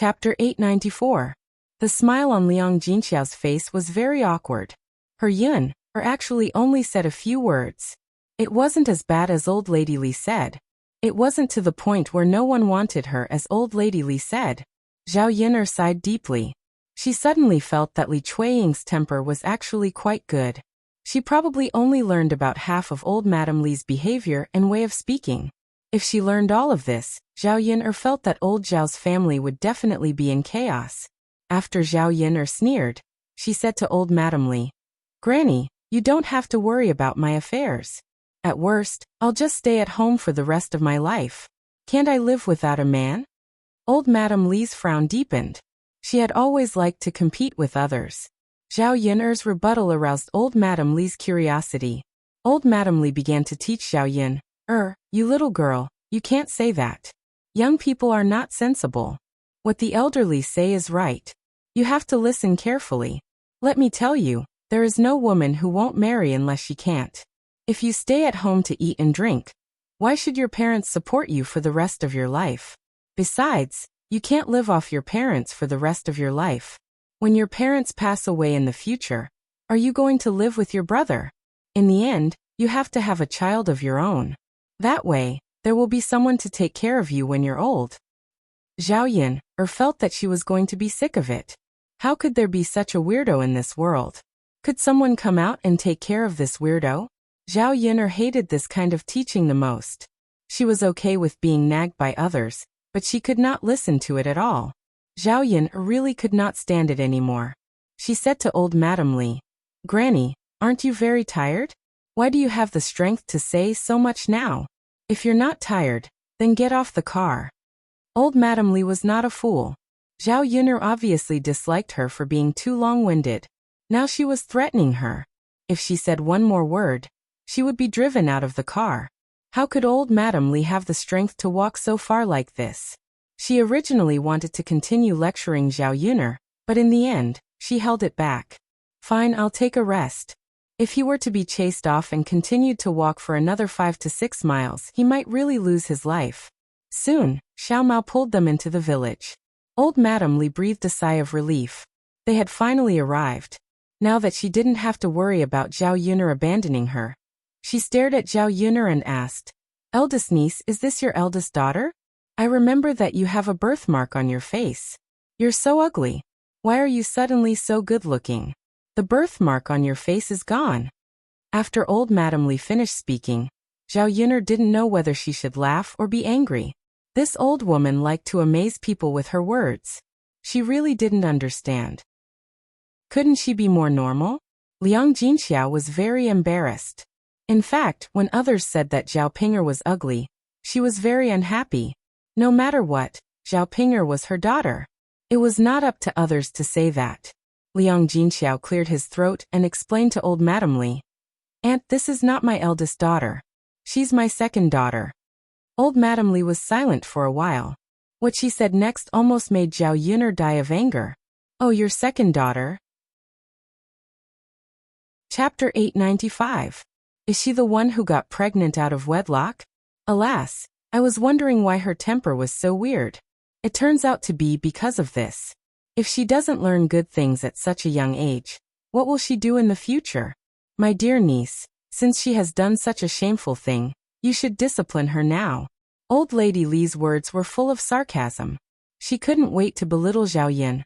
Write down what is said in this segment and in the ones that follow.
Chapter 894. The smile on Liang Jinxiao's face was very awkward. Her yun, actually only said a few words. It wasn't as bad as Old Lady Li said. It wasn't to the point where no one wanted her as Old Lady Li said. Zhao Yun'er sighed deeply. She suddenly felt that Li Chuiying's temper was actually quite good. She probably only learned about half of old Madame Li's behavior and way of speaking. If she learned all of this, Zhao Yun'er felt that old Zhao's family would definitely be in chaos. After Zhao Yun'er sneered, she said to old Madame Li, "Granny, you don't have to worry about my affairs. At worst, I'll just stay at home for the rest of my life. Can't I live without a man?" Old Madame Li's frown deepened. She had always liked to compete with others. Zhao Yun'er's rebuttal aroused old Madame Li's curiosity. Old Madame Li began to teach Zhao Yun, "You little girl, you can't say that. Young people are not sensible. What the elderly say is right. You have to listen carefully. Let me tell you, there is no woman who won't marry unless she can't. If you stay at home to eat and drink, why should your parents support you for the rest of your life? Besides, you can't live off your parents for the rest of your life. When your parents pass away in the future, are you going to live with your brother? In the end, you have to have a child of your own. That way, there will be someone to take care of you when you're old." Zhao Yun felt that she was going to be sick of it. How could there be such a weirdo in this world? Could someone come out and take care of this weirdo? Zhao Yun hated this kind of teaching the most. She was okay with being nagged by others, but she could not listen to it at all. Zhao Yun really could not stand it anymore. She said to old Madame Li, "Granny, aren't you very tired? Why do you have the strength to say so much now? If you're not tired, then get off the car." Old Madame Li was not a fool. Zhao Yun obviously disliked her for being too long-winded. Now she was threatening her. If she said one more word, she would be driven out of the car. How could old Madame Li have the strength to walk so far like this? She originally wanted to continue lecturing Zhao Yun, but in the end, she held it back. "Fine, I'll take a rest." If he were to be chased off and continued to walk for another 5 to 6 miles, he might really lose his life. Soon, Xiao Mao pulled them into the village. Old Madame Li breathed a sigh of relief. They had finally arrived. Now that she didn't have to worry about Zhao Yun abandoning her. She stared at Zhao Yun and asked, "Eldest niece, is this your eldest daughter? I remember that you have a birthmark on your face. You're so ugly. Why are you suddenly so good-looking? The birthmark on your face is gone." After old Madame Li finished speaking, Zhao Yun didn't know whether she should laugh or be angry. This old woman liked to amaze people with her words. She really didn't understand. Couldn't she be more normal? Liang Jinxiao was very embarrassed. In fact, when others said that Zhao Ping'er was ugly, she was very unhappy. No matter what, Zhao Ping'er was her daughter. It was not up to others to say that. Liang Jinxiao cleared his throat and explained to old Madame Li, "Aunt, this is not my eldest daughter. She's my second daughter." Old Madame Li was silent for a while. What she said next almost made Zhao Yun die of anger. "Oh, your second daughter?" Chapter 895. Is she the one who got pregnant out of wedlock? Alas, I was wondering why her temper was so weird. It turns out to be because of this. If she doesn't learn good things at such a young age, what will she do in the future? My dear niece, since she has done such a shameful thing, you should discipline her now. Old Lady Li's words were full of sarcasm. She couldn't wait to belittle Zhao Yun.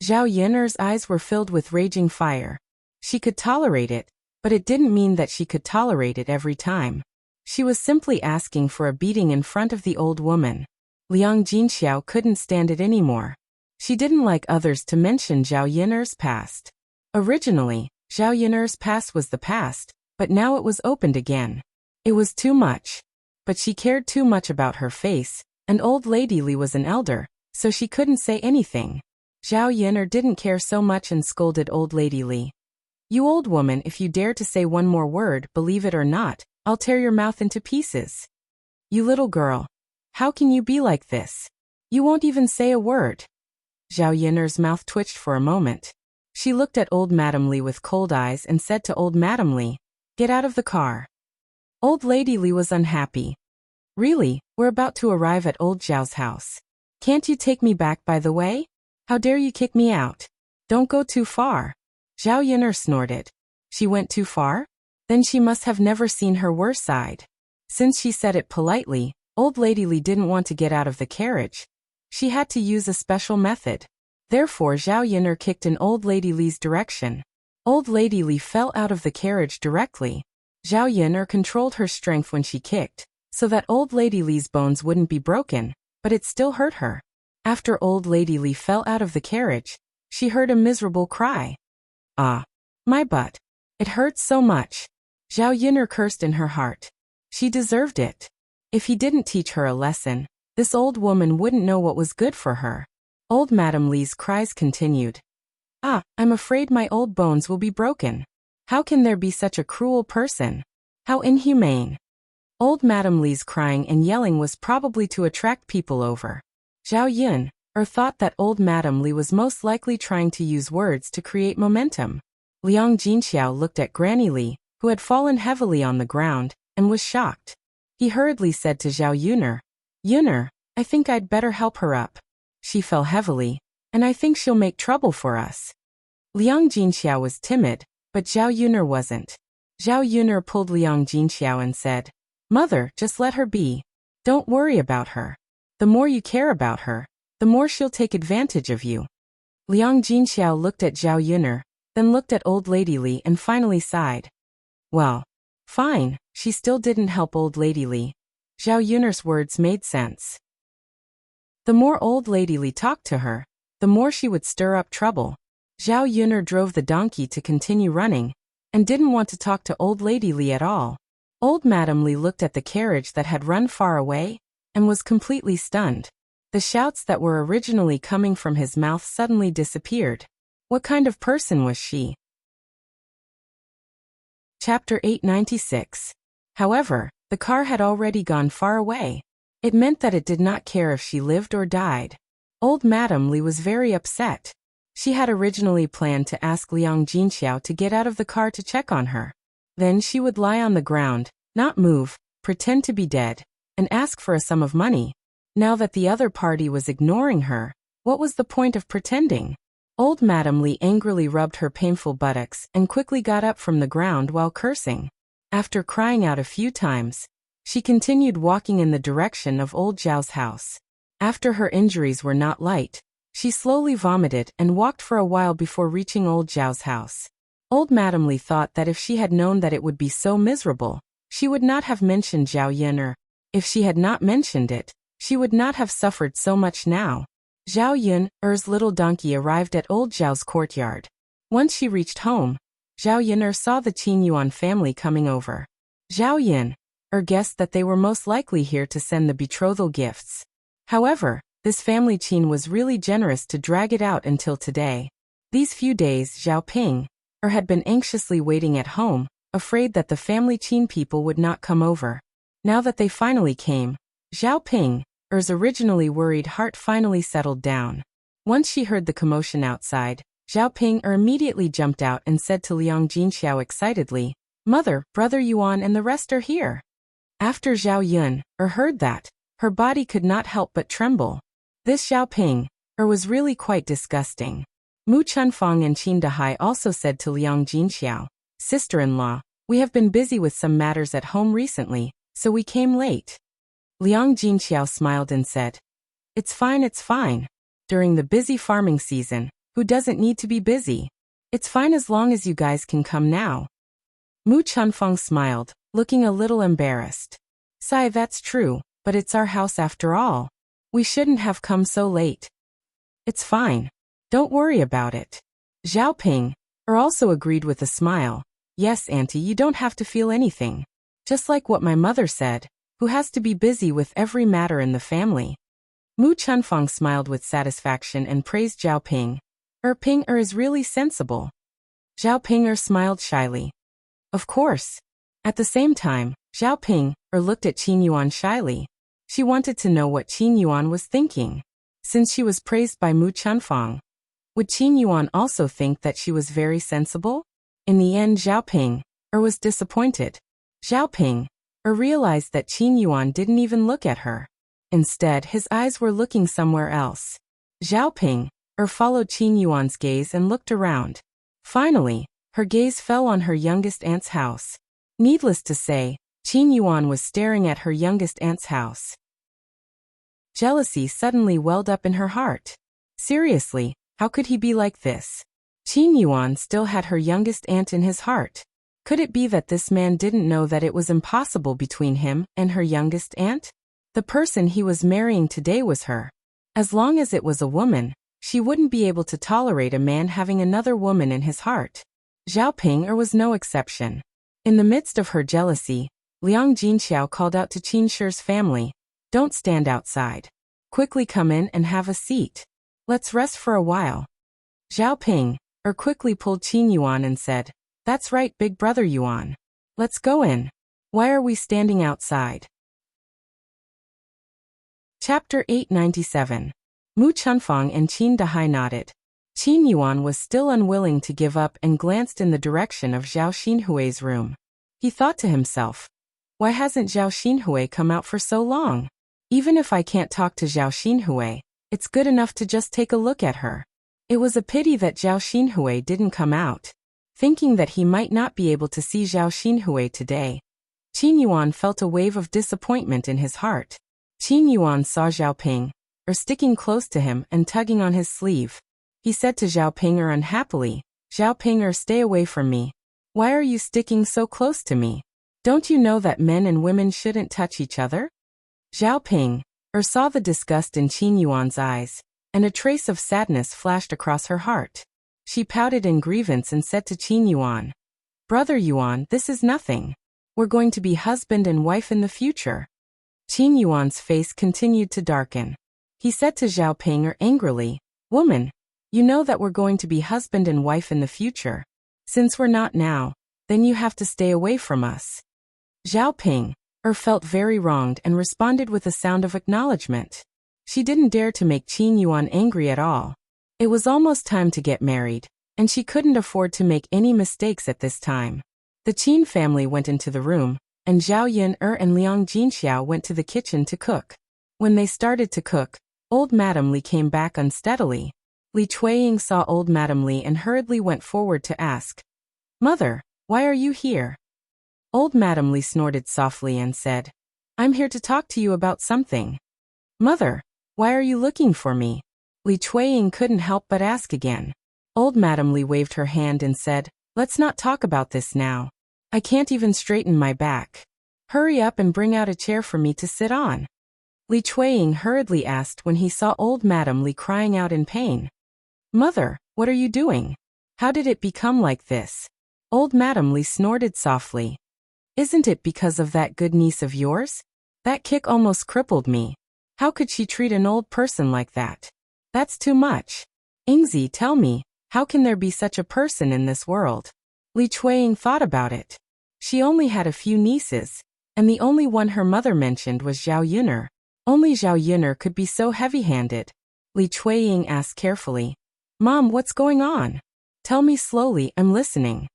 Zhao Yun's eyes were filled with raging fire. She could tolerate it, but it didn't mean that she could tolerate it every time. She was simply asking for a beating in front of the old woman. Liang Jinxiao couldn't stand it anymore. She didn't like others to mention Zhao Yun's past. Originally, Zhao Yun's past was the past, but now it was opened again. It was too much. But she cared too much about her face, and old Lady Li was an elder, so she couldn't say anything. Zhao Yun didn't care so much and scolded old Lady Li. "You old woman, if you dare to say one more word, believe it or not, I'll tear your mouth into pieces. You little girl. How can you be like this? You won't even say a word." Zhao Yun's mouth twitched for a moment. She looked at old Madame Li with cold eyes and said to old Madame Li, "Get out of the car." Old Lady Li was unhappy. "Really, we're about to arrive at old Zhao's house. Can't you take me back by the way? How dare you kick me out? Don't go too far. Zhao Yun'er snorted. She went too far? Then she must have never seen her worst side. Since she said it politely, Old Lady Li didn't want to get out of the carriage. She had to use a special method. Therefore Zhao Yun'er kicked in Old Lady Li's direction. Old Lady Li fell out of the carriage directly. Zhao Yun'er controlled her strength when she kicked, so that Old Lady Li's bones wouldn't be broken, but it still hurt her. After Old Lady Li fell out of the carriage, she heard a miserable cry. Ah, my butt. It hurts so much. Zhao Yun'er cursed in her heart. She deserved it. If he didn't teach her a lesson, this old woman wouldn't know what was good for her. Old Madame Li's cries continued. Ah, I'm afraid my old bones will be broken. How can there be such a cruel person? How inhumane. Old Madame Li's crying and yelling was probably to attract people over. Zhao Yun'er thought that old Madame Li was most likely trying to use words to create momentum. Liang Jinxiao looked at Granny Li, who had fallen heavily on the ground, and was shocked. He hurriedly said to Zhao Yun'er, Yun'er, I think I'd better help her up. She fell heavily, and I think she'll make trouble for us. Liang Jinxiao was timid, but Zhao Yun'er wasn't. Zhao Yun'er pulled Liang Jinxiao and said, Mother, just let her be. Don't worry about her. The more you care about her, the more she'll take advantage of you. Liang Jinxiao looked at Zhao Yun'er, then looked at Old Lady Li and finally sighed. Well, fine, she still didn't help Old Lady Li. Zhao Yun'er's words made sense. The more Old Lady Li talked to her, the more she would stir up trouble. Zhao Yun'er drove the donkey to continue running, and didn't want to talk to Old Lady Li at all. Old Madame Li looked at the carriage that had run far away, and was completely stunned. The shouts that were originally coming from his mouth suddenly disappeared. What kind of person was she? Chapter 896. However, the car had already gone far away. It meant that it did not care if she lived or died. Old Madame Li was very upset. She had originally planned to ask Liang Jinxiao to get out of the car to check on her. Then she would lie on the ground, not move, pretend to be dead, and ask for a sum of money. Now that the other party was ignoring her, what was the point of pretending? Old Madame Li angrily rubbed her painful buttocks and quickly got up from the ground while cursing. After crying out a few times, she continued walking in the direction of Old Zhao's house. After her injuries were not light, she slowly vomited and walked for a while before reaching Old Zhao's house. Old Madame Li thought that if she had known that it would be so miserable, she would not have mentioned Zhao Yun'er. If she had not mentioned it, she would not have suffered so much now. Zhao Yun'er's little donkey arrived at Old Zhao's courtyard. Once she reached home, Zhao Yun'er saw the Qin Yuan family coming over. Zhao Yun'er guessed that they were most likely here to send the betrothal gifts. However, this family Qin was really generous to drag it out until today. These few days Zhao Ping had been anxiously waiting at home, afraid that the family Qin people would not come over. Now that they finally came, Zhao Ping's originally worried heart finally settled down. Once she heard the commotion outside, Zhao Ping immediately jumped out and said to Liang Jinxiao excitedly, Mother, Brother Yuan and the rest are here. After Zhao Yun'er heard that, her body could not help but tremble. This Zhao Ping was really quite disgusting. Mu Chunfang and Qin Dahai also said to Liang Jinxiao, Sister-in-law, we have been busy with some matters at home recently, so we came late. Liang Jinxiao smiled and said, It's fine, it's fine. During the busy farming season, who doesn't need to be busy? It's fine as long as you guys can come now. Mu Chunfang smiled, looking a little embarrassed. Sai, that's true, but it's our house after all. We shouldn't have come so late. It's fine. Don't worry about it. Zhao Ping also agreed with a smile. Yes, Auntie, you don't have to feel anything. Just like what my mother said, who has to be busy with every matter in the family. Mu Chunfang smiled with satisfaction and praised Zhao Ping. Ping is really sensible. Zhao Ping smiled shyly. Of course. At the same time, Zhao Ping looked at Qin Yuan shyly. She wanted to know what Qin Yuan was thinking. Since she was praised by Mu Chunfang, would Qin Yuan also think that she was very sensible? In the end, Zhao Ping was disappointed. Zhao Ping realized that Qin Yuan didn't even look at her. Instead, his eyes were looking somewhere else. Zhao Ping followed Qin Yuan's gaze and looked around. Finally, her gaze fell on her youngest aunt's house. Needless to say, Qin Yuan was staring at her youngest aunt's house. Jealousy suddenly welled up in her heart. Seriously, how could he be like this? Qin Yuan still had her youngest aunt in his heart. Could it be that this man didn't know that it was impossible between him and her youngest aunt? The person he was marrying today was her. As long as it was a woman, she wouldn't be able to tolerate a man having another woman in his heart. Zhao Ping was no exception. In the midst of her jealousy, Liang Jinxiao called out to Qin Shi's family, "Don't stand outside. Quickly come in and have a seat. Let's rest for a while." Zhao Ping quickly pulled Qin Yuan and said, "That's right, big brother Yuan. Let's go in. Why are we standing outside?" Chapter 897. Mu Chunfang and Qin Dahai nodded. Qin Yuan was still unwilling to give up and glanced in the direction of Zhao Xinhui's room. He thought to himself, why hasn't Zhao Xinhui come out for so long? Even if I can't talk to Zhao Xinhui, it's good enough to just take a look at her. It was a pity that Zhao Xinhui didn't come out. Thinking that he might not be able to see Zhao Xinhui today, Qin Yuan felt a wave of disappointment in his heart. Qin Yuan saw Zhao Ping sticking close to him and tugging on his sleeve. He said to Zhao Ping unhappily, "Zhao Ping, stay away from me. Why are you sticking so close to me? Don't you know that men and women shouldn't touch each other?" Zhao Ping saw the disgust in Qin Yuan's eyes, and a trace of sadness flashed across her heart. She pouted in grievance and said to Qin Yuan, "Brother Yuan, this is nothing. We're going to be husband and wife in the future." Qin Yuan's face continued to darken. He said to Zhao Ping angrily, "Woman, you know that we're going to be husband and wife in the future. Since we're not now, then you have to stay away from us." Zhao Ping felt very wronged and responded with a sound of acknowledgement. She didn't dare to make Qin Yuan angry at all. It was almost time to get married, and she couldn't afford to make any mistakes at this time. The Qin family went into the room, and Zhao Yun and Liang Jinxiao went to the kitchen to cook. When they started to cook, old Madame Li came back unsteadily. Li Chuiying saw old Madame Li and hurriedly went forward to ask, "Mother, why are you here?" Old Madame Li snorted softly and said, "I'm here to talk to you about something." "Mother, why are you looking for me?" Li Chuiying couldn't help but ask again. Old Madame Li waved her hand and said, "Let's not talk about this now. I can't even straighten my back. Hurry up and bring out a chair for me to sit on." Li Chuiying hurriedly asked when he saw old Madame Li crying out in pain. "Mother, what are you doing? How did it become like this?" Old Madame Li snorted softly. "Isn't it because of that good niece of yours? That kick almost crippled me. How could she treat an old person like that? That's too much. Ingzi, tell me, how can there be such a person in this world?" Li Chuiying thought about it. She only had a few nieces, and the only one her mother mentioned was Zhao Yuner. Only Zhao Yuner could be so heavy-handed. Li Chuiying asked carefully, "Mom, what's going on? Tell me slowly, I'm listening."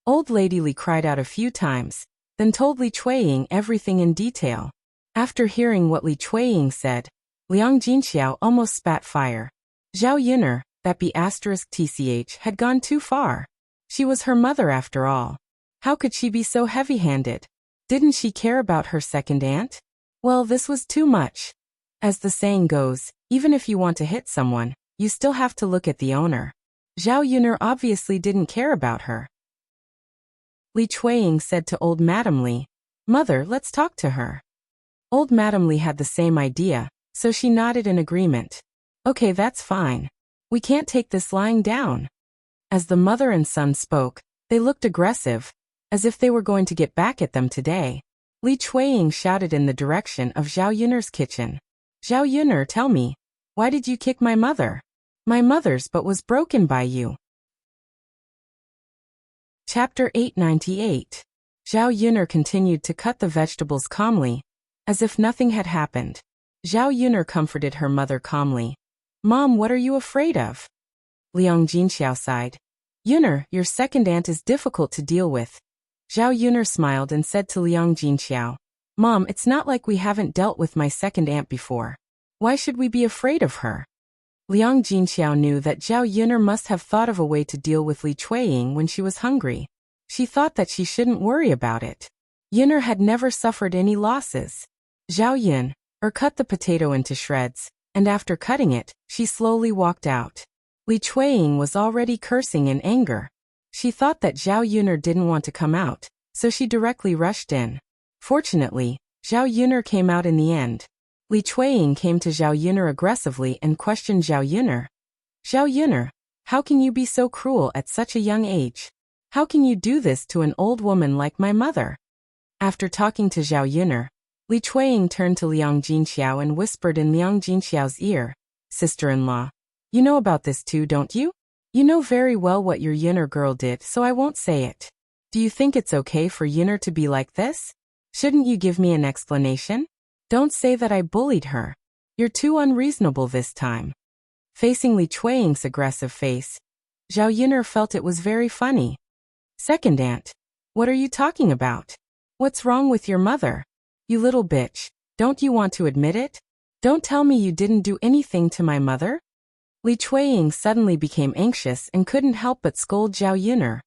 Old Lady Li cried out a few times, then told Li Chuiying everything in detail. After hearing what Li Chuiying said, Liang Jinxiao almost spat fire. Zhao Yuner, that B***TCH, had gone too far. She was her mother after all. How could she be so heavy-handed? Didn't she care about her second aunt? Well, this was too much. As the saying goes, even if you want to hit someone, you still have to look at the owner. Zhao Yuner obviously didn't care about her. Li Chuiying said to old Madame Li, "Mother, let's talk to her." Old Madame Li had the same idea, so she nodded in agreement. "Okay, that's fine. We can't take this lying down." As the mother and son spoke, they looked aggressive, as if they were going to get back at them today. Li Chuiying shouted in the direction of Zhao Yuner's kitchen. "Zhao Yuner, tell me, why did you kick my mother? My mother's butt was broken by you." Chapter 898. Zhao Yuner continued to cut the vegetables calmly, as if nothing had happened. Zhao Yuner comforted her mother calmly. "Mom, what are you afraid of?" Liang Jinxiao sighed. "Yuner, your second aunt is difficult to deal with." Zhao Yuner smiled and said to Liang Jinxiao, Mom, it's not like we haven't dealt with my second aunt before. Why should we be afraid of her? Liang Jinxiao knew that Zhao Yuner must have thought of a way to deal with Li Chuiying when she was hungry. She thought that she shouldn't worry about it. Yuner had never suffered any losses. Zhao Yun, cut the potato into shreds, and after cutting it, she slowly walked out. Li Chuiying was already cursing in anger. She thought that Zhao Yuner didn't want to come out, so she directly rushed in. Fortunately, Zhao Yuner came out in the end. Li Chuiying came to Zhao Yuner aggressively and questioned Zhao Yuner. Zhao Yuner, how can you be so cruel at such a young age? How can you do this to an old woman like my mother? After talking to Zhao Yuner, Li Chuiying turned to Liang Jinxiao and whispered in Liang Jinxiao's ear, "Sister-in-law, you know about this too, don't you? You know very well what your Yuner girl did, so I won't say it. Do you think it's okay for Yuner to be like this? Shouldn't you give me an explanation? Don't say that I bullied her. You're too unreasonable this time." Facing Li Chuiying's aggressive face, Zhao Yuner felt it was very funny. "Second aunt, what are you talking about? What's wrong with your mother? You little bitch, don't you want to admit it? Don't tell me you didn't do anything to my mother?" Li Chuiying suddenly became anxious and couldn't help but scold Zhao Yuner.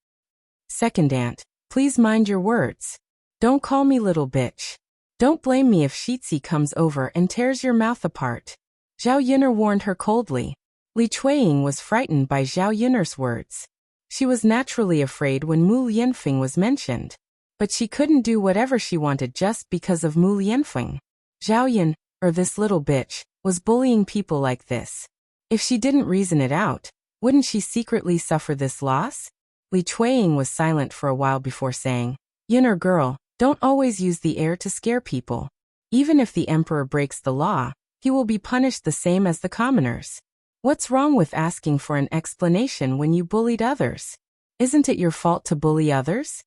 "Second aunt, please mind your words. Don't call me little bitch. Don't blame me if Shitzi comes over and tears your mouth apart." Zhao Yuner warned her coldly. Li Chuiying was frightened by Zhao Yuner's words. She was naturally afraid when Mu Lianfeng was mentioned, but she couldn't do whatever she wanted just because of Mu Lianfeng. Zhao Yun, this little bitch, was bullying people like this. If she didn't reason it out, wouldn't she secretly suffer this loss? Li Chuiying was silent for a while before saying, "Yuner girl, don't always use the air to scare people. Even if the emperor breaks the law, he will be punished the same as the commoners. What's wrong with asking for an explanation when you bullied others? Isn't it your fault to bully others?"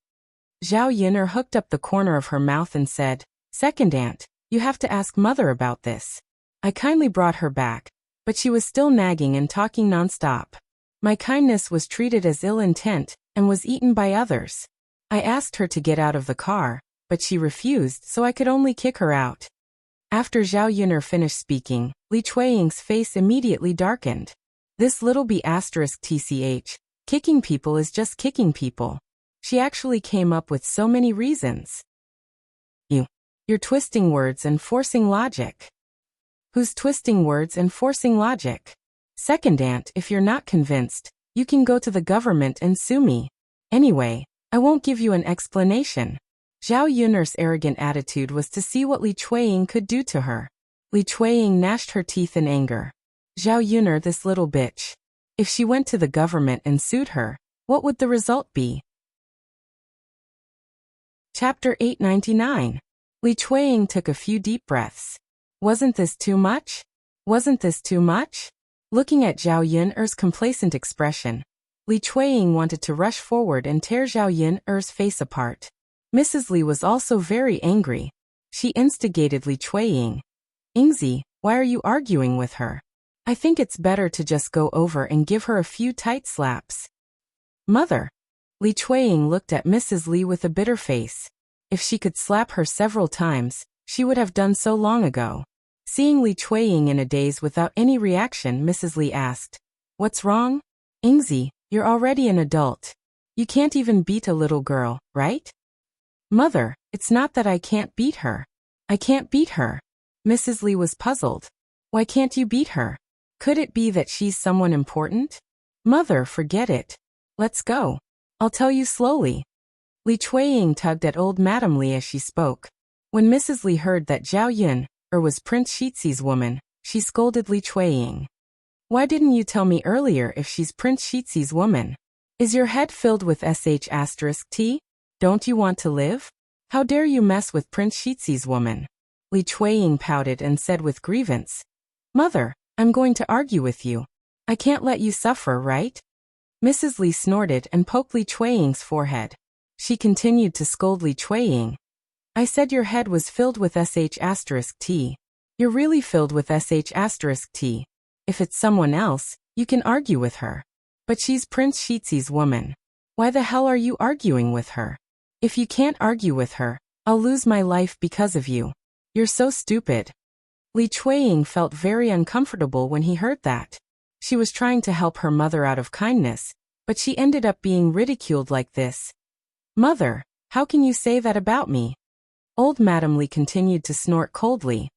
Zhao Yuner hooked up the corner of her mouth and said, "Second aunt, you have to ask mother about this. I kindly brought her back, but she was still nagging and talking nonstop. My kindness was treated as ill intent and was eaten by others. I asked her to get out of the car, but she refused, so I could only kick her out." After Zhao Yuner finished speaking, Li Chuiying's face immediately darkened. This little b*tch, kicking people is just kicking people. She actually came up with so many reasons. You're twisting words and forcing logic." "Who's twisting words and forcing logic? Second aunt, if you're not convinced, you can go to the government and sue me. Anyway, I won't give you an explanation." Zhao Yuner's arrogant attitude was to see what Li Chuiying could do to her. Li Chuiying gnashed her teeth in anger. Zhao Yuner, this little bitch. If she went to the government and sued her, what would the result be? Chapter 899. Li Chuiying took a few deep breaths. Wasn't this too much? Wasn't this too much? Looking at Zhao Yuner's complacent expression, Li Chuiying wanted to rush forward and tear Zhao Yuner's face apart. Mrs. Li was also very angry. She instigated Li Chuiying. "Ingzi, why are you arguing with her? I think it's better to just go over and give her a few tight slaps." "Mother." Li Chuiying looked at Mrs. Li with a bitter face. If she could slap her several times, she would have done so long ago. Seeing Li Chuiying in a daze without any reaction, Mrs. Li asked, "What's wrong? Ingzi, you're already an adult. You can't even beat a little girl, right?" "Mother, it's not that I can't beat her. I can't beat her." Mrs. Li was puzzled. "Why can't you beat her? Could it be that she's someone important?" "Mother, forget it. Let's go. I'll tell you slowly." Li Chuiying tugged at old Madame Li as she spoke. When Mrs. Li heard that Zhao Yun, was Prince Shitzi's woman, she scolded Li Chuiying. "Why didn't you tell me earlier if she's Prince Shitzi's woman? Is your head filled with sh*t? Don't you want to live? How dare you mess with Prince Shitzi's woman?" Li Chuiying pouted and said with grievance, "Mother, I'm going to argue with you. I can't let you suffer, right?" Mrs. Li snorted and poked Li Chuiying's forehead. She continued to scold Li Chuiying. "I said your head was filled with sh*t. You're really filled with sh*t. If it's someone else, you can argue with her. But she's Prince Shitzi's woman. Why the hell are you arguing with her? If you can't argue with her, I'll lose my life because of you. You're so stupid. Li Chuiying felt very uncomfortable when he heard that. She was trying to help her mother out of kindness, but she ended up being ridiculed like this. Mother, how can you say that about me? Old Madam Li continued to snort coldly.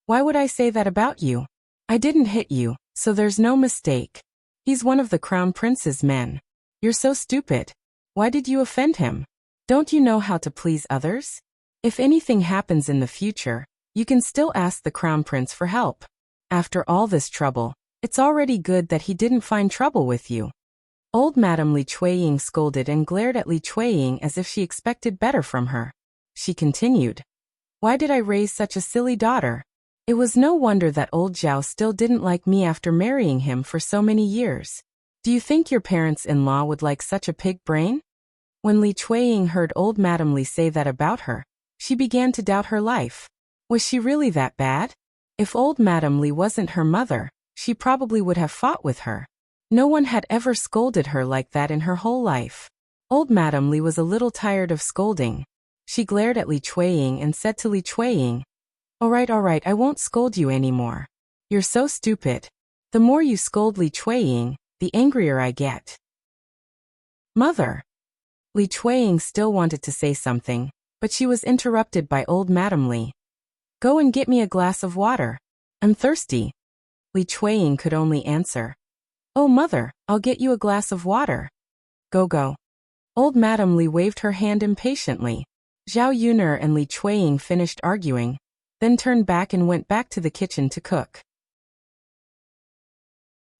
Why would I say that about you? I didn't hit you, so there's no mistake. He's one of the crown prince's men. You're so stupid. Why did you offend him? Don't you know how to please others? If anything happens in the future, you can still ask the crown prince for help. After all this trouble, it's already good that he didn't find trouble with you. Old Madam Li Chuiying scolded and glared at Li Chuiying as if she expected better from her. She continued. Why did I raise such a silly daughter? It was no wonder that old Zhao still didn't like me after marrying him for so many years. Do you think your parents-in-law would like such a pig brain? When Li Chuiying heard old Madam Li say that about her, she began to doubt her life. Was she really that bad? If old Madam Li wasn't her mother, she probably would have fought with her. No one had ever scolded her like that in her whole life. Old Madam Li was a little tired of scolding. She glared at Li Chuiying and said to Li Chuiying, all right, I won't scold you anymore. You're so stupid. The more you scold Li Chuiying, the angrier I get. Mother. Li Chuiying still wanted to say something, but she was interrupted by old Madam Li. Go and get me a glass of water. I'm thirsty. Li Chuiying could only answer. Oh mother, I'll get you a glass of water. Go. Old Madam Li waved her hand impatiently. Zhao Yuner and Li Chuiying finished arguing, then turned back and went back to the kitchen to cook.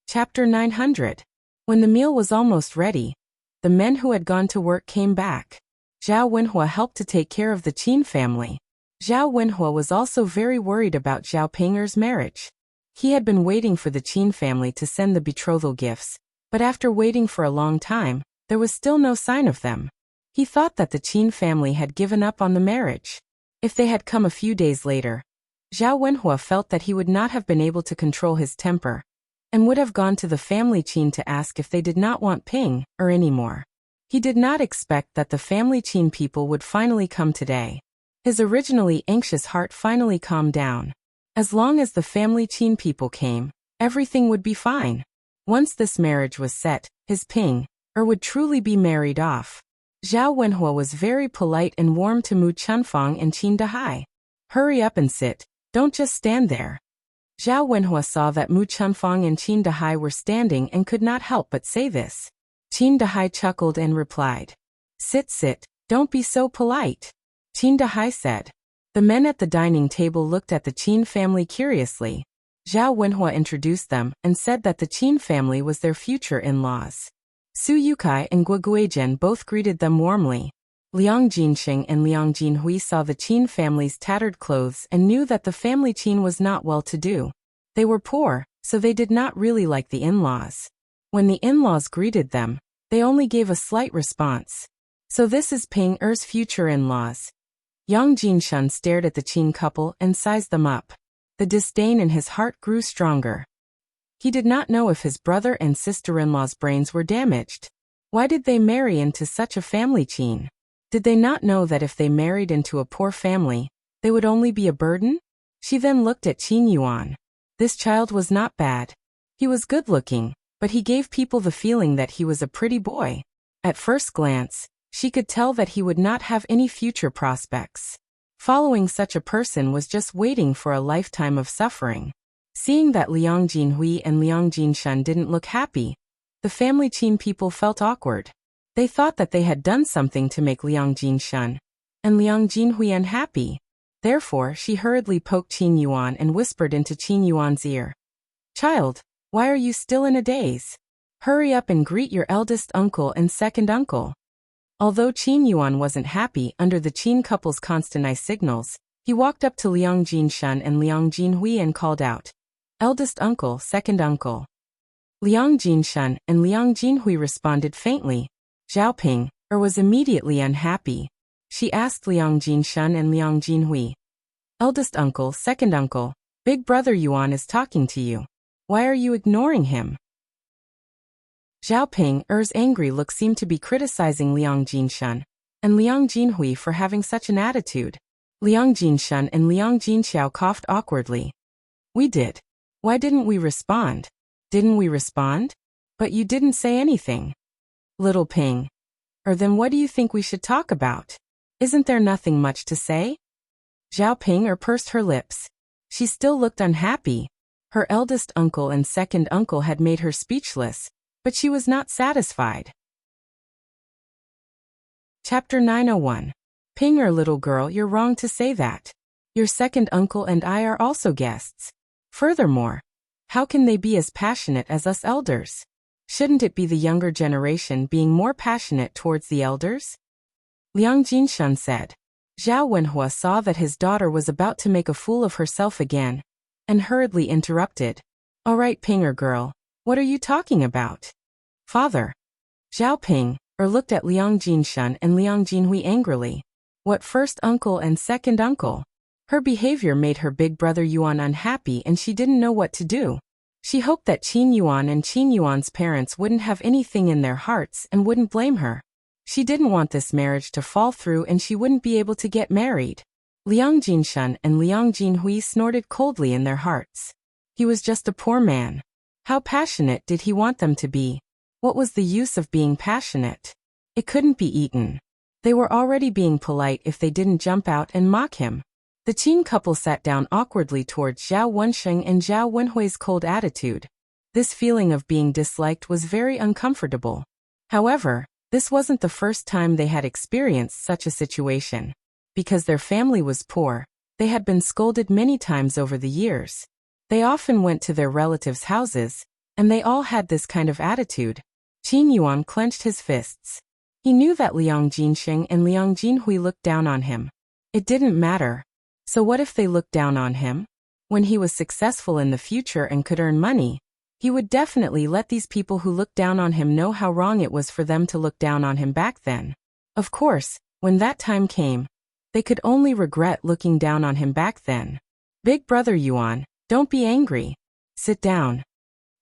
Chapter 900. When the meal was almost ready, the men who had gone to work came back. Zhao Wenhua helped to take care of the Qin family. Zhao Wenhua was also very worried about Zhao Ping'er's marriage. He had been waiting for the Qin family to send the betrothal gifts, but after waiting for a long time, there was still no sign of them. He thought that the Qin family had given up on the marriage. If they had come a few days later, Zhao Wenhua felt that he would not have been able to control his temper, and would have gone to the family Qin to ask if they did not want Ping-er anymore. He did not expect that the family Qin people would finally come today. His originally anxious heart finally calmed down. As long as the family Qin people came, everything would be fine. Once this marriage was set, his Ping-er would truly be married off. Zhao Wenhua was very polite and warm to Mu Chunfang and Qin Dahai. Hurry up and sit, don't just stand there. Zhao Wenhua saw that Mu Chunfang and Qin Dahai were standing and could not help but say this. Qin Dahai chuckled and replied. Sit, don't be so polite. Qin Dahai said. The men at the dining table looked at the Qin family curiously. Zhao Wenhua introduced them and said that the Qin family was their future in-laws. Su Yukai and Guo Guizhen both greeted them warmly. Liang Jinxing and Liang Jinhui saw the Qin family's tattered clothes and knew that the family Qin was not well-to-do. They were poor, so they did not really like the in-laws. When the in-laws greeted them, they only gave a slight response. So this is Ping-er's future in-laws. Yang Jinshun stared at the Qin couple and sized them up. The disdain in his heart grew stronger. He did not know if his brother and sister-in-law's brains were damaged. Why did they marry into such a family Qin? Did they not know that if they married into a poor family, they would only be a burden? She then looked at Qin Yuan. This child was not bad. He was good-looking, but he gave people the feeling that he was a pretty boy. At first glance, she could tell that he would not have any future prospects. Following such a person was just waiting for a lifetime of suffering. Seeing that Liang Jinhui and Liang Jinshun didn't look happy, the family Qin people felt awkward. They thought that they had done something to make Liang Jinshun and Liang Jinhui unhappy. Therefore, she hurriedly poked Qin Yuan and whispered into Qin Yuan's ear. Child, why are you still in a daze? Hurry up and greet your eldest uncle and second uncle. Although Qin Yuan wasn't happy under the Qin couple's constant eye signals, he walked up to Liang Jinshun and Liang Jinhui and called out, eldest uncle, second uncle. Liang Jinshun and Liang Jinhui responded faintly. Zhao Ping-er was immediately unhappy. She asked Liang Jinshun and Liang Jinhui. Eldest uncle, second uncle, big brother Yuan is talking to you. Why are you ignoring him? Zhao Ping-er's angry look seemed to be criticizing Liang Jinshun. and Liang Jinhui for having such an attitude. Liang Jinshan and Liang Jinxiao coughed awkwardly. We did. Why didn't we respond? Didn't we respond? But you didn't say anything. Little Ping. Or then what do you think we should talk about? Isn't there nothing much to say? Zhao Ping pursed her lips. She still looked unhappy. Her eldest uncle and second uncle had made her speechless, but she was not satisfied. Chapter 901. Ping little girl, you're wrong to say that. Your second uncle and I are also guests. Furthermore, how can they be as passionate as us elders? Shouldn't it be the younger generation being more passionate towards the elders? Liang Jinshan said. Zhao Wenhua saw that his daughter was about to make a fool of herself again, and hurriedly interrupted. All right, Pinger girl, what are you talking about? Father. Zhao Ping looked at Liang Jinshan and Liang Jinhui angrily. What first uncle and second uncle? Her behavior made her big brother Yuan unhappy and she didn't know what to do. She hoped that Qin Yuan and Qin Yuan's parents wouldn't have anything in their hearts and wouldn't blame her. She didn't want this marriage to fall through and she wouldn't be able to get married. Liang Jinshan and Liang Jinhui snorted coldly in their hearts. He was just a poor man. How passionate did he want them to be? What was the use of being passionate? It couldn't be eaten. They were already being polite if they didn't jump out and mock him. The Qin couple sat down awkwardly towards Zhao Wensheng and Zhao Wenhui's cold attitude. This feeling of being disliked was very uncomfortable. However, this wasn't the first time they had experienced such a situation. Because their family was poor, they had been scolded many times over the years. They often went to their relatives' houses, and they all had this kind of attitude. Qin Yuan clenched his fists. He knew that Liang Jinsheng and Liang Jinhui looked down on him. It didn't matter. So what if they looked down on him? When he was successful in the future and could earn money, he would definitely let these people who looked down on him know how wrong it was for them to look down on him back then. Of course, when that time came, they could only regret looking down on him back then. Big brother Yuan, don't be angry. Sit down.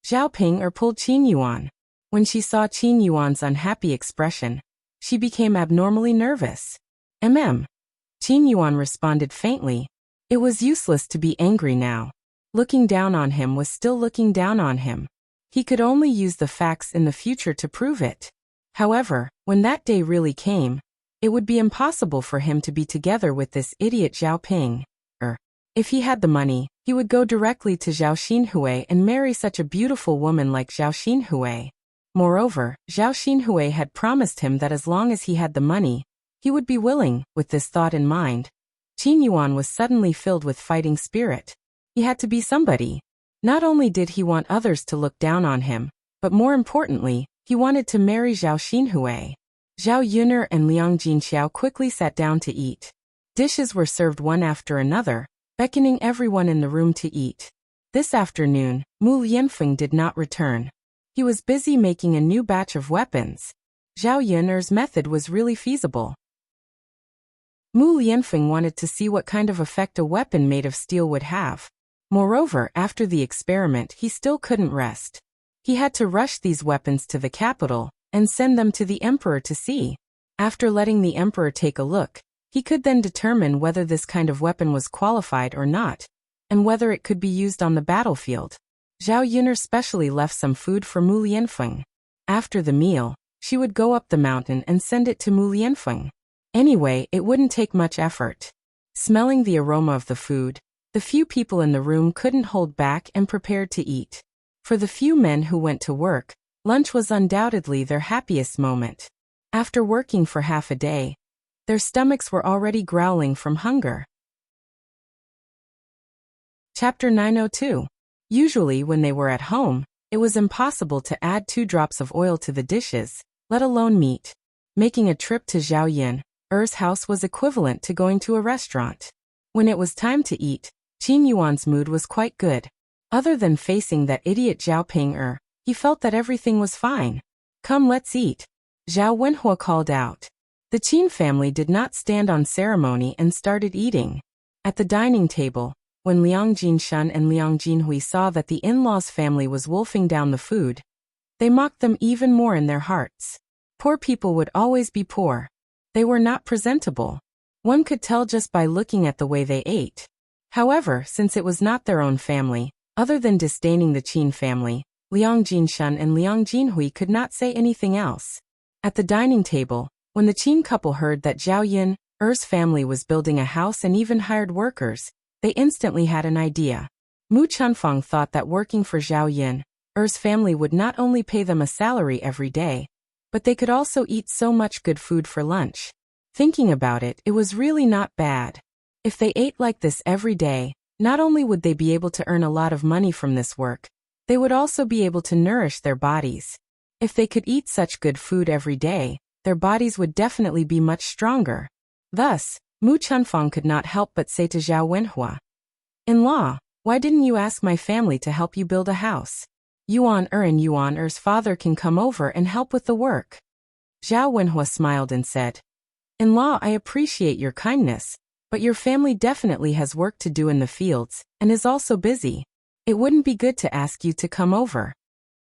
Zhao Ping pulled Qin Yuan. When she saw Qin Yuan's unhappy expression, she became abnormally nervous. Qin Yuan responded faintly. It was useless to be angry now. Looking down on him was still looking down on him. He could only use the facts in the future to prove it. However, when that day really came, it would be impossible for him to be together with this idiot Zhao Ping. If he had the money, he would go directly to Zhao Xinhui and marry such a beautiful woman like Zhao Xinhui. Moreover, Zhao Xinhui had promised him that as long as he had the money, he would be willing. With this thought in mind, Qin Yuan was suddenly filled with fighting spirit. He had to be somebody. Not only did he want others to look down on him, but more importantly, he wanted to marry Zhao Xinhui. Zhao Yuner and Liang Jinxiao quickly sat down to eat. Dishes were served one after another, beckoning everyone in the room to eat. This afternoon, Mu Lianfeng did not return. He was busy making a new batch of weapons. Zhao Yuner's method was really feasible. Mu Lianfeng wanted to see what kind of effect a weapon made of steel would have. Moreover, after the experiment, he still couldn't rest. He had to rush these weapons to the capital and send them to the emperor to see. After letting the emperor take a look, he could then determine whether this kind of weapon was qualified or not, and whether it could be used on the battlefield. Zhao Yuner specially left some food for Mu Lianfeng. After the meal, she would go up the mountain and send it to Mu Lianfeng. Anyway, it wouldn't take much effort. Smelling the aroma of the food, the few people in the room couldn't hold back and prepared to eat. For the few men who went to work, lunch was undoubtedly their happiest moment. After working for half a day, their stomachs were already growling from hunger. Chapter 902. Usually when they were at home, it was impossible to add 2 drops of oil to the dishes, let alone meat. Making a trip to Zhao Yun's house was equivalent to going to a restaurant. When it was time to eat, Qin Yuan's mood was quite good. Other than facing that idiot Zhao Ping he felt that everything was fine. Come, let's eat. Zhao Wenhua called out. The Qin family did not stand on ceremony and started eating. At the dining table, when Liang Jinshan and Liang Jinhui saw that the in-laws' family was wolfing down the food, they mocked them even more in their hearts. Poor people would always be poor. They were not presentable. One could tell just by looking at the way they ate. However, since it was not their own family, other than disdaining the Qin family, Liang Jinshun and Liang Jinhui could not say anything else. At the dining table, when the Qin couple heard that Zhao Yin, Er's family was building a house and even hired workers, they instantly had an idea. Mu Chunfeng thought that working for Zhao Yin, Er's family would not only pay them a salary every day, but they could also eat so much good food for lunch. Thinking about it, it was really not bad. If they ate like this every day, not only would they be able to earn a lot of money from this work, they would also be able to nourish their bodies. If they could eat such good food every day, their bodies would definitely be much stronger. Thus, Mu Chunfeng could not help but say to Zhao Wenhua, "In-law, why didn't you ask my family to help you build a house? Yuan and Yuan Er's father can come over and help with the work." Zhao Wenhua smiled and said, "In-law, I appreciate your kindness, but your family definitely has work to do in the fields, and is also busy. It wouldn't be good to ask you to come over."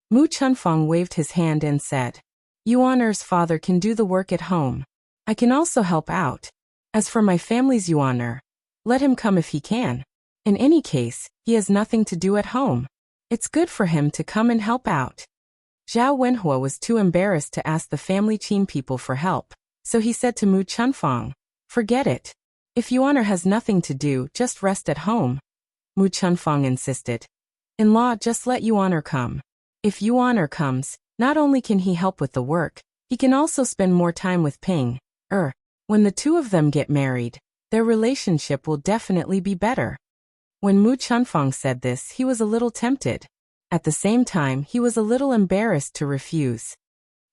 Mu Chunfeng waved his hand and said, "Yuan Er's father can do the work at home. I can also help out. As for my family's Yuan Er, let him come if he can. In any case, he has nothing to do at home. It's good for him to come and help out." Zhao Wenhua was too embarrassed to ask the family Qin people for help, so he said to Mu Chunfeng, "Forget it. If Yuan Er has nothing to do, just rest at home." Mu Chunfeng insisted, "In-law, just let Yuan Er come. If Yuan Er comes, not only can he help with the work, he can also spend more time with Ping Er. When the two of them get married, their relationship will definitely be better." When Mu Chunfeng said this, he was a little tempted. At the same time, he was a little embarrassed to refuse.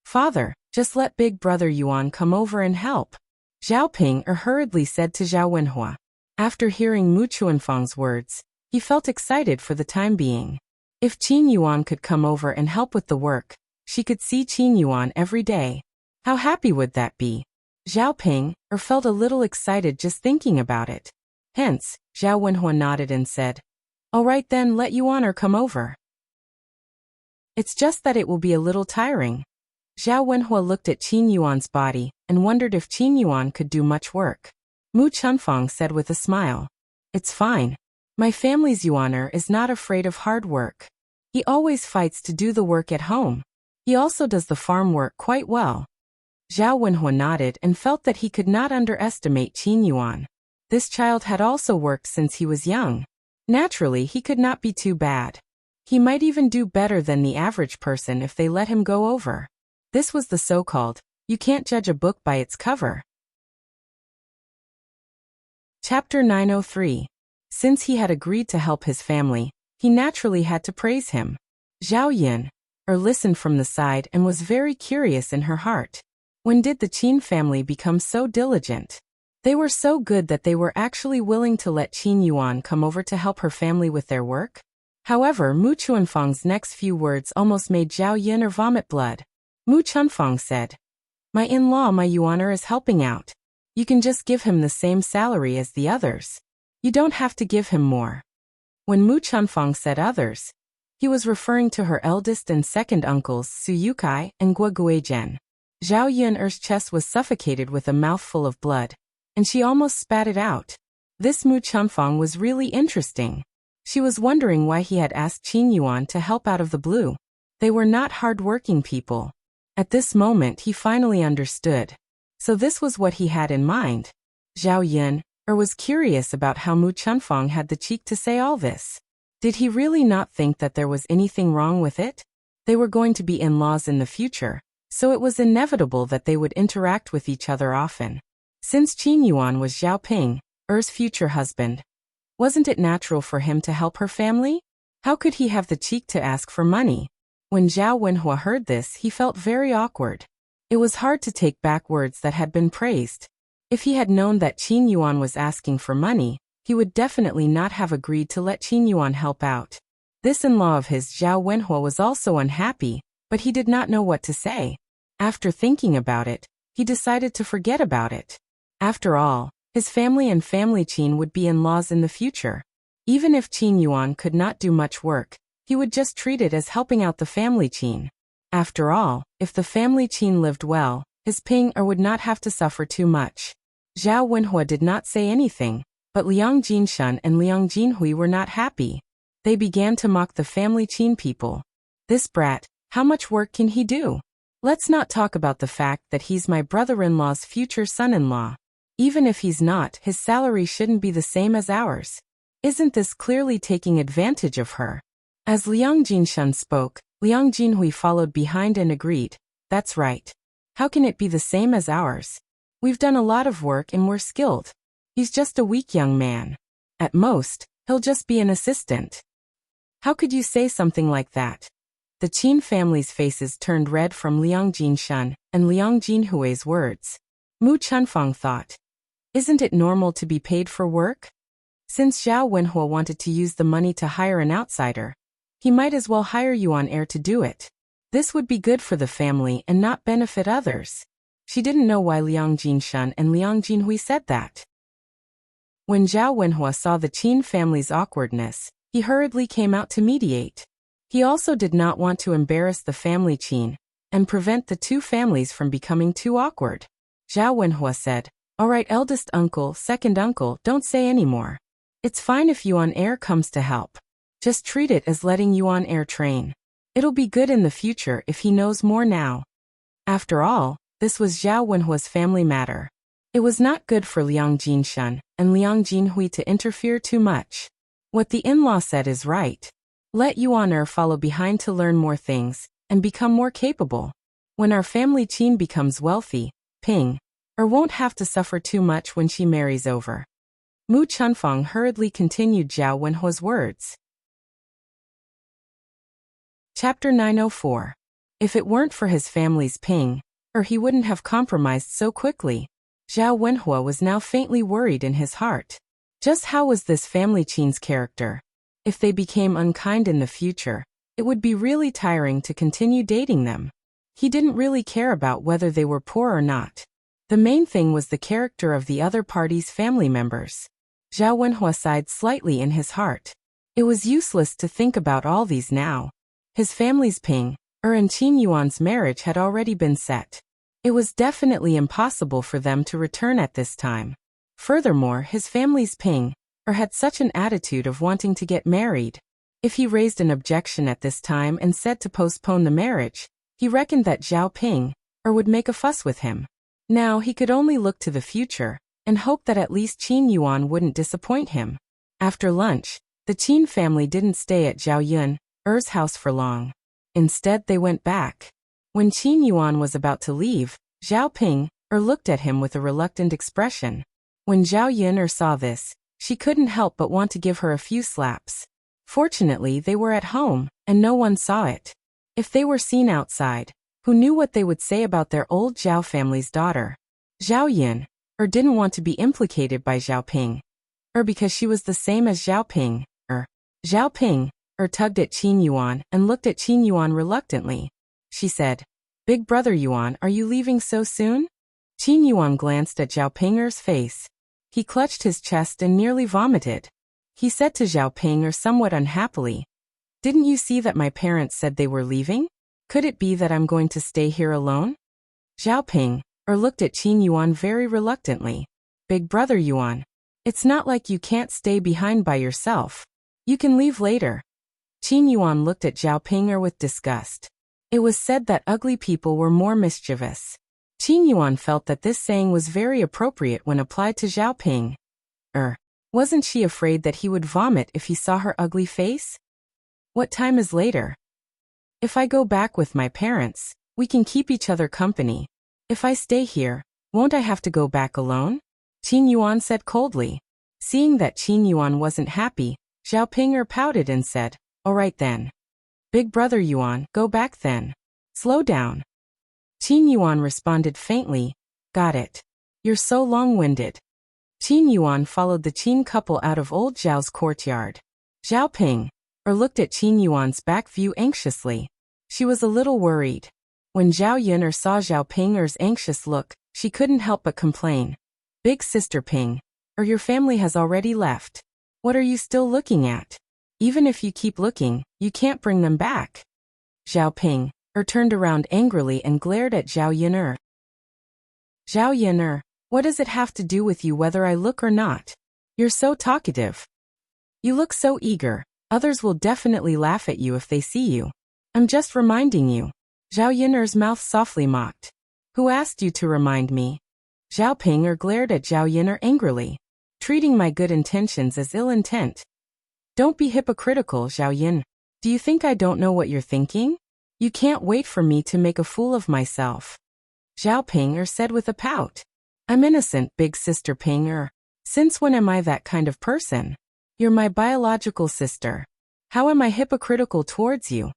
"Father, just let big brother Yuan come over and help," Zhao Ping Er hurriedly said to Zhao Wenhua. After hearing Mu Chunfeng's words, he felt excited for the time being. If Qin Yuan could come over and help with the work, she could see Qin Yuan every day. How happy would that be? Zhao Ping Er felt a little excited just thinking about it. Hence, Zhao Wenhua nodded and said, "All right then, let Yuan Er come over. It's just that it will be a little tiring." Zhao Wenhua looked at Qin Yuan's body and wondered if Qin Yuan could do much work. Mu Chunfeng said with a smile, "It's fine. My family's Yuan Er is not afraid of hard work. He always fights to do the work at home. He also does the farm work quite well." Zhao Wenhua nodded and felt that he could not underestimate Qin Yuan. This child had also worked since he was young. Naturally, he could not be too bad. He might even do better than the average person if they let him go over. This was the so-called, "You can't judge a book by its cover." Chapter 903. Since he had agreed to help his family, he naturally had to praise him. Zhao Yin listened from the side and was very curious in her heart. When did the Qin family become so diligent? They were so good that they were actually willing to let Qin Yuan come over to help her family with their work? However, Mu Chunfeng's next few words almost made Zhao Yin vomit blood. Mu Chunfeng said, "My in-law, my Yuan is helping out. You can just give him the same salary as the others. You don't have to give him more." When Mu Chunfeng said others, he was referring to her eldest and second uncles Su Yukai and Guo Guizhen. Zhao Yun's chest was suffocated with a mouthful of blood, and she almost spat it out. This Mu Chunfeng was really interesting. She was wondering why he had asked Qin Yuan to help out of the blue. They were not hard-working people. At this moment he finally understood. So this was what he had in mind. Zhao Yun was curious about how Mu Chunfeng had the cheek to say all this. Did he really not think that there was anything wrong with it? They were going to be in-laws in the future, so it was inevitable that they would interact with each other often. Since Qin Yuan was Zhao Ping, Er's future husband, wasn't it natural for him to help her family? How could he have the cheek to ask for money? When Zhao Wenhua heard this, he felt very awkward. It was hard to take back words that had been praised. If he had known that Qin Yuan was asking for money, he would definitely not have agreed to let Qin Yuan help out. This in-law of his, Zhao Wenhua, was also unhappy, but he did not know what to say. After thinking about it, he decided to forget about it. After all, his family and family Qin would be in-laws in the future. Even if Qin Yuan could not do much work, he would just treat it as helping out the family Qin. After all, if the family Qin lived well, his Ping would not have to suffer too much. Zhao Wenhua did not say anything, but Liang Jinshan and Liang Jinhui were not happy. They began to mock the family Qin people. This brat, how much work can he do? Let's not talk about the fact that he's my brother-in-law's future son-in-law. Even if he's not, his salary shouldn't be the same as ours. Isn't this clearly taking advantage of her? As Liang Jinshan spoke, Liang Jinhui followed behind and agreed, that's right. How can it be the same as ours? We've done a lot of work and we're skilled. He's just a weak young man. At most, he'll just be an assistant. How could you say something like that? The Qin family's faces turned red from Liang Jinshan and Liang Jinhui's words. Mu Chunfang thought, isn't it normal to be paid for work? Since Zhao Wenhua wanted to use the money to hire an outsider, he might as well hire Yuan heir to do it. This would be good for the family and not benefit others. She didn't know why Liang Jinshan and Liang Jinhui said that. When Zhao Wenhua saw the Qin family's awkwardness, he hurriedly came out to mediate. He also did not want to embarrass the family Qin and prevent the two families from becoming too awkward. Zhao Wenhua said, all right, eldest uncle, second uncle, don't say any more. It's fine if Yuan heir comes to help. Just treat it as letting Yuan heir train. It'll be good in the future if he knows more now. After all, this was Zhao Wenhua's family matter. It was not good for Liang Jinshan and Liang Jinhui to interfere too much. What the in-law said is right. Let Yuan heir follow behind to learn more things and become more capable. When our family Qin becomes wealthy, Ping won't have to suffer too much when she marries over. Mu Chunfang hurriedly continued Zhao Wenhua's words. Chapter 904. If it weren't for his family's Ping, he wouldn't have compromised so quickly. Zhao Wenhua was now faintly worried in his heart. Just how was this family Qin's character? If they became unkind in the future, it would be really tiring to continue dating them. He didn't really care about whether they were poor or not. The main thing was the character of the other party's family members. Zhao Wenhua sighed slightly in his heart. It was useless to think about all these now. His family's Ping and Qin Yuan's marriage had already been set. It was definitely impossible for them to return at this time. Furthermore, his family's Ping had such an attitude of wanting to get married. If he raised an objection at this time and said to postpone the marriage, he reckoned that Zhao Ping would make a fuss with him. Now he could only look to the future and hope that at least Qin Yuan wouldn't disappoint him. After lunch, the Qin family didn't stay at Zhao Yun's house for long. Instead, they went back. When Qin Yuan was about to leave, Zhao Ping looked at him with a reluctant expression. When Zhao Yun saw this, she couldn't help but want to give her a few slaps. Fortunately, they were at home, and no one saw it. If they were seen outside, who knew what they would say about their old Zhao family's daughter? Zhao Yun didn't want to be implicated by Zhao Ping, because she was the same as Zhao Ping. Zhao Ping tugged at Qin Yuan and looked at Qin Yuan reluctantly. She said, Big brother Yuan, are you leaving so soon? Qin Yuan glanced at Zhao Ping's face. He clutched his chest and nearly vomited. He said to Zhao Ping somewhat unhappily, didn't you see that my parents said they were leaving? Could it be that I'm going to stay here alone? Zhao Ping looked at Qin Yuan very reluctantly. Big brother Yuan, it's not like you can't stay behind by yourself. You can leave later. Qin Yuan looked at Zhao Ping with disgust. It was said that ugly people were more mischievous. Qin Yuan felt that this saying was very appropriate when applied to Zhao Ping. Wasn't she afraid that he would vomit if he saw her ugly face? What time is later? If I go back with my parents, we can keep each other company. If I stay here, won't I have to go back alone? Qin Yuan said coldly. Seeing that Qin Yuan wasn't happy, Zhao Ping pouted and said, all right then. Big brother Yuan, go back then. Slow down. Qin Yuan responded faintly, got it. You're so long-winded. Qin Yuan followed the Qin couple out of old Zhao's courtyard. Zhao Ping looked at Qin Yuan's back view anxiously. She was a little worried. When Zhao Yun saw Zhao Ping's anxious look, she couldn't help but complain. Big sister Ping, your family has already left. What are you still looking at? Even if you keep looking, you can't bring them back. Zhao Ping turned around angrily and glared at Zhao Yun. Zhao Yin, what does it have to do with you whether I look or not? You're so talkative. You look so eager. Others will definitely laugh at you if they see you. I'm just reminding you. Zhao Yin's mouth softly mocked. Who asked you to remind me? Zhao Ping glared at Zhao Yin angrily, treating my good intentions as ill intent. Don't be hypocritical, Zhao Yin. Do you think I don't know what you're thinking? You can't wait for me to make a fool of myself. Zhao Ping said with a pout. I'm innocent, big sister Ping. Since when am I that kind of person? You're my biological sister. How am I hypocritical towards you?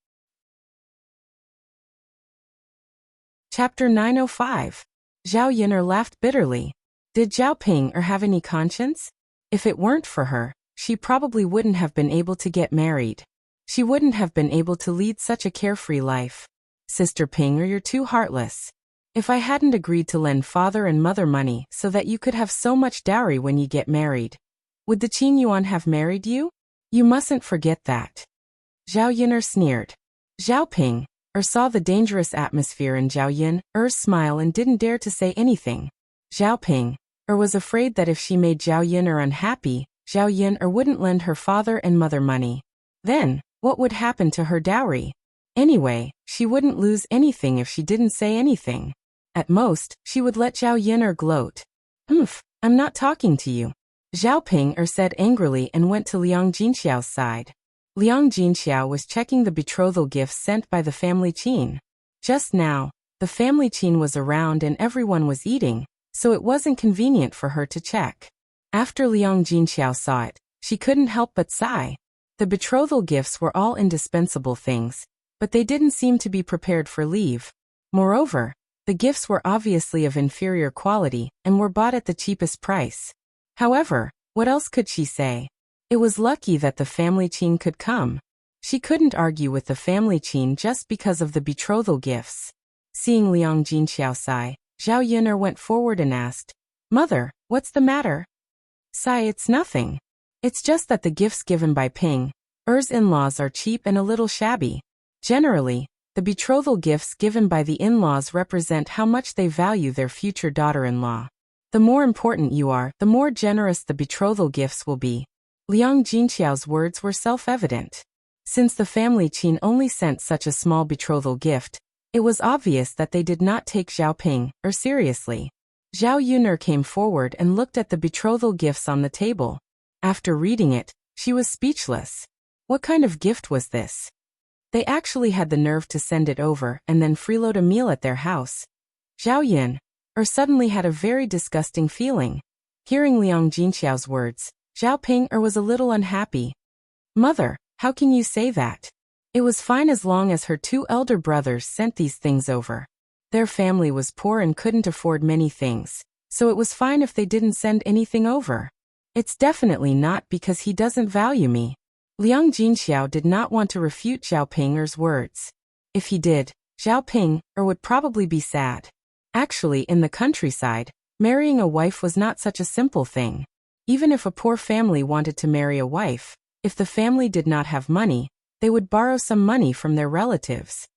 Chapter 905. Zhao Yin laughed bitterly. Did Zhao Ping have any conscience? If it weren't for her, she probably wouldn't have been able to get married. She wouldn't have been able to lead such a carefree life. Sister Ping, you're too heartless. If I hadn't agreed to lend father and mother money so that you could have so much dowry when you get married, would the Qin Yuan have married you? You mustn't forget that. Zhao Yin sneered. Zhao Ping saw the dangerous atmosphere in Zhao Yin's smile and didn't dare to say anything. Zhao Ping was afraid that if she made Zhao Yin unhappy, Zhao Yin wouldn't lend her father and mother money. Then, what would happen to her dowry? Anyway, she wouldn't lose anything if she didn't say anything. At most, she would let Zhao Yin gloat. I'm not talking to you. Zhao Ping said angrily and went to Liang Jinxiao's side. Liang Jinxiao was checking the betrothal gifts sent by the family Qin. Just now, the family Qin was around and everyone was eating, so it wasn't convenient for her to check. After Liang Jinxiao saw it, she couldn't help but sigh. The betrothal gifts were all indispensable things, but they didn't seem to be prepared for leave. Moreover, the gifts were obviously of inferior quality and were bought at the cheapest price. However, what else could she say? It was lucky that the family Qin could come. She couldn't argue with the family Qin just because of the betrothal gifts. Seeing Liang Jinxiao sigh, Zhao Yin went forward and asked, Mother, what's the matter? Sigh, it's nothing. It's just that the gifts given by Ping's in-laws are cheap and a little shabby. Generally, the betrothal gifts given by the in-laws represent how much they value their future daughter-in-law. The more important you are, the more generous the betrothal gifts will be. Liang Jinxiao's words were self-evident. Since the family Qin only sent such a small betrothal gift, it was obvious that they did not take Zhao Ping seriously. Zhao Yin came forward and looked at the betrothal gifts on the table. After reading it, she was speechless. What kind of gift was this? They actually had the nerve to send it over and then freeload a meal at their house. Zhao Yin suddenly had a very disgusting feeling. Hearing Liang Jinxiao's words, Zhao Ping was a little unhappy. Mother, how can you say that? It was fine as long as her two elder brothers sent these things over. Their family was poor and couldn't afford many things, so it was fine if they didn't send anything over. It's definitely not because he doesn't value me. Liang Jinxiao did not want to refute Zhao Ping's words. If he did, Zhao Ping would probably be sad. Actually, in the countryside, marrying a wife was not such a simple thing. Even if a poor family wanted to marry a wife, if the family did not have money, they would borrow some money from their relatives.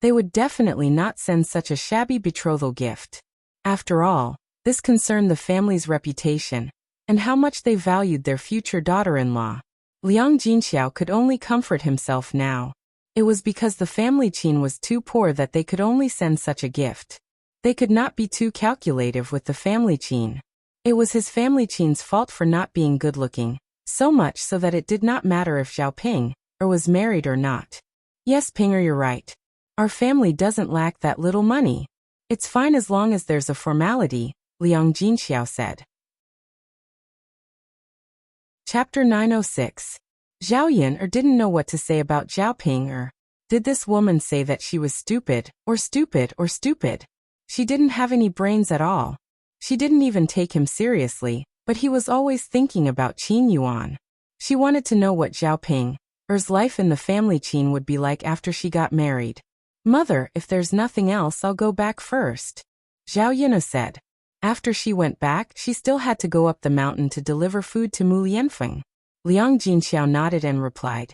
They would definitely not send such a shabby betrothal gift. After all, this concerned the family's reputation, and how much they valued their future daughter-in-law. Liang Jinxiao could only comfort himself now. It was because the family Qin was too poor that they could only send such a gift. They could not be too calculative with the family Qin. It was his family Qin's fault for not being good-looking, so much so that it did not matter if Zhao Ping was married or not. Yes, Pinger, you're right. Our family doesn't lack that little money. It's fine as long as there's a formality, Liang Jinxiao said. Chapter 906. Zhao Yin didn't know what to say about Zhao Ping. Did this woman say that she was stupid, or stupid, or stupid? She didn't have any brains at all. She didn't even take him seriously, but he was always thinking about Qin Yuan. She wanted to know what Zhao Ping's life in the family Qin would be like after she got married. Mother, if there's nothing else, I'll go back first, Zhao Yin said. After she went back, she still had to go up the mountain to deliver food to Mu Lianfeng. Liang Jinxiao nodded and replied,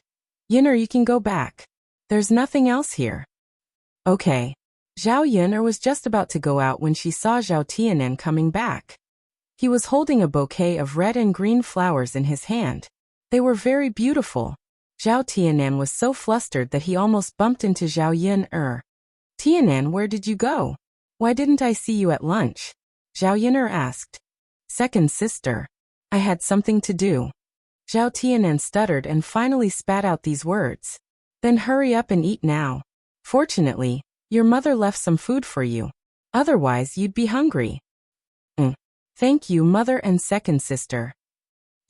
Yin, you can go back. There's nothing else here. Okay. Zhao Yun'er was just about to go out when she saw Zhao Tianan coming back. He was holding a bouquet of red and green flowers in his hand. They were very beautiful. Zhao Tianan was so flustered that he almost bumped into Zhao Yun'er. Tianan, where did you go? Why didn't I see you at lunch? Zhao Yun'er asked. Second sister. I had something to do. Zhao Tianan stuttered and finally spat out these words. Then hurry up and eat now. Fortunately, your mother left some food for you. Otherwise you'd be hungry. Thank you, mother and second sister.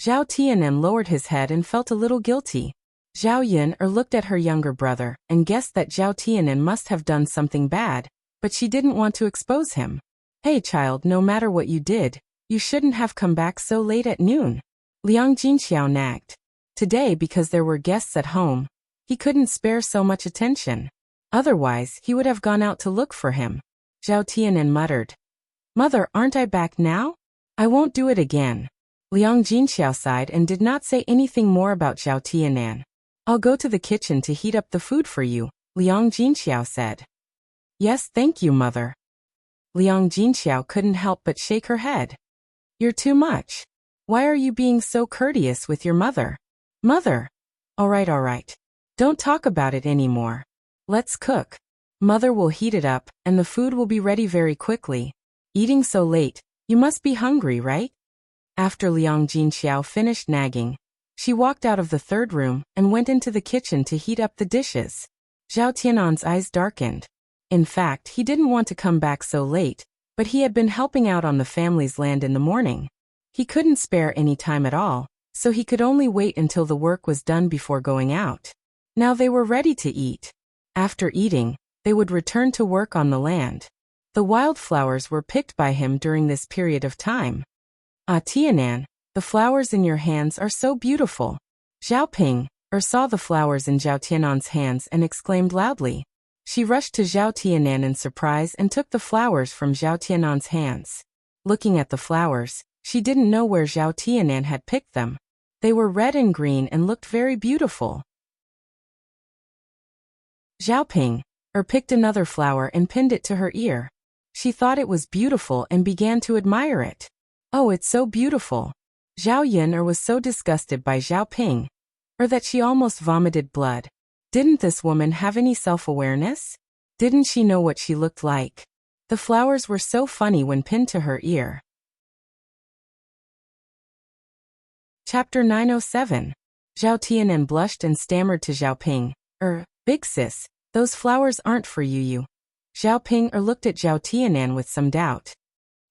Zhao Tianan lowered his head and felt a little guilty. Zhao Yun'er looked at her younger brother and guessed that Zhao Tianan must have done something bad, but she didn't want to expose him. Hey child, no matter what you did, you shouldn't have come back so late at noon. Liang Jinxiao nagged. Today, because there were guests at home, he couldn't spare so much attention. Otherwise, he would have gone out to look for him. Zhao Tianan muttered. Mother, aren't I back now? I won't do it again. Liang Jinxiao sighed and did not say anything more about Zhao Tianan. I'll go to the kitchen to heat up the food for you, Liang Jinxiao said. Yes, thank you, mother. Liang Jinxiao couldn't help but shake her head. You're too much. Why are you being so courteous with your mother? Mother! All right. Don't talk about it anymore. Let's cook. Mother will heat it up, and the food will be ready very quickly. Eating so late, you must be hungry, right? After Liang Jinxiao finished nagging, she walked out of the third room and went into the kitchen to heat up the dishes. Zhao Tianan's eyes darkened. In fact, he didn't want to come back so late, but he had been helping out on the family's land in the morning. He couldn't spare any time at all, so he could only wait until the work was done before going out. Now they were ready to eat. After eating, they would return to work on the land. The wildflowers were picked by him during this period of time. Ah, Tianan, the flowers in your hands are so beautiful. Zhao Ping saw the flowers in Zhao Tianan's hands and exclaimed loudly. She rushed to Zhao Tianan in surprise and took the flowers from Zhao Tianan's hands. Looking at the flowers, she didn't know where Zhao Tianan had picked them. They were red and green and looked very beautiful. Zhao Ping picked another flower and pinned it to her ear. She thought it was beautiful and began to admire it. Oh, it's so beautiful. Zhao Yun'er was so disgusted by Zhao Ping, that she almost vomited blood. Didn't this woman have any self-awareness? Didn't she know what she looked like? The flowers were so funny when pinned to her ear. Chapter 907. Zhao Tianan blushed and stammered to Zhao Ping. Big sis, those flowers aren't for you. Zhao Ping looked at Zhao Tianan with some doubt.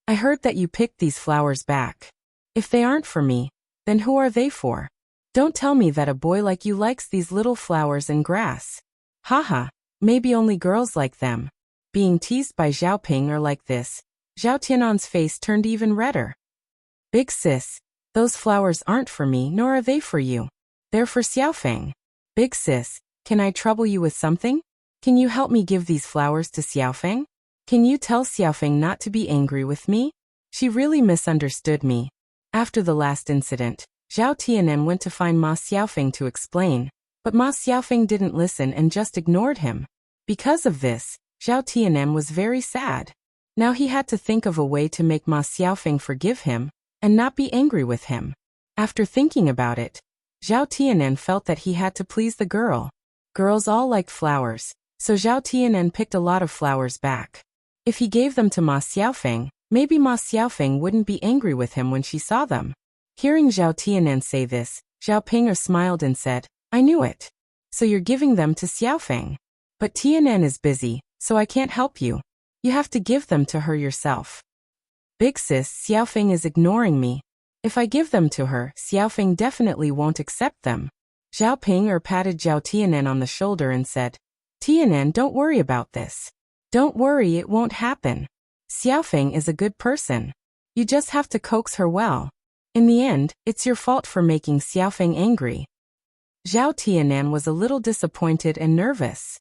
I heard that you picked these flowers back. If they aren't for me, then who are they for? Don't tell me that a boy like you likes these little flowers and grass. Haha, maybe only girls like them. Being teased by Zhao Ping like this, Zhao Tianan's face turned even redder. Big sis, those flowers aren't for me nor are they for you. They're for Xiaofeng. Big sis, can I trouble you with something? Can you help me give these flowers to Xiaofeng? Can you tell Xiaofeng not to be angry with me? She really misunderstood me. After the last incident, Zhao Tianan went to find Ma Xiaofeng to explain, but Ma Xiaofeng didn't listen and just ignored him. Because of this, Zhao Tianan was very sad. Now he had to think of a way to make Ma Xiaofeng forgive him and not be angry with him. After thinking about it, Zhao Tianan felt that he had to please the girl. Girls all liked flowers, so Zhao Tianan picked a lot of flowers back. If he gave them to Ma Xiaofeng, maybe Ma Xiaofeng wouldn't be angry with him when she saw them. Hearing Zhao Tianan say this, Zhao Ping smiled and said, I knew it. So you're giving them to Xiaofeng. But Tianan is busy, so I can't help you. You have to give them to her yourself. Big sis, Xiaofeng is ignoring me. If I give them to her, Xiaofeng definitely won't accept them. Zhao Ping patted Zhao Tianan on the shoulder and said, Tianan, don't worry about this. Don't worry, it won't happen. Xiaofeng is a good person. You just have to coax her well. In the end, it's your fault for making Xiaofeng angry. Zhao Tianan was a little disappointed and nervous.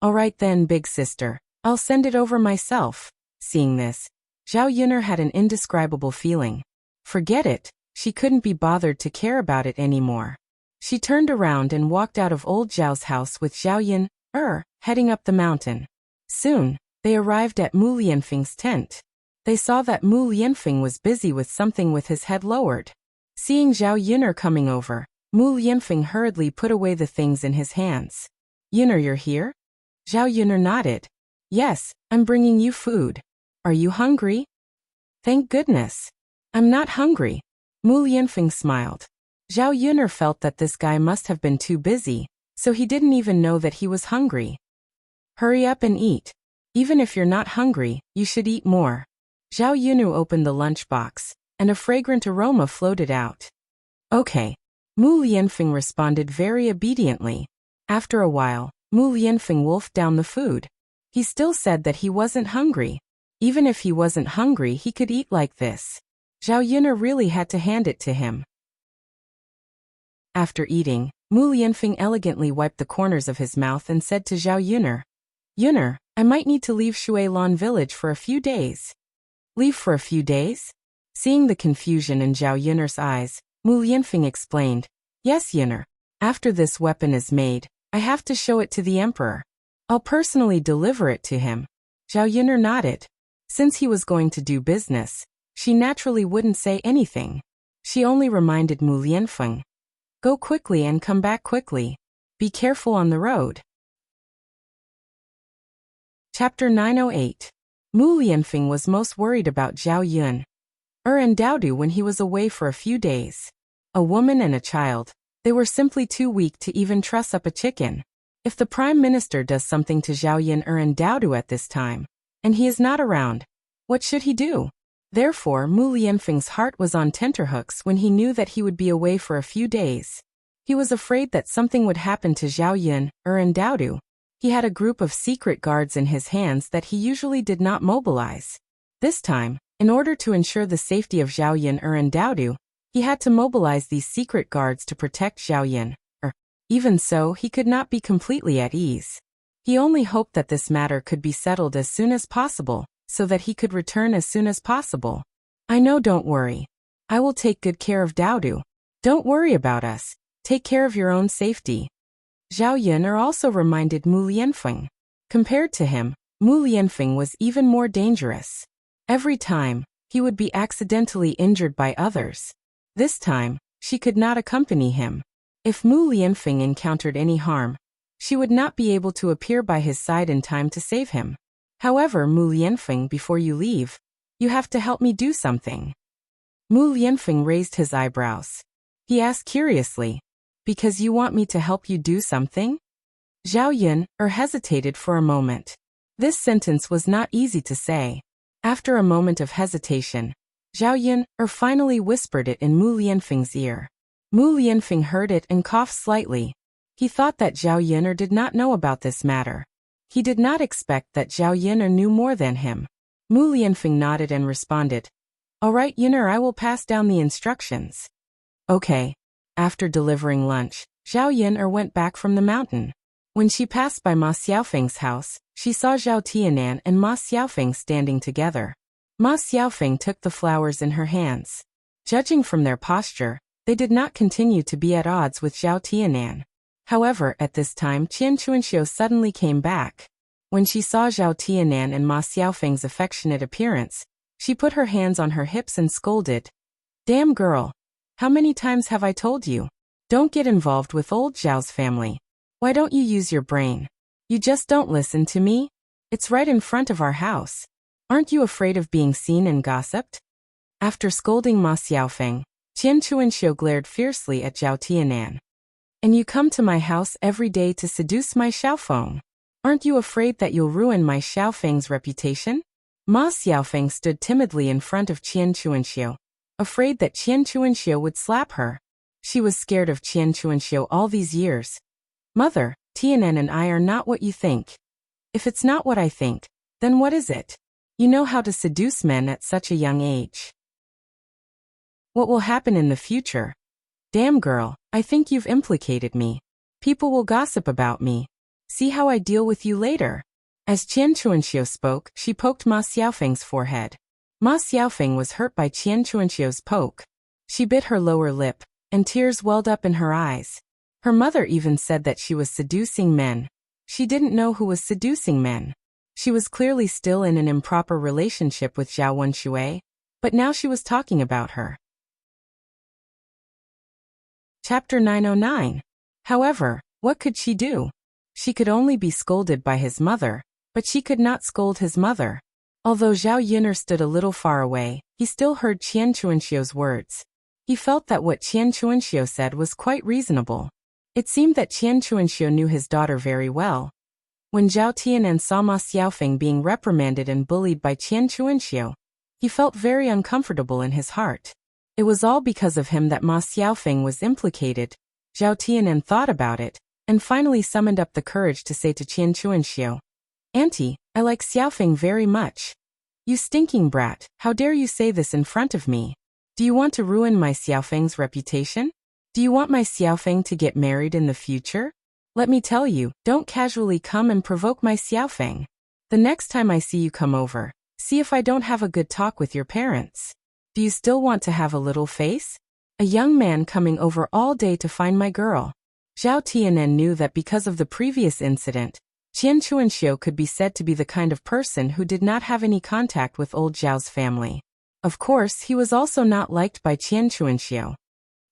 All right then, big sister, I'll send it over myself. Seeing this, Zhao Yun'er had an indescribable feeling. Forget it, she couldn't be bothered to care about it anymore. She turned around and walked out of old Zhao's house with Zhao Yun'er heading up the mountain. Soon, They arrived at Mu Lianfeng's tent. They saw that Mu Lianfeng was busy with something with his head lowered. Seeing Zhao Yun'er coming over, Mu Lianfeng hurriedly put away the things in his hands. Yun'er, you're here? Zhao Yun'er nodded. Yes, I'm bringing you food. Are you hungry? Thank goodness. I'm not hungry. Mu Lianfeng smiled. Zhao Yun'er felt that this guy must have been too busy, so he didn't even know that he was hungry. Hurry up and eat. Even if you're not hungry, you should eat more. Zhao Yun'er opened the lunchbox, and a fragrant aroma floated out. Okay. Mu Lianfeng responded very obediently. After a while, Mu Lianfeng wolfed down the food. He still said that he wasn't hungry. Even if he wasn't hungry, he could eat like this. Zhao Yun'er really had to hand it to him. After eating, Mu Lianfeng elegantly wiped the corners of his mouth and said to Zhao Yun'er, Yun'er, I might need to leave Shuilan village for a few days. Leave for a few days? Seeing the confusion in Zhao Yun'er's eyes, Mu Lianfeng explained, Yes, Yun'er. After this weapon is made, I have to show it to the emperor. I'll personally deliver it to him. Zhao Yun'er nodded. Since he was going to do business, she naturally wouldn't say anything. She only reminded Mu Lianfeng, Go quickly and come back quickly. Be careful on the road. Chapter 908. Mu Lianfeng was most worried about Zhao Yun'er and Daodu when he was away for a few days. A woman and a child, they were simply too weak to even truss up a chicken. If the Prime Minister does something to Zhao Yun'er and Daodu at this time, and he is not around, what should he do? Therefore, Mu Lianfeng's heart was on tenterhooks when he knew that he would be away for a few days. He was afraid that something would happen to Zhao Yun'er and Daodu. He had a group of secret guards in his hands that he usually did not mobilize. This time, in order to ensure the safety of Zhao Yun'er and Daodu, he had to mobilize these secret guards to protect Zhao Yun'er. Even so, he could not be completely at ease. He only hoped that this matter could be settled as soon as possible, so that he could return as soon as possible. I know, don't worry. I will take good care of Daodu. Don't worry about us. Take care of your own safety. Zhao Yun'er also reminded Mu Lianfeng. Compared to him, Mu Lianfeng was even more dangerous. Every time, he would be accidentally injured by others. This time, she could not accompany him. If Mu Lianfeng encountered any harm, she would not be able to appear by his side in time to save him. However, Mu Lianfeng, before you leave, you have to help me do something. Mu Lianfeng raised his eyebrows. He asked curiously, Because you want me to help you do something? Zhao Yun'er hesitated for a moment. This sentence was not easy to say. After a moment of hesitation, Zhao Yun'er finally whispered it in Mu Lianfeng's ear. Mu Lianfeng heard it and coughed slightly. He thought that Zhao Yun'er did not know about this matter. He did not expect that Zhao Yun'er knew more than him. Mu Lianfeng nodded and responded, All right, Yun'er, I will pass down the instructions. Okay. After delivering lunch, Zhao Yun'er went back from the mountain. When she passed by Ma Xiaofeng's house, she saw Zhao Tianan and Ma Xiaofeng standing together. Ma Xiaofeng took the flowers in her hands. Judging from their posture, they did not continue to be at odds with Zhao Tianan. However, at this time Qian Chuanxiu suddenly came back. When she saw Zhao Tianan and Ma Xiaofeng's affectionate appearance, she put her hands on her hips and scolded. Damn girl! How many times have I told you? Don't get involved with old Zhao's family. Why don't you use your brain? You just don't listen to me? It's right in front of our house. Aren't you afraid of being seen and gossiped? After scolding Ma Xiaofeng, Qian Chuanxiu glared fiercely at Zhao Tianan. And you come to my house every day to seduce my Xiaofeng. Aren't you afraid that you'll ruin my Xiaofeng's reputation? Ma Xiaofeng stood timidly in front of Qian Chuanxiu, afraid that Qian Chuanxiu would slap her. She was scared of Qian Chuanxiu all these years. Mother, Tianan and I are not what you think. If it's not what I think, then what is it? You know how to seduce men at such a young age. What will happen in the future? Damn girl, I think you've implicated me. People will gossip about me. See how I deal with you later. As Qian Chuanxiu spoke, she poked Ma Xiaofeng's forehead. Ma Xiaofeng was hurt by Qian Chuanxiu's poke. She bit her lower lip, and tears welled up in her eyes. Her mother even said that she was seducing men. She didn't know who was seducing men. She was clearly still in an improper relationship with Zhao Wenshui, but now she was talking about her. Chapter 909. However, what could she do? She could only be scolded by his mother, but she could not scold his mother. Although Zhao Yun'er stood a little far away, he still heard Qian Chuanxiu's words. He felt that what Qian Chuanxiu said was quite reasonable. It seemed that Qian Chuanxiu knew his daughter very well. When Zhao Tianan saw Ma Xiaofeng being reprimanded and bullied by Qian Chuanxiu, he felt very uncomfortable in his heart. It was all because of him that Ma Xiaofeng was implicated. Zhao Tianan thought about it, and finally summoned up the courage to say to Qian Chuanxiu, "Auntie, I like Xiaofeng very much." "You stinking brat, how dare you say this in front of me? Do you want to ruin my Xiaofeng's reputation? Do you want my Xiaofeng to get married in the future? Let me tell you, don't casually come and provoke my Xiaofeng. The next time I see you come over, see if I don't have a good talk with your parents. Do you still want to have a little face? A young man coming over all day to find my girl." Zhao Tianan knew that because of the previous incident, Qian Chuanxiu could be said to be the kind of person who did not have any contact with old Zhao's family. Of course, he was also not liked by Qian Chuanxiu.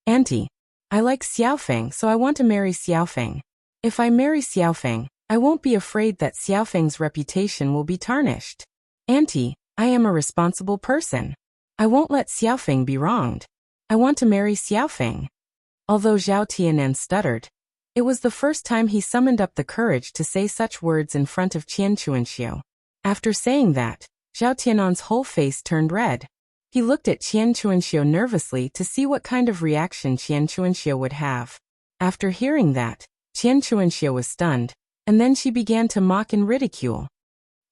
"Auntie, I like Xiaofeng, so I want to marry Xiaofeng. If I marry Xiaofeng, I won't be afraid that Xiaofeng's reputation will be tarnished. Auntie, I am a responsible person. I won't let Xiaofeng be wronged. I want to marry Xiaofeng." Although Zhao Tianan stuttered, it was the first time he summoned up the courage to say such words in front of Qian Chuanxiu. After saying that, Zhao Tianan's whole face turned red. He looked at Qian Chuanxiu nervously to see what kind of reaction Qian Chuanxiu would have. After hearing that, Qian Chuanxiu was stunned, and then she began to mock and ridicule.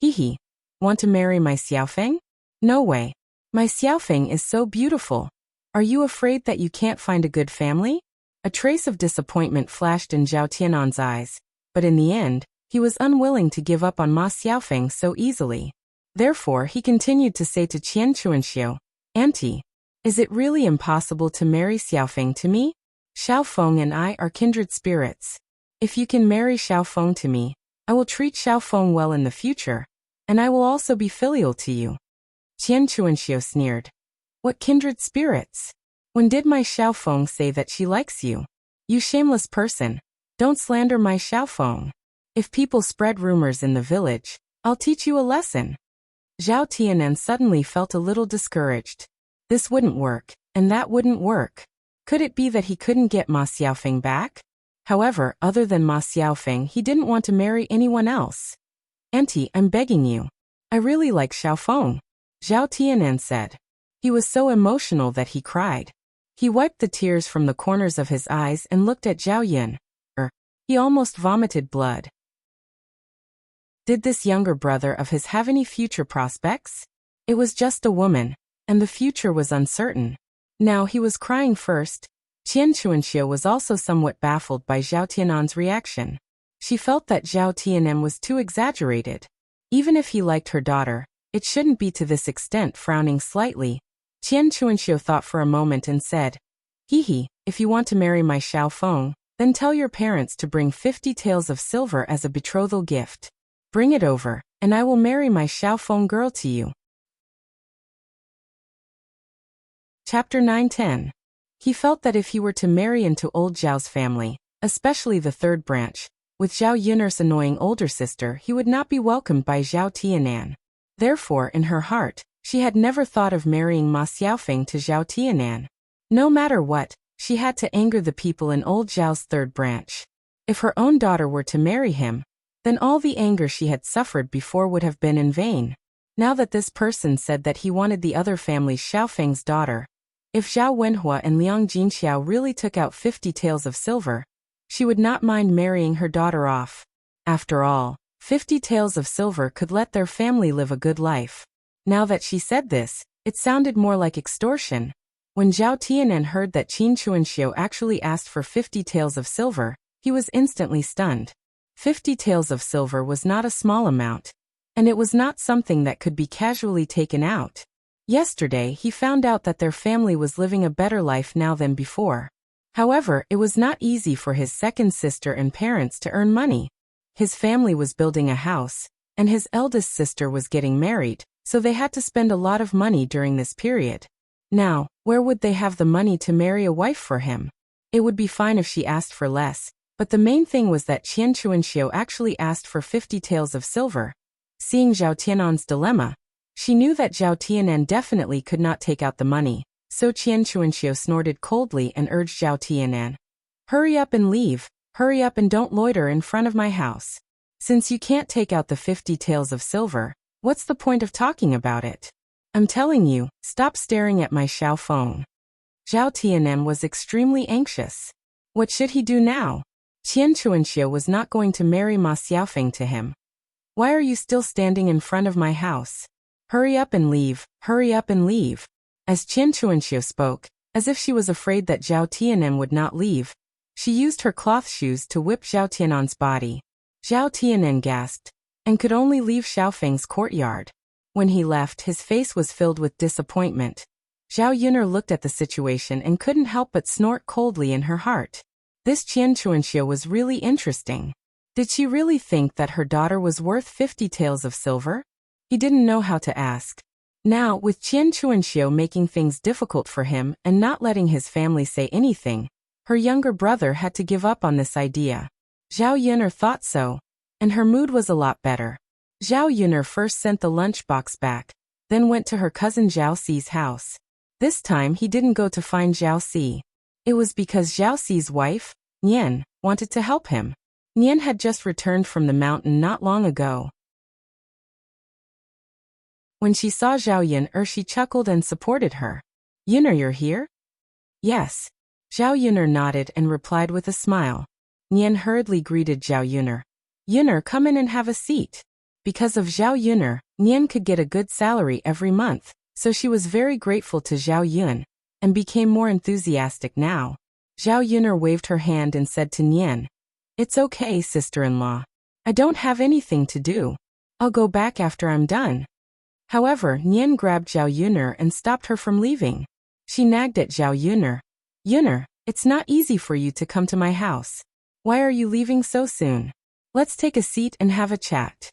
"Hehe, want to marry my Xiaofeng? No way. My Xiaofeng is so beautiful. Are you afraid that you can't find a good family?" A trace of disappointment flashed in Zhao Tianan's eyes, but in the end, he was unwilling to give up on Ma Xiaofeng so easily. Therefore, he continued to say to Qian Chuanxiu, "Auntie, is it really impossible to marry Xiaofeng to me? Xiaofeng and I are kindred spirits. If you can marry Xiaofeng to me, I will treat Xiaofeng well in the future, and I will also be filial to you." Qian Chuanxiu sneered. "What kindred spirits? When did my Xiaofeng say that she likes you? You shameless person, don't slander my Xiaofeng. If people spread rumors in the village, I'll teach you a lesson." Zhao Tianan suddenly felt a little discouraged. This wouldn't work, and that wouldn't work. Could it be that he couldn't get Ma Xiaofeng back? However, other than Ma Xiaofeng, he didn't want to marry anyone else. "Auntie, I'm begging you. I really like Xiaofeng," Zhao Tianan said. He was so emotional that he cried. He wiped the tears from the corners of his eyes and looked at Zhao Yun. He almost vomited blood. Did this younger brother of his have any future prospects? It was just a woman, and the future was uncertain. Now he was crying first. Qian Chuanxiu was also somewhat baffled by Zhao Tianan's reaction. She felt that Zhao Tianan was too exaggerated. Even if he liked her daughter, it shouldn't be to this extent. Frowning slightly, Qian Chuanxiu thought for a moment and said, "Hehe, if you want to marry my Xiaofeng, then tell your parents to bring 50 taels of silver as a betrothal gift. Bring it over, and I will marry my Xiaofeng girl to you." Chapter 910. He felt that if he were to marry into old Zhao's family, especially the third branch, with Zhao Yun'er's annoying older sister, he would not be welcomed by Zhao Tianan. Therefore, in her heart, she had never thought of marrying Ma Xiaofeng to Zhao Tianan. No matter what, she had to anger the people in old Zhao's third branch. If her own daughter were to marry him, then all the anger she had suffered before would have been in vain. Now that this person said that he wanted the other family's Xiaofeng's daughter, if Zhao Wenhua and Liang Jinxiao really took out 50 taels of silver, she would not mind marrying her daughter off. After all, 50 taels of silver could let their family live a good life. Now that she said this, it sounded more like extortion. When Zhao Tianan heard that Qian Chuanxiu actually asked for 50 taels of silver, he was instantly stunned. 50 taels of silver was not a small amount, and it was not something that could be casually taken out. Yesterday he found out that their family was living a better life now than before. However, it was not easy for his second sister and parents to earn money. His family was building a house, and his eldest sister was getting married, so they had to spend a lot of money during this period. Now, where would they have the money to marry a wife for him? It would be fine if she asked for less, but the main thing was that Qian Chuanxiu actually asked for 50 taels of silver. Seeing Zhao Tianan's dilemma, she knew that Zhao Tianan definitely could not take out the money, so Qian Chuanxiu snorted coldly and urged Zhao Tianan, "Hurry up and leave, hurry up and don't loiter in front of my house. Since you can't take out the 50 taels of silver, what's the point of talking about it? I'm telling you, stop staring at my Xiao phone." Zhao Tianan was extremely anxious. What should he do now? Qian Chuanxiu was not going to marry Ma Xiaofeng to him. "Why are you still standing in front of my house? Hurry up and leave, hurry up and leave." As Qian Chuanxiu spoke, as if she was afraid that Zhao Tianan would not leave, she used her cloth shoes to whip Zhao Tianan's body. Zhao Tianan gasped, and could only leave Xiaofeng's courtyard. When he left, his face was filled with disappointment. Zhao Yuner looked at the situation and couldn't help but snort coldly in her heart. This Qian Chuanxiu was really interesting. Did she really think that her daughter was worth 50 taels of silver? He didn't know how to ask. Now, with Qian Chuanxiu making things difficult for him and not letting his family say anything, her younger brother had to give up on this idea. Zhao Yuner thought so, and her mood was a lot better. Zhao Yuner first sent the lunchbox back, then went to her cousin Zhao Xi's house. This time he didn't go to find Zhao Xi. It was because Zhao Xi's wife, Nian, wanted to help him. Nian had just returned from the mountain not long ago. When she saw Zhao Yuner, she chuckled and supported her. "Yuner, you're here?" "Yes." Zhao Yuner nodded and replied with a smile. Nian hurriedly greeted Zhao Yuner. "Yuner, come in and have a seat." Because of Zhao Yuner, Nian could get a good salary every month, so she was very grateful to Zhao Yun, and became more enthusiastic now. Zhao Yuner waved her hand and said to Nian, "It's okay, sister-in-law. I don't have anything to do. I'll go back after I'm done." However, Nian grabbed Zhao Yuner and stopped her from leaving. She nagged at Zhao Yuner. "Yuner, it's not easy for you to come to my house. Why are you leaving so soon? Let's take a seat and have a chat."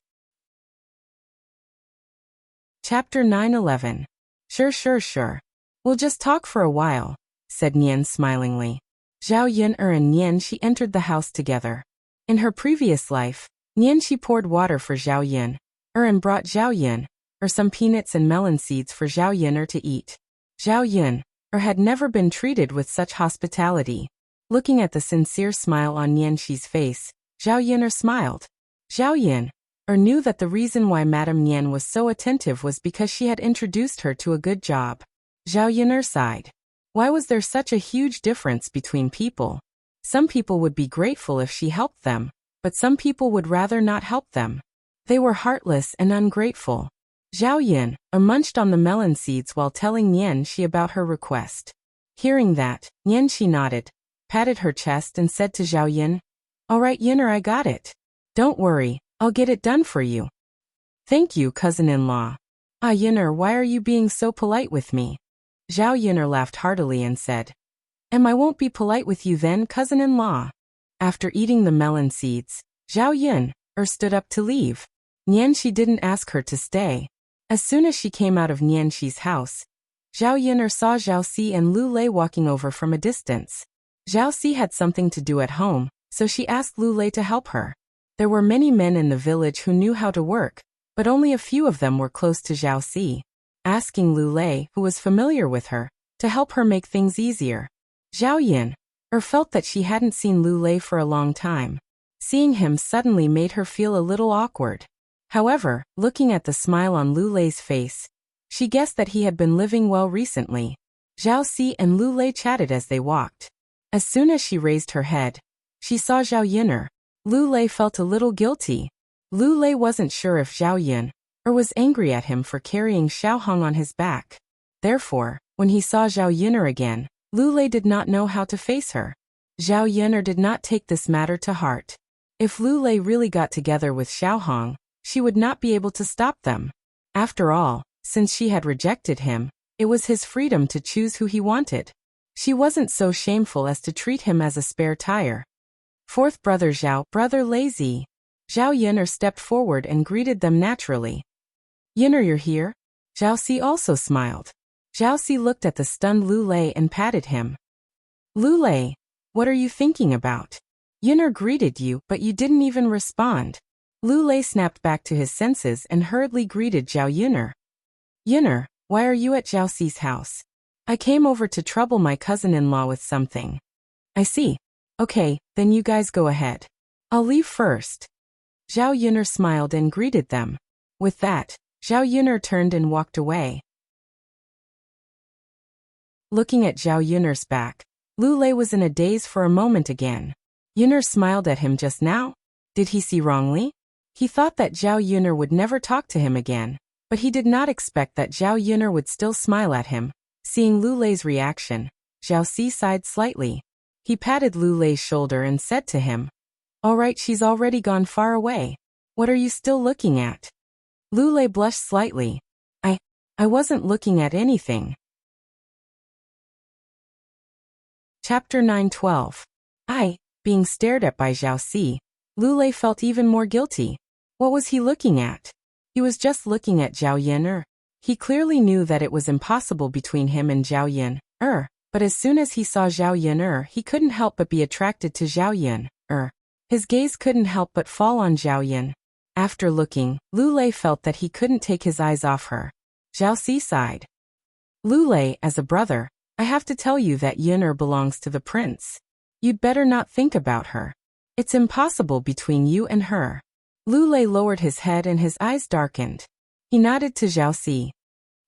Chapter 9:11. Sure. We'll just talk for a while," said Nian smilingly. Zhao Yuner and Nian she entered the house together. In her previous life, Nian she poured water for Zhao Yuner and brought Zhao Yuner some peanuts and melon seeds for Zhao Yuner to eat. Zhao Yuner had never been treated with such hospitality. Looking at the sincere smile on Nian Shi's face, Zhao Yuner smiled. Zhao Yuner knew that the reason why Madame Nian was so attentive was because she had introduced her to a good job. Zhao Yuner sighed. Why was there such a huge difference between people? Some people would be grateful if she helped them, but some people would rather not help them. They were heartless and ungrateful. Zhao Yuner munched on the melon seeds while telling Nian Shi about her request. Hearing that, Nian Shi nodded, patted her chest and said to Zhao Yuner, "All right, Yuner, I got it. Don't worry, I'll get it done for you." "Thank you, cousin-in-law." "Ah, Yuner, why are you being so polite with me?" Zhao Yuner laughed heartily and said, "I won't be polite with you then, cousin-in-law." After eating the melon seeds, Zhao Yuner stood up to leave. Nian Shi didn't ask her to stay. As soon as she came out of Nian Shi's house, Zhao Yuner saw Zhao Xi and Lu Lei walking over from a distance. Zhao Xi had something to do at home, so she asked Lu Lei to help her. There were many men in the village who knew how to work, but only a few of them were close to Zhao Xi. Asking Lu Lei, who was familiar with her, to help her make things easier. Zhao Yuner felt that she hadn't seen Lu Lei for a long time. Seeing him suddenly made her feel a little awkward. However, looking at the smile on Lu Lei's face, she guessed that he had been living well recently. Zhao Xi and Lu Lei chatted as they walked. As soon as she raised her head, she saw Zhao Yuner. Lu Lei felt a little guilty. Lu Lei wasn't sure if Zhao Yuner was angry at him for carrying Xiao Hong on his back. Therefore, when he saw Zhao Yuner again, Lu Lei did not know how to face her. Zhao Yuner did not take this matter to heart. If Lu Lei really got together with Xiao Hong, she would not be able to stop them. After all, since she had rejected him, it was his freedom to choose who he wanted. She wasn't so shameful as to treat him as a spare tire. Fourth brother Zhao, brother lazy. Zhao Yun'er stepped forward and greeted them naturally. Yun'er, you're here? Zhao Si also smiled. Zhao Si looked at the stunned Lu Lei and patted him. Lu Lei, what are you thinking about? Yun'er greeted you, but you didn't even respond. Lu Lei snapped back to his senses and hurriedly greeted Zhao Yun'er. Yun'er, why are you at Zhao Si's house? I came over to trouble my cousin-in-law with something. I see. Okay, then you guys go ahead. I'll leave first. Zhao Yun'er smiled and greeted them. With that, Zhao Yun'er turned and walked away. Looking at Zhao Yun'er's back, Lu Lei was in a daze for a moment again. Yun'er smiled at him just now? Did he see wrongly? He thought that Zhao Yun'er would never talk to him again, but he did not expect that Zhao Yun'er would still smile at him. Seeing Lu Lei's reaction, Zhao Si sighed slightly. He patted Lu Lei's shoulder and said to him, All right, she's already gone far away. What are you still looking at? Lu Lei blushed slightly. I wasn't looking at anything. Chapter 9:12. Being stared at by Zhao Si, Lu Lei felt even more guilty. What was he looking at? He was just looking at Zhao Yun'er. He clearly knew that it was impossible between him and Zhao Yun'er, but as soon as he saw Zhao Yun'er, he couldn't help but be attracted to Zhao Yun'er. His gaze couldn't help but fall on Zhao Yun. After looking, Lu Lei felt that he couldn't take his eyes off her. Zhao Si sighed. Lu Lei, as a brother, I have to tell you that Yun'er belongs to the prince. You'd better not think about her. It's impossible between you and her. Lu Lei lowered his head and his eyes darkened. He nodded to Zhao Si.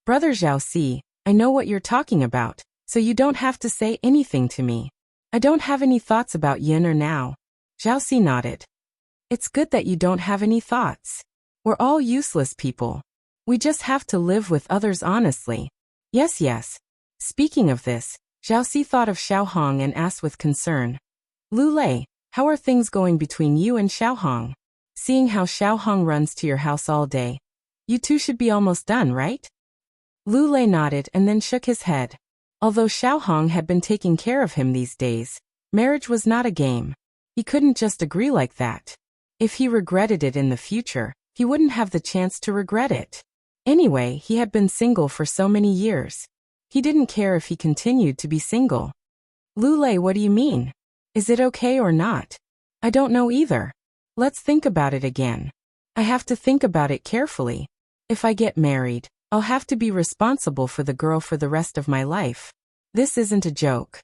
Brother Zhao Si, I know what you're talking about, so you don't have to say anything to me. I don't have any thoughts about Yun'er now. Zhao Si nodded. It's good that you don't have any thoughts. We're all useless people. We just have to live with others honestly. Yes. Speaking of this, Zhao Si thought of Xiao Hong and asked with concern. Lu Lei, how are things going between you and Xiao Hong? Seeing how Xiao Hong runs to your house all day, you two should be almost done, right? Lu Lei nodded and then shook his head. Although Xiao Hong had been taking care of him these days, marriage was not a game. He couldn't just agree like that. If he regretted it in the future, he wouldn't have the chance to regret it. Anyway, he had been single for so many years. He didn't care if he continued to be single. Lu Lei, what do you mean? Is it okay or not? I don't know either. Let's think about it again. I have to think about it carefully. If I get married, I'll have to be responsible for the girl for the rest of my life. This isn't a joke.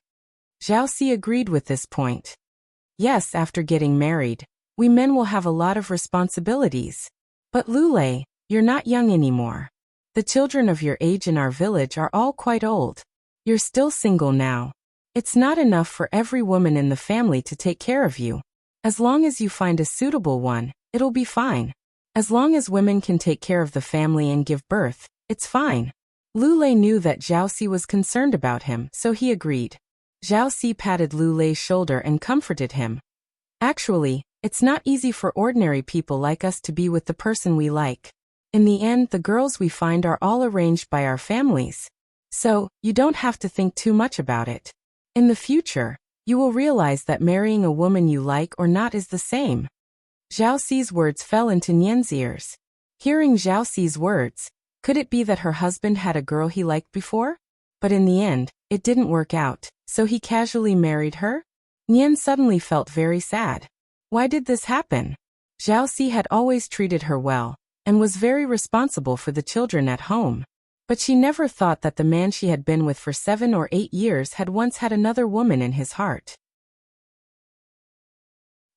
Zhao Si agreed with this point. Yes, after getting married, we men will have a lot of responsibilities. But Lu Lei, you're not young anymore. The children of your age in our village are all quite old. You're still single now. It's not enough for every woman in the family to take care of you. As long as you find a suitable one, it'll be fine. As long as women can take care of the family and give birth, it's fine. Lu Lei knew that Zhao Si was concerned about him, so he agreed. Zhao Si patted Lu Lei's shoulder and comforted him. Actually, it's not easy for ordinary people like us to be with the person we like. In the end, the girls we find are all arranged by our families. So, you don't have to think too much about it. In the future, you will realize that marrying a woman you like or not is the same. Zhao Si's words fell into Nian's ears. Hearing Zhao Si's words, could it be that her husband had a girl he liked before? But in the end, it didn't work out, so he casually married her? Nian suddenly felt very sad. Why did this happen? Zhao Si had always treated her well, and was very responsible for the children at home. But she never thought that the man she had been with for 7 or 8 years had once had another woman in his heart.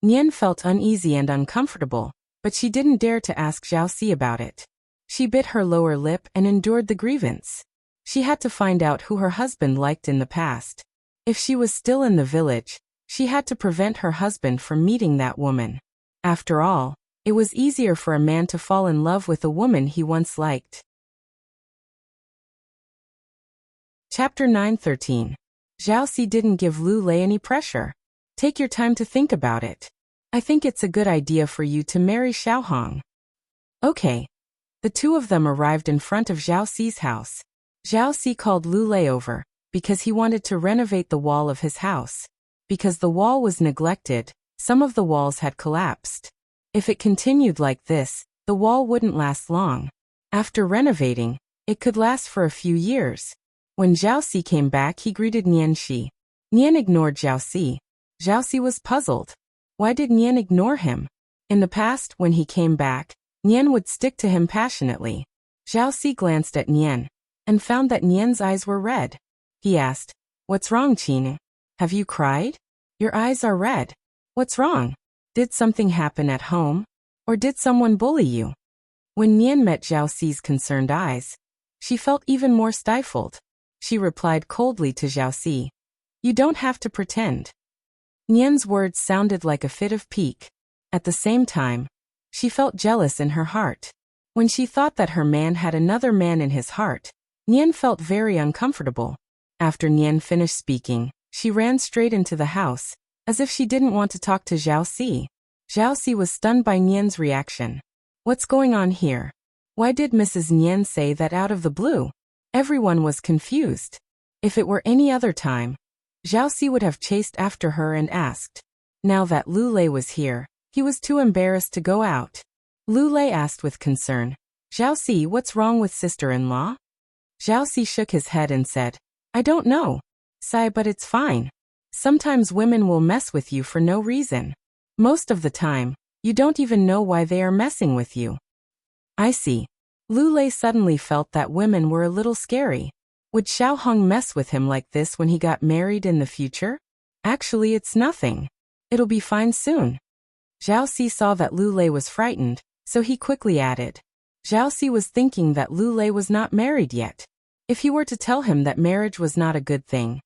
Nian felt uneasy and uncomfortable, but she didn't dare to ask Zhao Si about it. She bit her lower lip and endured the grievance. She had to find out who her husband liked in the past. If she was still in the village, she had to prevent her husband from meeting that woman. After all, it was easier for a man to fall in love with a woman he once liked. Chapter 9:13. Zhao Si didn't give Lu Lei any pressure. Take your time to think about it. I think it's a good idea for you to marry Xiao Hong. Okay. The two of them arrived in front of Zhao Si's house. Zhao Si called Lu Lei over, because he wanted to renovate the wall of his house. Because the wall was neglected, some of the walls had collapsed. If it continued like this, the wall wouldn't last long. After renovating, it could last for a few years. When Zhao Si came back, he greeted Nian Shi. Nian ignored Zhao Si. Zhao Si was puzzled. Why did Nian ignore him? In the past, when he came back, Nian would stick to him passionately. Zhao Si glanced at Nian and found that Nian's eyes were red. He asked, "What's wrong, Qin? Have you cried? Your eyes are red. What's wrong? Did something happen at home? Or did someone bully you?" When Nian met Zhao Si's concerned eyes, she felt even more stifled. She replied coldly to Zhao Si, "You don't have to pretend." Nian's words sounded like a fit of pique. At the same time, she felt jealous in her heart. When she thought that her man had another man in his heart, Nian felt very uncomfortable. After Nian finished speaking, she ran straight into the house, as if she didn't want to talk to Zhao Si. Zhao Si was stunned by Nian's reaction. What's going on here? Why did Mrs. Nian say that out of the blue? Everyone was confused. If it were any other time, Zhao Si would have chased after her and asked. Now that Lu Lei was here, he was too embarrassed to go out. Lu Lei asked with concern, "Zhao Si, what's wrong with sister-in-law?" Zhao Si shook his head and said, "I don't know. Sigh, but it's fine. Sometimes women will mess with you for no reason. Most of the time, you don't even know why they are messing with you." I see. Lu Lei suddenly felt that women were a little scary. Would Xiao Hong mess with him like this when he got married in the future? Actually, it's nothing. It'll be fine soon. Zhao Si saw that Lu Lei was frightened, so he quickly added. Zhao Si was thinking that Lu Lei was not married yet. If he were to tell him that marriage was not a good thing,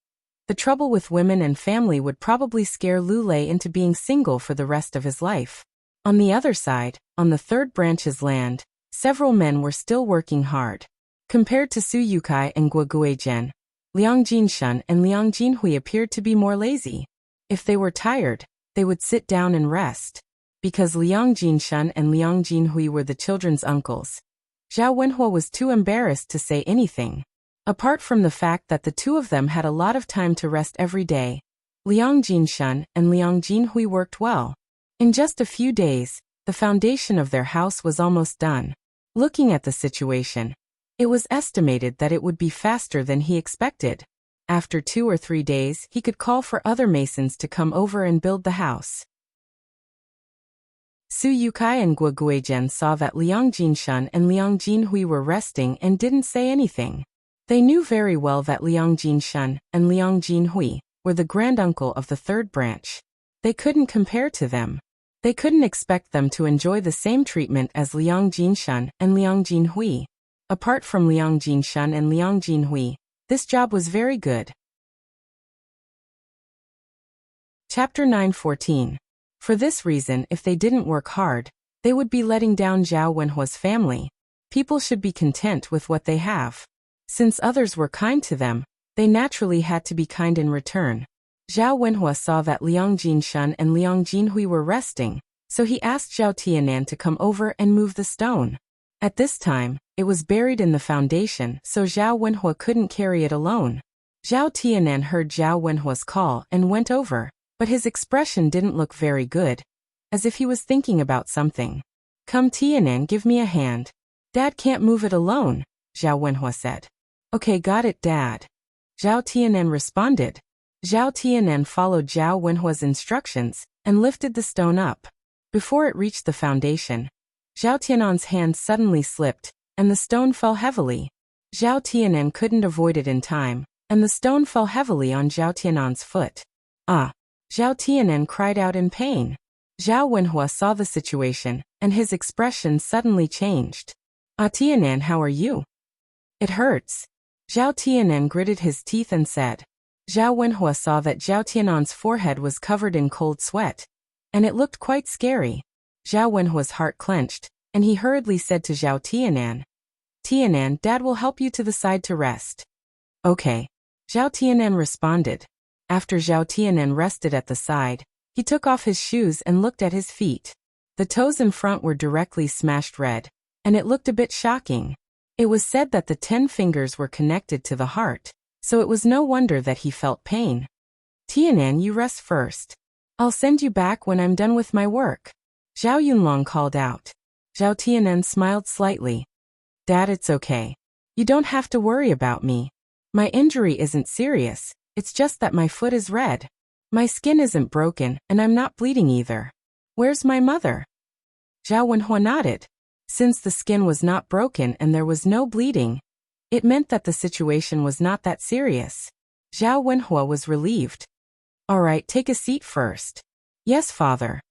the trouble with women and family would probably scare Lu Lei into being single for the rest of his life. On the other side, on the third branch's land, several men were still working hard. Compared to Su Yukai and Guo Guizhen, Liang Jinshun and Liang Jinhui appeared to be more lazy. If they were tired, they would sit down and rest. Because Liang Jinshun and Liang Jinhui were the children's uncles, Zhao Wenhua was too embarrassed to say anything. Apart from the fact that the two of them had a lot of time to rest every day, Liang Jinshun and Liang Jinhui worked well. In just a few days, the foundation of their house was almost done. Looking at the situation, it was estimated that it would be faster than he expected. After 2 or 3 days, he could call for other masons to come over and build the house. Su Yukai and Guo Guizhen saw that Liang Jinshun and Liang Jinhui were resting and didn't say anything. They knew very well that Liang Jinshun and Liang Jinhui were the granduncle of the third branch. They couldn't compare to them. They couldn't expect them to enjoy the same treatment as Liang Jinshun and Liang Jinhui. Apart from Liang Jinshun and Liang Jinhui, this job was very good. Chapter 9:14. For this reason, if they didn't work hard, they would be letting down Zhao Wenhua's family. People should be content with what they have. Since others were kind to them, they naturally had to be kind in return. Zhao Wenhua saw that Liang Jinshun and Liang Jinhui were resting, so he asked Zhao Tianan to come over and move the stone. At this time, it was buried in the foundation, so Zhao Wenhua couldn't carry it alone. Zhao Tianan heard Zhao Wenhua's call and went over, but his expression didn't look very good, as if he was thinking about something. "Come Tianan, give me a hand. Dad can't move it alone," Zhao Wenhua said. "Okay, got it, Dad." Zhao Tianan responded. Zhao Tianan followed Zhao Wenhua's instructions and lifted the stone up. Before it reached the foundation, Zhao Tianan's hand suddenly slipped, and the stone fell heavily. Zhao Tianan couldn't avoid it in time, and the stone fell heavily on Zhao Tianan's foot. "Ah!" Zhao Tianan cried out in pain. Zhao Wenhua saw the situation, and his expression suddenly changed. "Ah Tianan, how are you?" "It hurts." Zhao Tianan gritted his teeth and said. Zhao Wenhua saw that Zhao Tianan's forehead was covered in cold sweat, and it looked quite scary. Zhao Wenhua's heart clenched, and he hurriedly said to Zhao Tianan, "Tianan, Dad will help you to the side to rest." "Okay." Zhao Tianan responded. After Zhao Tianan rested at the side, he took off his shoes and looked at his feet. The toes in front were directly smashed red, and it looked a bit shocking. It was said that the 10 fingers were connected to the heart, so it was no wonder that he felt pain. "Tianan, you rest first. I'll send you back when I'm done with my work." Zhao Yunlong called out. Zhao Tianen smiled slightly. Dad, it's okay. You don't have to worry about me. My injury isn't serious, it's just that my foot is red. My skin isn't broken, and I'm not bleeding either. Where's my mother? Zhao Wenhua nodded. Since the skin was not broken and there was no bleeding, it meant that the situation was not that serious. Zhao Wenhua was relieved. All right, take a seat first. Yes, father.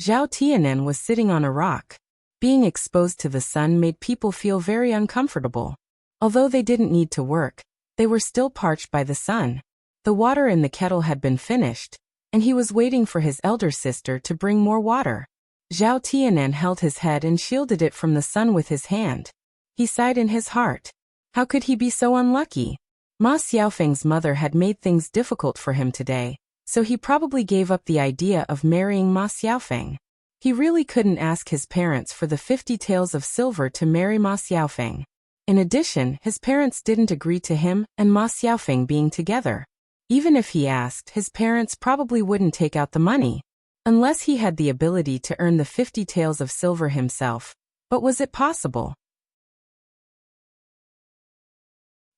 Zhao Tianen was sitting on a rock. Being exposed to the sun made people feel very uncomfortable. Although they didn't need to work, they were still parched by the sun. The water in the kettle had been finished, and he was waiting for his elder sister to bring more water. Zhao Tianen held his head and shielded it from the sun with his hand. He sighed in his heart. How could he be so unlucky? Ma Xiaofeng's mother had made things difficult for him today, so he probably gave up the idea of marrying Ma Xiaofeng. He really couldn't ask his parents for the 50 taels of silver to marry Ma Xiaofeng. In addition, his parents didn't agree to him and Ma Xiaofeng being together. Even if he asked, his parents probably wouldn't take out the money. Unless he had the ability to earn the 50 taels of silver himself. But was it possible?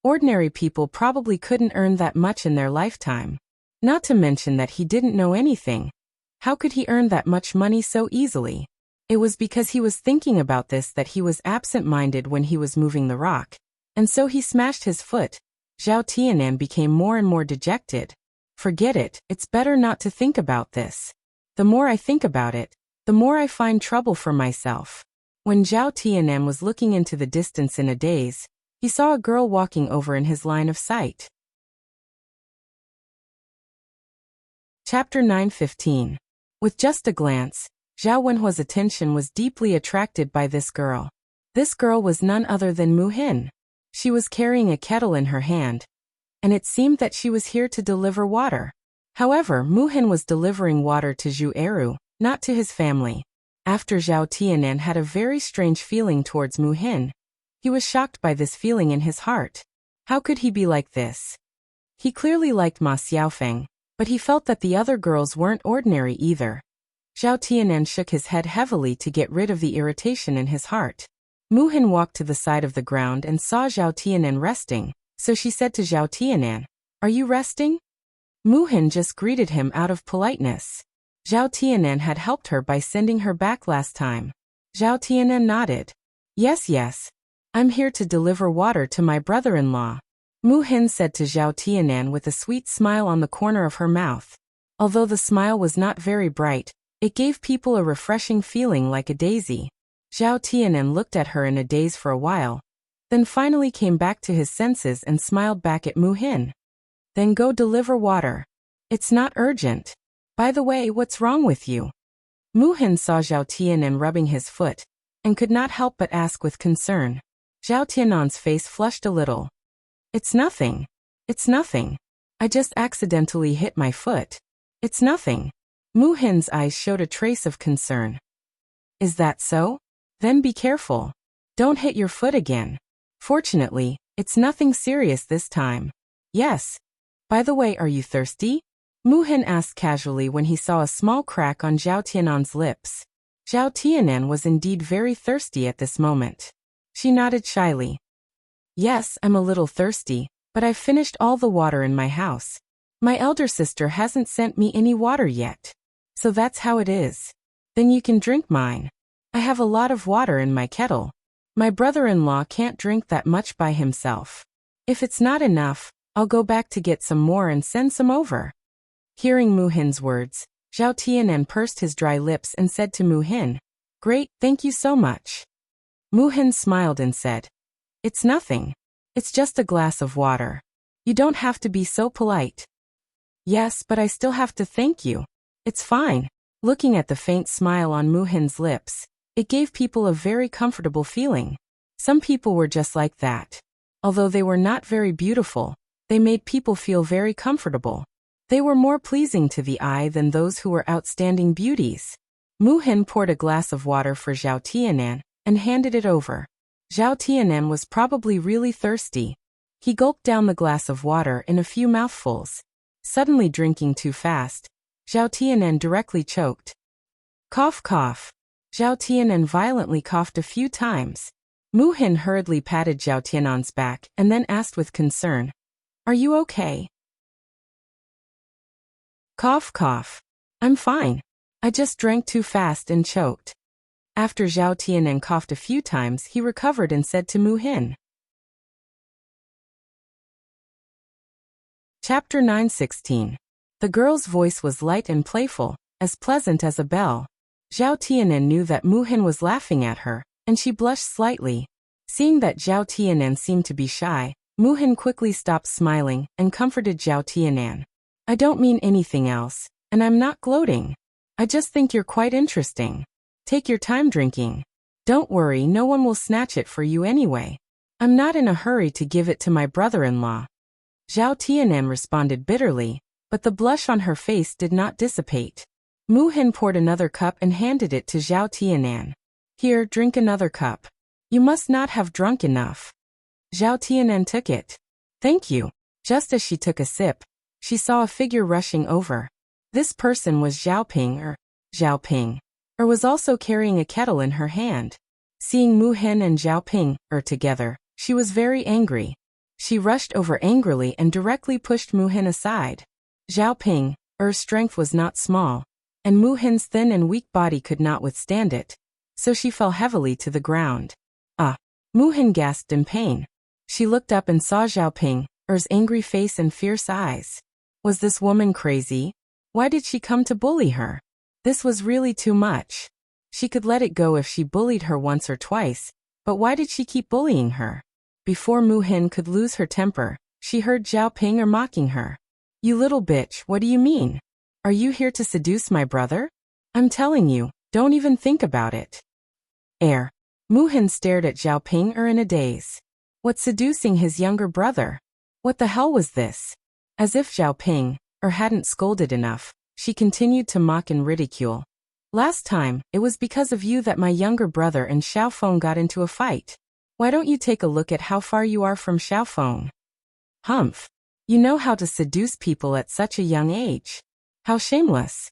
Ordinary people probably couldn't earn that much in their lifetime. Not to mention that he didn't know anything. How could he earn that much money so easily? It was because he was thinking about this that he was absent-minded when he was moving the rock. And so he smashed his foot. Zhao Tianen became more and more dejected. Forget it, it's better not to think about this. The more I think about it, the more I find trouble for myself. When Zhao Tianen was looking into the distance in a daze, he saw a girl walking over in his line of sight. Chapter 9:15. With just a glance, Zhao Wenhua's attention was deeply attracted by this girl. This girl was none other than Mu Hin. She was carrying a kettle in her hand, and it seemed that she was here to deliver water. However, Mu Hin was delivering water to Zhu Eru, not to his family. After Zhao Tianen had a very strange feeling towards Mu Hin. He was shocked by this feeling in his heart. How could he be like this? He clearly liked Ma Xiaofeng, but he felt that the other girls weren't ordinary either. Zhao Tianen shook his head heavily to get rid of the irritation in his heart. Mu Hin walked to the side of the ground and saw Zhao Tianen resting, so she said to Zhao Tianen, "Are you resting?" Mu Hin just greeted him out of politeness. Zhao Tianen had helped her by sending her back last time. Zhao Tianen nodded. Yes. I'm here to deliver water to my brother-in-law. Mu Hin said to Zhao Tianen with a sweet smile on the corner of her mouth. Although the smile was not very bright, it gave people a refreshing feeling like a daisy. Zhao Tianen looked at her in a daze for a while, then finally came back to his senses and smiled back at Mu Hin. Then go deliver water. It's not urgent. By the way, what's wrong with you? Mu Hin saw Zhao Tianen rubbing his foot, and could not help but ask with concern. Zhao Tianen's face flushed a little. It's nothing. I just accidentally hit my foot. It's nothing. Mu Hin's eyes showed a trace of concern. Is that so? Then be careful. Don't hit your foot again. Fortunately, it's nothing serious this time. Yes. By the way, are you thirsty? Mu Hin asked casually when he saw a small crack on Zhao Tianen's lips. Zhao Tianen was indeed very thirsty at this moment. She nodded shyly. Yes, I'm a little thirsty, but I've finished all the water in my house. My elder sister hasn't sent me any water yet. So that's how it is. Then you can drink mine. I have a lot of water in my kettle. My brother-in-law can't drink that much by himself. If it's not enough, I'll go back to get some more and send some over. Hearing Mu Hin's words, Zhao Tianen pursed his dry lips and said to Mu Hin, "Great, thank you so much." Mu Hin smiled and said, "It's nothing. It's just a glass of water. You don't have to be so polite." "Yes, but I still have to thank you. It's fine." Looking at the faint smile on Mu Hin's lips, it gave people a very comfortable feeling. Some people were just like that. Although they were not very beautiful, they made people feel very comfortable. They were more pleasing to the eye than those who were outstanding beauties. Mu Hin poured a glass of water for Zhao Tianen and handed it over. Zhao Tianen was probably really thirsty. He gulped down the glass of water in a few mouthfuls. Suddenly drinking too fast, Zhao Tianen directly choked. Cough cough. Zhao Tianan violently coughed a few times. Mu Hin hurriedly patted Zhao Tianan's back and then asked with concern, "Are you okay?" Cough, cough. "I'm fine. I just drank too fast and choked." After Zhao Tianan coughed a few times, he recovered and said to Mu Hin. Chapter 9:16. The girl's voice was light and playful, as pleasant as a bell. Zhao Tianan knew that Mu Hin was laughing at her, and she blushed slightly. Seeing that Zhao Tianan seemed to be shy, Mu Hin quickly stopped smiling and comforted Zhao Tianan. "I don't mean anything else, and I'm not gloating. I just think you're quite interesting. Take your time drinking. Don't worry, no one will snatch it for you anyway. I'm not in a hurry to give it to my brother-in-law." Zhao Tianan responded bitterly, but the blush on her face did not dissipate. Mu Hin poured another cup and handed it to Zhao Tianan. "Here, drink another cup. You must not have drunk enough." Zhao Tianan took it. "Thank you." Just as she took a sip, she saw a figure rushing over. This person was Zhao Ping, or was also carrying a kettle in her hand. Seeing Mu Hin and Zhao Ping, together, she was very angry. She rushed over angrily and directly pushed Mu Hin aside. Zhao Ping, strength was not small, and Mu Hin's thin and weak body could not withstand it, so she fell heavily to the ground. "Ah!" Mu Hin gasped in pain. She looked up and saw Zhao Ping's angry face and fierce eyes. Was this woman crazy? Why did she come to bully her? This was really too much. She could let it go if she bullied her once or twice, but why did she keep bullying her? Before Mu Hin could lose her temper, she heard Zhao Ping mocking her. "You little bitch, what do you mean? Are you here to seduce my brother? I'm telling you, don't even think about it." Mu Hin stared at Zhao Ping in a daze. What, seducing his younger brother? What the hell was this? As if Zhao Ping hadn't scolded enough, she continued to mock and ridicule. "Last time, it was because of you that my younger brother and Xiaofeng got into a fight. Why don't you take a look at how far you are from Xiaofeng? Humph. You know how to seduce people at such a young age. How shameless."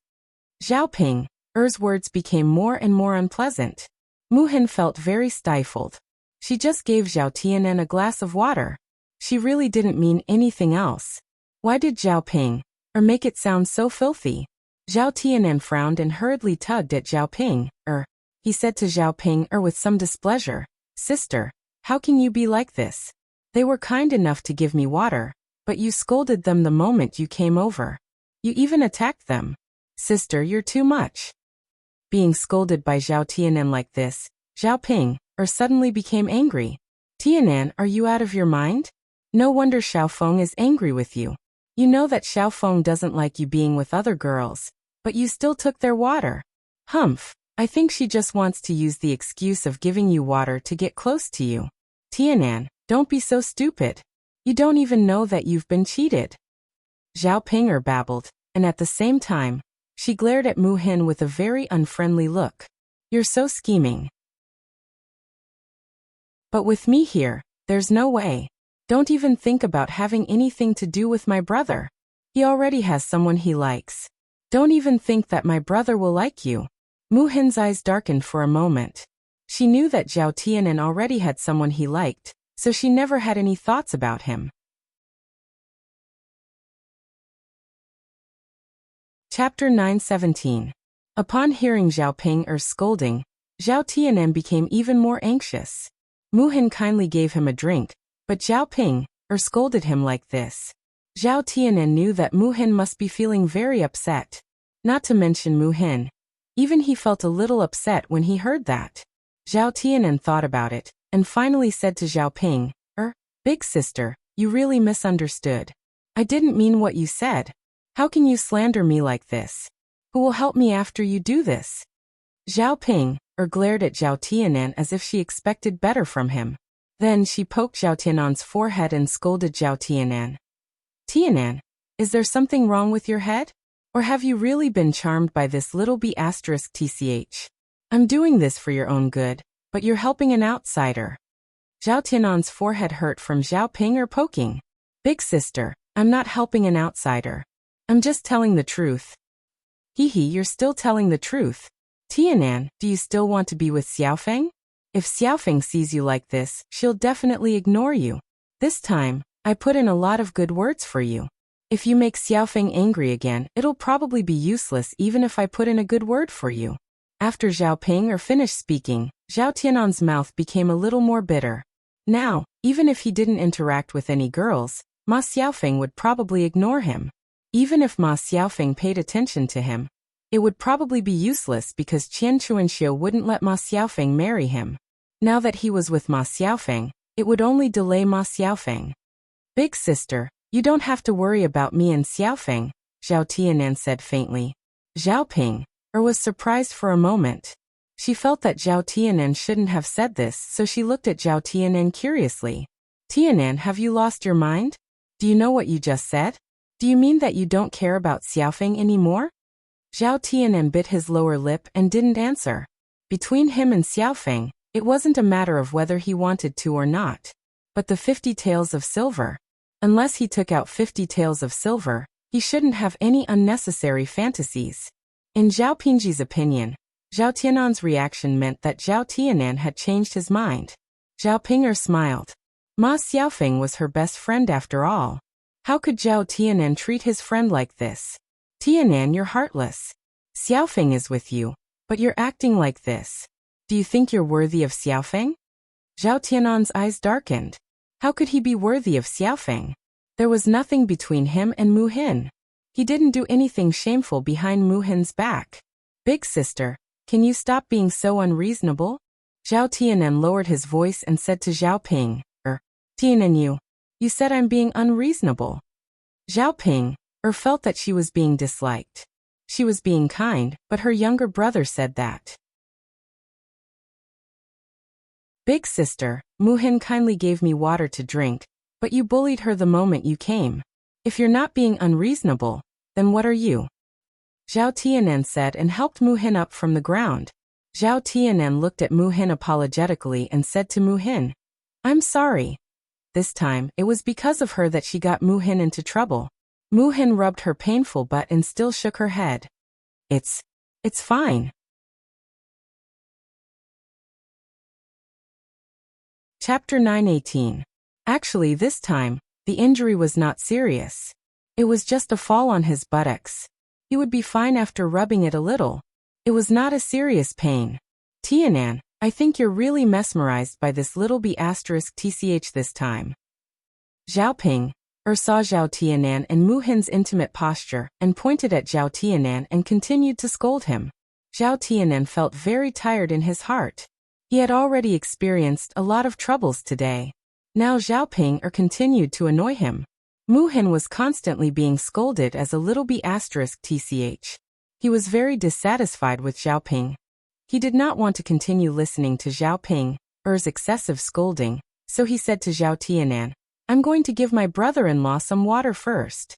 Zhao Ping's words became more and more unpleasant. Mu Hin felt very stifled. She just gave Zhao Tianan a glass of water. She really didn't mean anything else. Why did Zhao Ping make it sound so filthy? Zhao Tianan frowned and hurriedly tugged at Zhao Ping. He said to Zhao Ping with some displeasure, "Sister, how can you be like this? They were kind enough to give me water, but you scolded them the moment you came over. You even attacked them. Sister, you're too much." Being scolded by Zhao Tianan like this, Zhao Ping suddenly became angry. "Tianan, are you out of your mind? No wonder Xiaofeng is angry with you. You know that Xiaofeng doesn't like you being with other girls, but you still took their water. Humph, I think she just wants to use the excuse of giving you water to get close to you. Tianan, don't be so stupid. You don't even know that you've been cheated." Zhao Ping babbled, and at the same time, she glared at Mu Hin with a very unfriendly look. "You're so scheming. But with me here, there's no way. Don't even think about having anything to do with my brother. He already has someone he likes. Don't even think that my brother will like you." Mu Hin's eyes darkened for a moment. She knew that Zhao Tianan already had someone he liked, so she never had any thoughts about him. Chapter 9:17. Upon hearing Zhao Ping's scolding, Zhao Tianan became even more anxious. Mu Hin kindly gave him a drink, but Zhao Ping scolded him like this. Zhao Tianan knew that Mu Hin must be feeling very upset. Not to mention Mu Hin. Even he felt a little upset when he heard that. Zhao Tianan thought about it, and finally said to Zhao Ping, "Big sister, you really misunderstood. I didn't mean what you said. How can you slander me like this? Who will help me after you do this?" Zhao Ping glared at Zhao Tianan as if she expected better from him. Then she poked Zhao Tianan's forehead and scolded Zhao Tianan. "Tianan, is there something wrong with your head? Or have you really been charmed by this little b*tch? I'm doing this for your own good, but you're helping an outsider." Zhao Tianan's forehead hurt from Zhao Ping poking. "Big sister, I'm not helping an outsider. I'm just telling the truth." "Hee hee, you're still telling the truth. Tianan, do you still want to be with Xiaofeng? If Xiaofeng sees you like this, she'll definitely ignore you. This time, I put in a lot of good words for you. If you make Xiaofeng angry again, it'll probably be useless even if I put in a good word for you. After Zhao Ping finished speaking, Zhao Tianan's mouth became a little more bitter. Now, even if he didn't interact with any girls, Ma Xiaofeng would probably ignore him. Even if Ma Xiaofeng paid attention to him, it would probably be useless because Qian Chuanxiu wouldn't let Ma Xiaofeng marry him. Now that he was with Ma Xiaofeng, it would only delay Ma Xiaofeng. Big sister, you don't have to worry about me and Xiaofeng, Zhao Tianan said faintly. Zhao Ping was surprised for a moment. She felt that Zhao Tianan shouldn't have said this, so she looked at Zhao Tianan curiously. Tianan, have you lost your mind? Do you know what you just said? Do you mean that you don't care about Xiaofeng anymore? Zhao Tianan bit his lower lip and didn't answer. Between him and Xiaofeng, it wasn't a matter of whether he wanted to or not. But the 50 taels of silver. Unless he took out 50 taels of silver, he shouldn't have any unnecessary fantasies. In Zhao Pingji's opinion, Zhao Tianan's reaction meant that Zhao Tianan had changed his mind. Zhao Ping smiled. Ma Xiaofeng was her best friend after all. How could Zhao Tianan treat his friend like this? Tianan, you're heartless. Xiaofeng is with you, but you're acting like this. Do you think you're worthy of Xiaofeng? Zhao Tianan's eyes darkened. How could he be worthy of Xiaofeng? There was nothing between him and Mu Hin. He didn't do anything shameful behind Mu Hin's back. Big sister, can you stop being so unreasonable? Zhao Tianan lowered his voice and said to Zhao Ping, Tianan, you said I'm being unreasonable. Zhao Ping felt that she was being disliked. She was being kind, but her younger brother said that. Big sister, Mu Hin kindly gave me water to drink, but you bullied her the moment you came. If you're not being unreasonable, then what are you? Zhao Tianan said and helped Mu Hin up from the ground. Zhao Tianan looked at Mu Hin apologetically and said to Mu Hin, I'm sorry. This time, it was because of her that she got Mu Hin into trouble. Mu Hin rubbed her painful butt and still shook her head. It's fine. Chapter 9:18. Actually, this time, the injury was not serious. It was just a fall on his buttocks. He would be fine after rubbing it a little. It was not a serious pain. Tianan, I think you're really mesmerized by this little B***tch this time. Zhao Ping saw Zhao Tianan and Mu Hin's intimate posture and pointed at Zhao Tianan and continued to scold him. Zhao Tianan felt very tired in his heart. He had already experienced a lot of troubles today. Now Zhao Ping continued to annoy him. Mu Hin was constantly being scolded as a little B***tch. He was very dissatisfied with Zhao Ping. He did not want to continue listening to Zhao Ping's excessive scolding, so he said to Zhao Tianan, I'm going to give my brother-in-law some water first.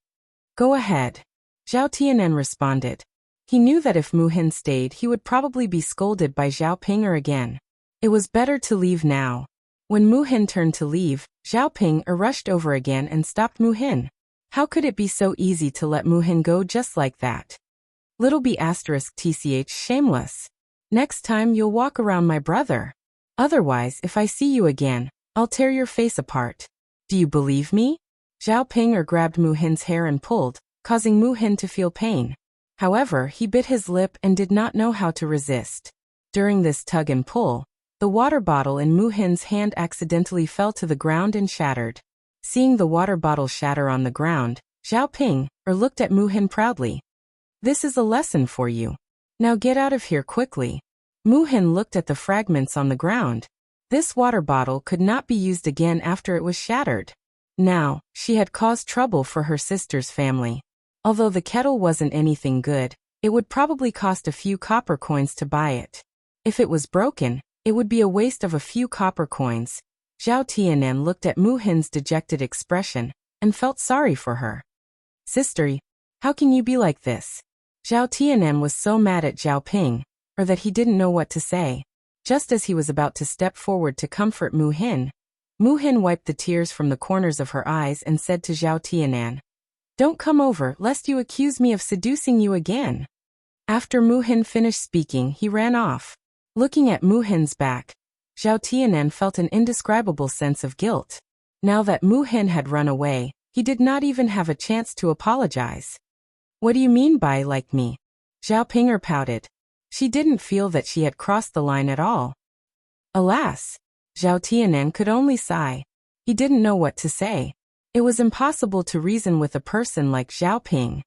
Go ahead. Zhao Tianan responded. He knew that if Mu Hin stayed, he would probably be scolded by Zhao Ping again. It was better to leave now. When Mu Hin turned to leave, Zhao Ping rushed over again and stopped Mu Hin. How could it be so easy to let Mu Hin go just like that? Little B***tch, shameless. Next time you'll walk around my brother. Otherwise, if I see you again, I'll tear your face apart. Do you believe me? Zhao Ping grabbed Mu Hin's hair and pulled, causing Mu Hin to feel pain. However, he bit his lip and did not know how to resist. During this tug and pull, the water bottle in Mu Hin's hand accidentally fell to the ground and shattered. Seeing the water bottle shatter on the ground, Zhao Ping looked at Mu Hin proudly. This is a lesson for you. Now get out of here quickly. Mu Hin looked at the fragments on the ground. This water bottle could not be used again after it was shattered. Now, she had caused trouble for her sister's family. Although the kettle wasn't anything good, it would probably cost a few copper coins to buy it. If it was broken, it would be a waste of a few copper coins. Zhao Tianan looked at Mu Hin's dejected expression and felt sorry for her. Sister, how can you be like this? Zhao Tianan was so mad at Zhao Ping, that he didn't know what to say. Just as he was about to step forward to comfort Mu Hin wiped the tears from the corners of her eyes and said to Zhao Tianan, Don't come over lest you accuse me of seducing you again. After Mu Hin finished speaking, he ran off. Looking at Mu Hin's back, Zhao Tianen felt an indescribable sense of guilt. Now that Mu Hin had run away, he did not even have a chance to apologize. What do you mean by like me? Zhao Pinger pouted. She didn't feel that she had crossed the line at all. Alas! Zhao Tianen could only sigh. He didn't know what to say. It was impossible to reason with a person like Zhao Ping.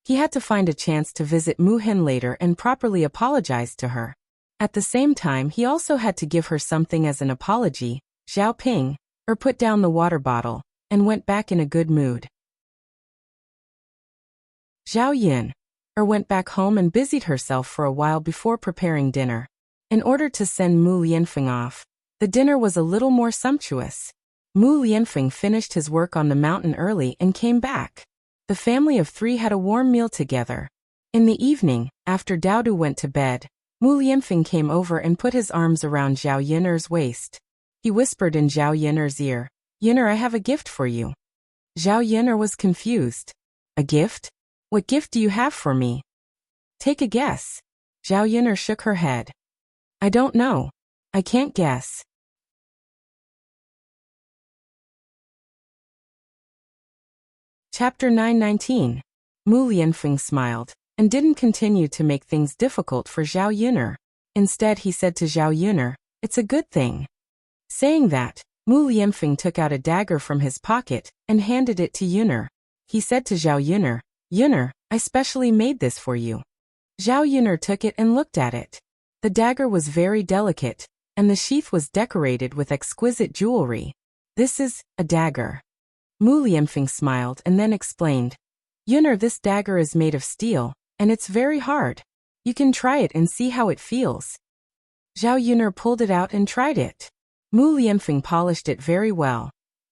He had to find a chance to visit Mu Hin later and properly apologize to her. At the same time, he also had to give her something as an apology. Zhao Ping, put down the water bottle, and went back in a good mood. Zhao Yin, went back home and busied herself for a while before preparing dinner. In order to send Mu Lianfeng off, the dinner was a little more sumptuous. Mu Lianfeng finished his work on the mountain early and came back. The family of 3 had a warm meal together. In the evening, after Daodu went to bed, Mu Lianfeng came over and put his arms around Zhao Yiner's waist. He whispered in Zhao Yiner's ear, "Yiner, I have a gift for you." Zhao Yiner was confused. A gift? What gift do you have for me? Take a guess. Zhao Yiner shook her head. I don't know. I can't guess. Chapter 919. Mu Lianfeng smiled, and didn't continue to make things difficult for Zhao Yiner. Instead he said to Zhao Yiner, "It's a good thing." Saying that, Mu Lianfeng took out a dagger from his pocket and handed it to Yiner. He said to Zhao Yiner, "Yiner, I specially made this for you." Zhao Yiner took it and looked at it. The dagger was very delicate, and the sheath was decorated with exquisite jewelry. "This is a dagger." Mu Lianfeng smiled and then explained, "Yiner, this dagger is made of steel, and it's very hard. You can try it and see how it feels." Zhao Yiner pulled it out and tried it. Mu Lianfeng polished it very well,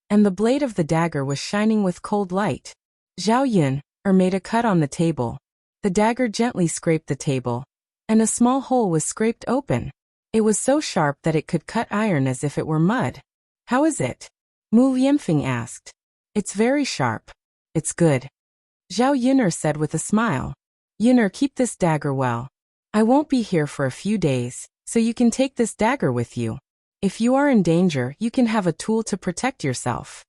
and the blade of the dagger was shining with cold light. Zhao Yiner made a cut on the table. The dagger gently scraped the table, and a small hole was scraped open. It was so sharp that it could cut iron as if it were mud. "How is it?" Mu Lianfeng asked. "It's very sharp. It's good," Zhao Yiner said with a smile. "Yiner, keep this dagger well. I won't be here for a few days, so you can take this dagger with you. If you are in danger, you can have a tool to protect yourself."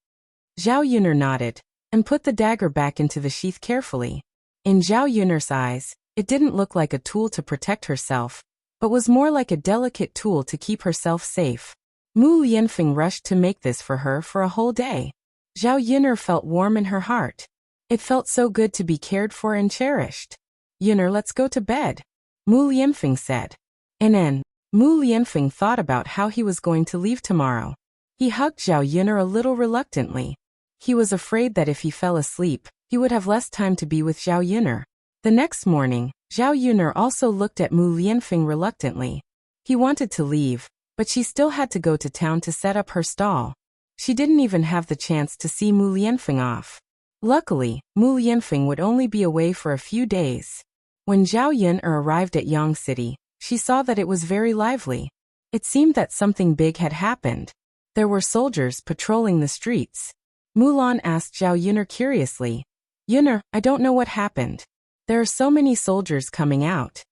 Zhao Yiner nodded, and put the dagger back into the sheath carefully. In Zhao Yiner's eyes, it didn't look like a tool to protect herself, but was more like a delicate tool to keep herself safe. Mu Lianfeng rushed to make this for her for a whole day. Zhao Yiner felt warm in her heart. It felt so good to be cared for and cherished. "Yiner, let's go to bed," Mu Lianfeng said. And then, Mu Lianfeng thought about how he was going to leave tomorrow. He hugged Zhao Yiner a little reluctantly. He was afraid that if he fell asleep, he would have less time to be with Zhao Yiner. The next morning, Zhao Yiner also looked at Mu Lianfeng reluctantly. He wanted to leave, but she still had to go to town to set up her stall. She didn't even have the chance to see Mu Lianfeng off. Luckily, Mu Lianfeng would only be away for a few days. When Zhao Yiner arrived at Yang City, she saw that it was very lively. It seemed that something big had happened. There were soldiers patrolling the streets. Mulan asked Zhao Yiner curiously, "Yiner, I don't know what happened. There are so many soldiers coming out."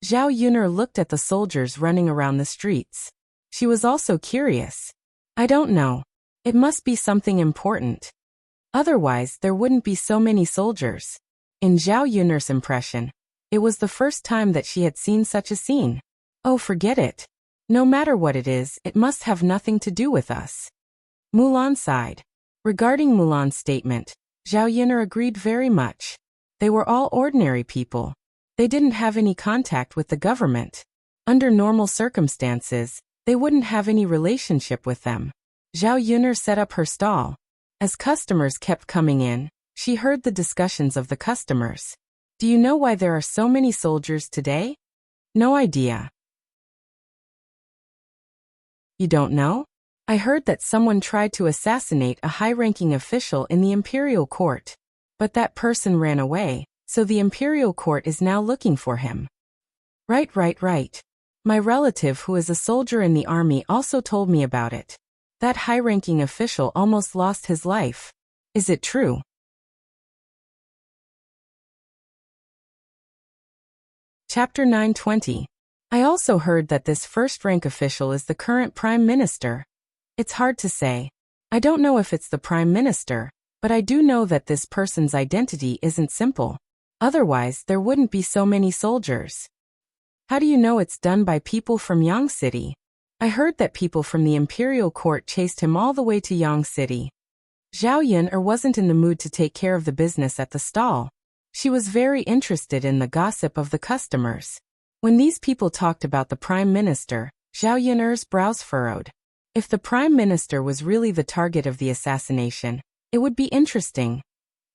Zhao Yiner looked at the soldiers running around the streets. She was also curious. "I don't know. It must be something important. Otherwise, there wouldn't be so many soldiers." In Zhao Yiner's impression, it was the first time that she had seen such a scene. "Oh, forget it. No matter what it is, it must have nothing to do with us." Mulan sighed. Regarding Mulan's statement, Zhao Yiner agreed very much. They were all ordinary people. They didn't have any contact with the government. Under normal circumstances, they wouldn't have any relationship with them. Zhao Yiner set up her stall. As customers kept coming in, she heard the discussions of the customers. "Do you know why there are so many soldiers today?" "No idea." "You don't know?" "I heard that someone tried to assassinate a high-ranking official in the imperial court. But that person ran away, so the imperial court is now looking for him." Right. My relative who is a soldier in the army also told me about it. That high-ranking official almost lost his life. Is it true?" Chapter 920. I also heard that this first-rank official is the current Prime Minister. It's hard to say. I don't know if it's the Prime Minister, but I do know that this person's identity isn't simple. Otherwise, there wouldn't be so many soldiers. How do you know it's done by people from Yang City? I heard that people from the imperial court chased him all the way to Yang City. Zhao Yun wasn't in the mood to take care of the business at the stall. She was very interested in the gossip of the customers. When these people talked about the Prime Minister, Zhao Yun's brows furrowed. If the Prime Minister was really the target of the assassination, it would be interesting.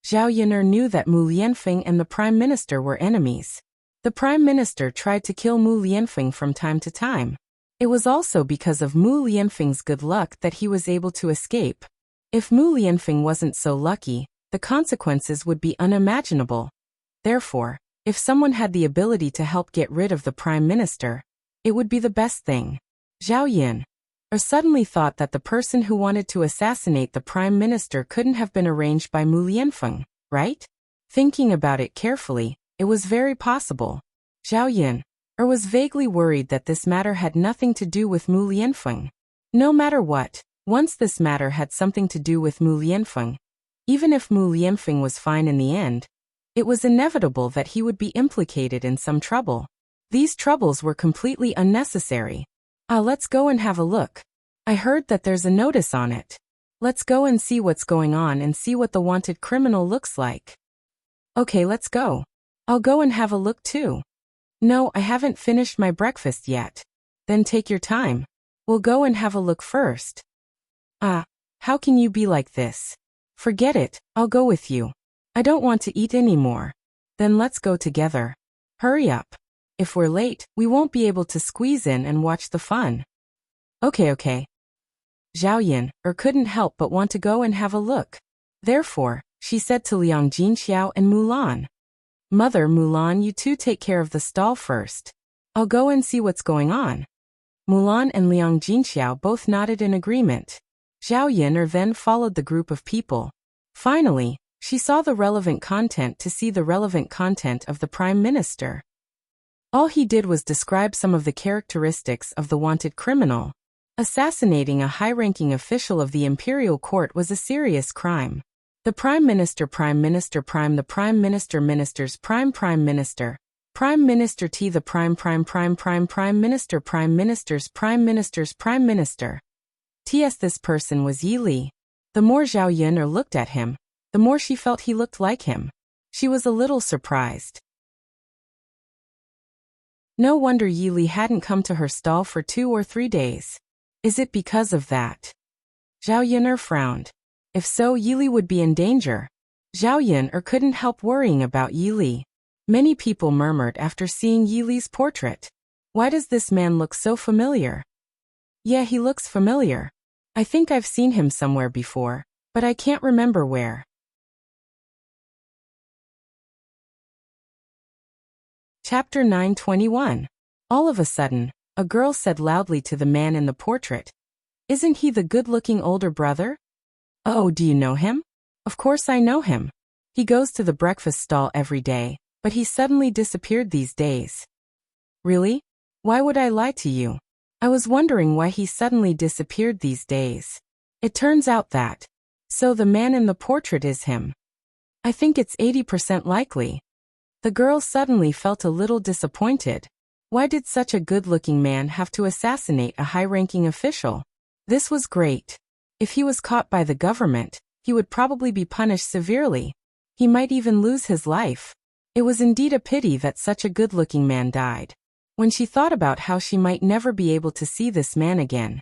Zhao Yun knew that Mu Lianfeng and the Prime Minister were enemies. The Prime Minister tried to kill Mu Lianfeng from time to time. It was also because of Mu Lianfeng's good luck that he was able to escape. If Mu Lianfeng wasn't so lucky, the consequences would be unimaginable. Therefore, if someone had the ability to help get rid of the Prime Minister, it would be the best thing. Zhao Yun suddenly thought that the person who wanted to assassinate the Prime Minister couldn't have been arranged by Mu Lianfeng, right? Thinking about it carefully, it was very possible. Zhao Yun was vaguely worried that this matter had nothing to do with Mu Lianfeng. No matter what, once this matter had something to do with Mu Lianfeng, even if Mu Lianfeng was fine in the end, it was inevitable that he would be implicated in some trouble. These troubles were completely unnecessary. Let's go and have a look. I heard that there's a notice on it. Let's go and see what's going on and see what the wanted criminal looks like. Okay, let's go. I'll go and have a look too. No, I haven't finished my breakfast yet. Then take your time. We'll go and have a look first. How can you be like this? Forget it, I'll go with you. I don't want to eat anymore. Then let's go together. Hurry up. If we're late, we won't be able to squeeze in and watch the fun. Okay. Zhao Yun couldn't help but want to go and have a look. Therefore, she said to Liang Jinqiao and Mulan, Mother Mulan, you two take care of the stall first. I'll go and see what's going on. Mulan and Liang Jinqiao both nodded in agreement. Zhao Yun then followed the group of people. Finally, she saw the relevant content to see the relevant content of the Prime Minister. All he did was describe some of the characteristics of the wanted criminal. Assassinating a high-ranking official of the imperial court was a serious crime. The Prime Minister, the Prime Minister, the Prime Minister, Ministers, Prime Minister, Prime Minister T, the Prime Minister, Prime Ministers, Prime Ministers, Prime Minister. T.S. This person was Yi Li. The more Zhao Yun looked at him, the more she felt he looked like him. She was a little surprised. No wonder Yi Li hadn't come to her stall for 2 or 3 days. Is it because of that? Zhao Yun frowned. If so, Yi Li would be in danger. Zhao Yun couldn't help worrying about Yi Li. Many people murmured after seeing Yi Li's portrait. Why does this man look so familiar? Yeah, he looks familiar. I think I've seen him somewhere before, but I can't remember where. Chapter 921. All of a sudden, a girl said loudly to the man in the portrait, Isn't he the good-looking older brother? Oh, do you know him? Of course I know him. He goes to the breakfast stall every day, but he suddenly disappeared these days. Really? Why would I lie to you? I was wondering why he suddenly disappeared these days. It turns out that. So the man in the portrait is him. I think it's 80% likely. The girl suddenly felt a little disappointed. Why did such a good-looking man have to assassinate a high-ranking official? This was great. If he was caught by the government, he would probably be punished severely. He might even lose his life. It was indeed a pity that such a good-looking man died. When she thought about how she might never be able to see this man again,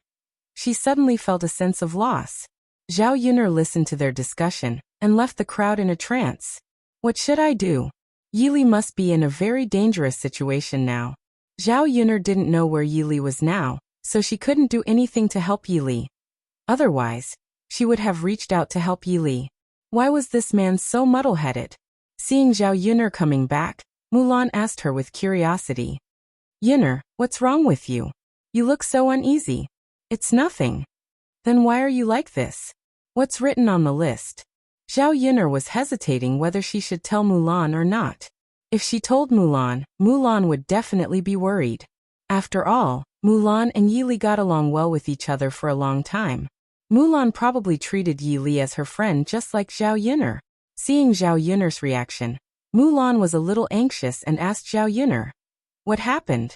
she suddenly felt a sense of loss. Zhao Yun listened to their discussion and left the crowd in a trance. What should I do? Yi Li must be in a very dangerous situation now. Zhao Yun didn't know where Yi Li was now, so she couldn't do anything to help Yi Li. Otherwise, she would have reached out to help Yi Li. Why was this man so muddle-headed? Seeing Zhao Yun coming back, Mulan asked her with curiosity. Yun, what's wrong with you? You look so uneasy. It's nothing. Then why are you like this? What's written on the list? Zhao Yun was hesitating whether she should tell Mulan or not. If she told Mulan, Mulan would definitely be worried. After all, Mulan and Yi Li got along well with each other for a long time. Mulan probably treated Yi Li as her friend just like Zhao Yun'er. Seeing Zhao Yun'er's reaction, Mulan was a little anxious and asked Zhao Yun'er, "What happened?"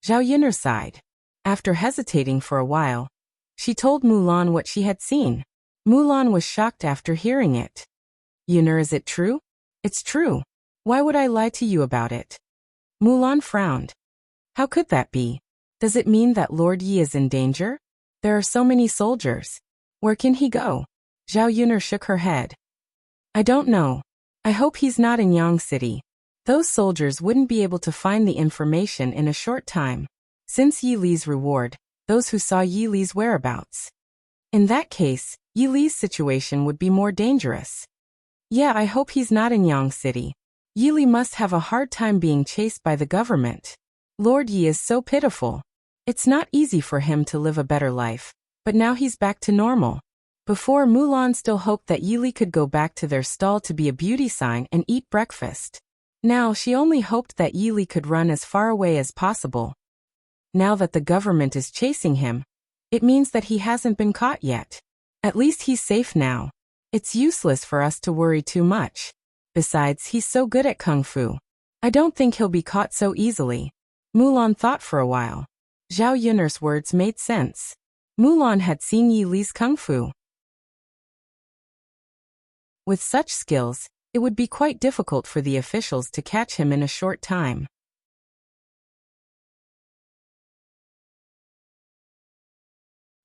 Zhao Yun'er sighed. After hesitating for a while, she told Mulan what she had seen. Mulan was shocked after hearing it. "Yun'er, is it true?" "It's true. Why would I lie to you about it?" Mulan frowned. "How could that be? Does it mean that Lord Yi is in danger? There are so many soldiers. Where can he go?" Zhao Yun'er shook her head. "I don't know. I hope he's not in Yang City. Those soldiers wouldn't be able to find the information in a short time. Since Yi Li's reward, those who saw Yi Li's whereabouts. In that case, Yi Li's situation would be more dangerous. Yeah, I hope he's not in Yang City. Yi Li must have a hard time being chased by the government. Lord Yi is so pitiful. It's not easy for him to live a better life, but now he's back to normal." Before, Mulan still hoped that Yi Li could go back to their stall to be a beauty sign and eat breakfast. Now she only hoped that Yi Li could run as far away as possible. Now that the government is chasing him, it means that he hasn't been caught yet. At least he's safe now. It's useless for us to worry too much. Besides, he's so good at kung fu. I don't think he'll be caught so easily. Mulan thought for a while. Zhao Yun'er's words made sense. Mulan had seen Yi Li's kung fu. With such skills, it would be quite difficult for the officials to catch him in a short time.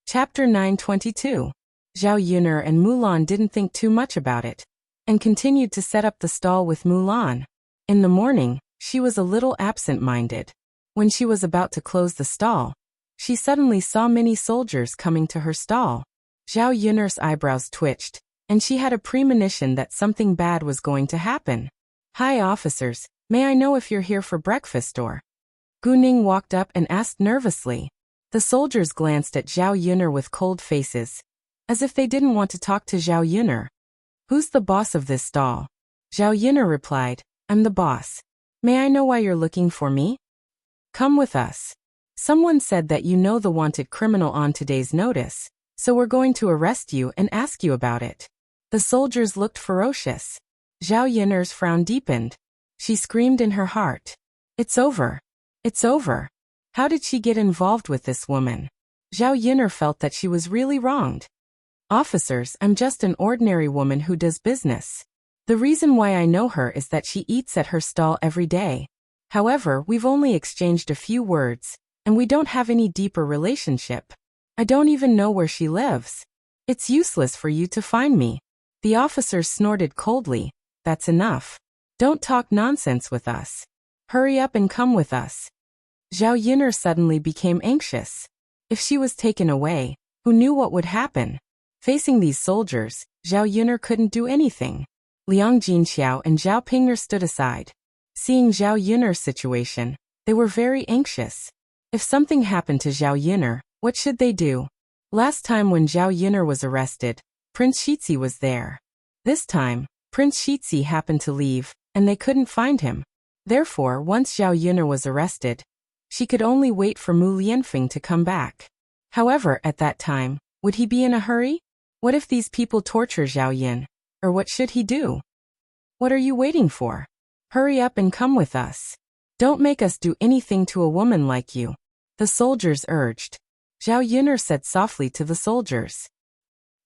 Chapter 922. Zhao Yun'er and Mulan didn't think too much about it, and continued to set up the stall with Mulan. In the morning, she was a little absent-minded. When she was about to close the stall, she suddenly saw many soldiers coming to her stall. Zhao Yun'er's eyebrows twitched, and she had a premonition that something bad was going to happen. "Hi, officers, may I know if you're here for breakfast or?" Gu Ning walked up and asked nervously. The soldiers glanced at Zhao Yun'er with cold faces, as if they didn't want to talk to Zhao Yun'er. "Who's the boss of this stall?" Zhao Yun'er replied, "I'm the boss. May I know why you're looking for me?" "Come with us. Someone said that you know the wanted criminal on today's notice, so we're going to arrest you and ask you about it." The soldiers looked ferocious. Zhao Yun'er's frown deepened. She screamed in her heart. "It's over. It's over. How did she get involved with this woman?" Zhao Yun'er felt that she was really wronged. "Officers, I'm just an ordinary woman who does business. The reason why I know her is that she eats at her stall every day. However, we've only exchanged a few words, and we don't have any deeper relationship. I don't even know where she lives. It's useless for you to find me." The officers snorted coldly. "That's enough. Don't talk nonsense with us. Hurry up and come with us." Zhao Yun'er suddenly became anxious. If she was taken away, who knew what would happen? Facing these soldiers, Zhao Yun'er couldn't do anything. Liang Jinxiao and Zhao Ping'er stood aside. Seeing Zhao Yun'er's situation, they were very anxious. If something happened to Zhao Yun'er, what should they do? Last time when Zhao Yun'er was arrested, Prince Shizhi was there. This time, Prince Shizhi happened to leave, and they couldn't find him. Therefore, once Zhao Yun'er was arrested, she could only wait for Mu Lianfeng to come back. However, at that time, would he be in a hurry? What if these people torture Zhao Yun? Or what should he do? "What are you waiting for? Hurry up and come with us. Don't make us do anything to a woman like you," the soldiers urged. Zhao Yun'er said softly to the soldiers,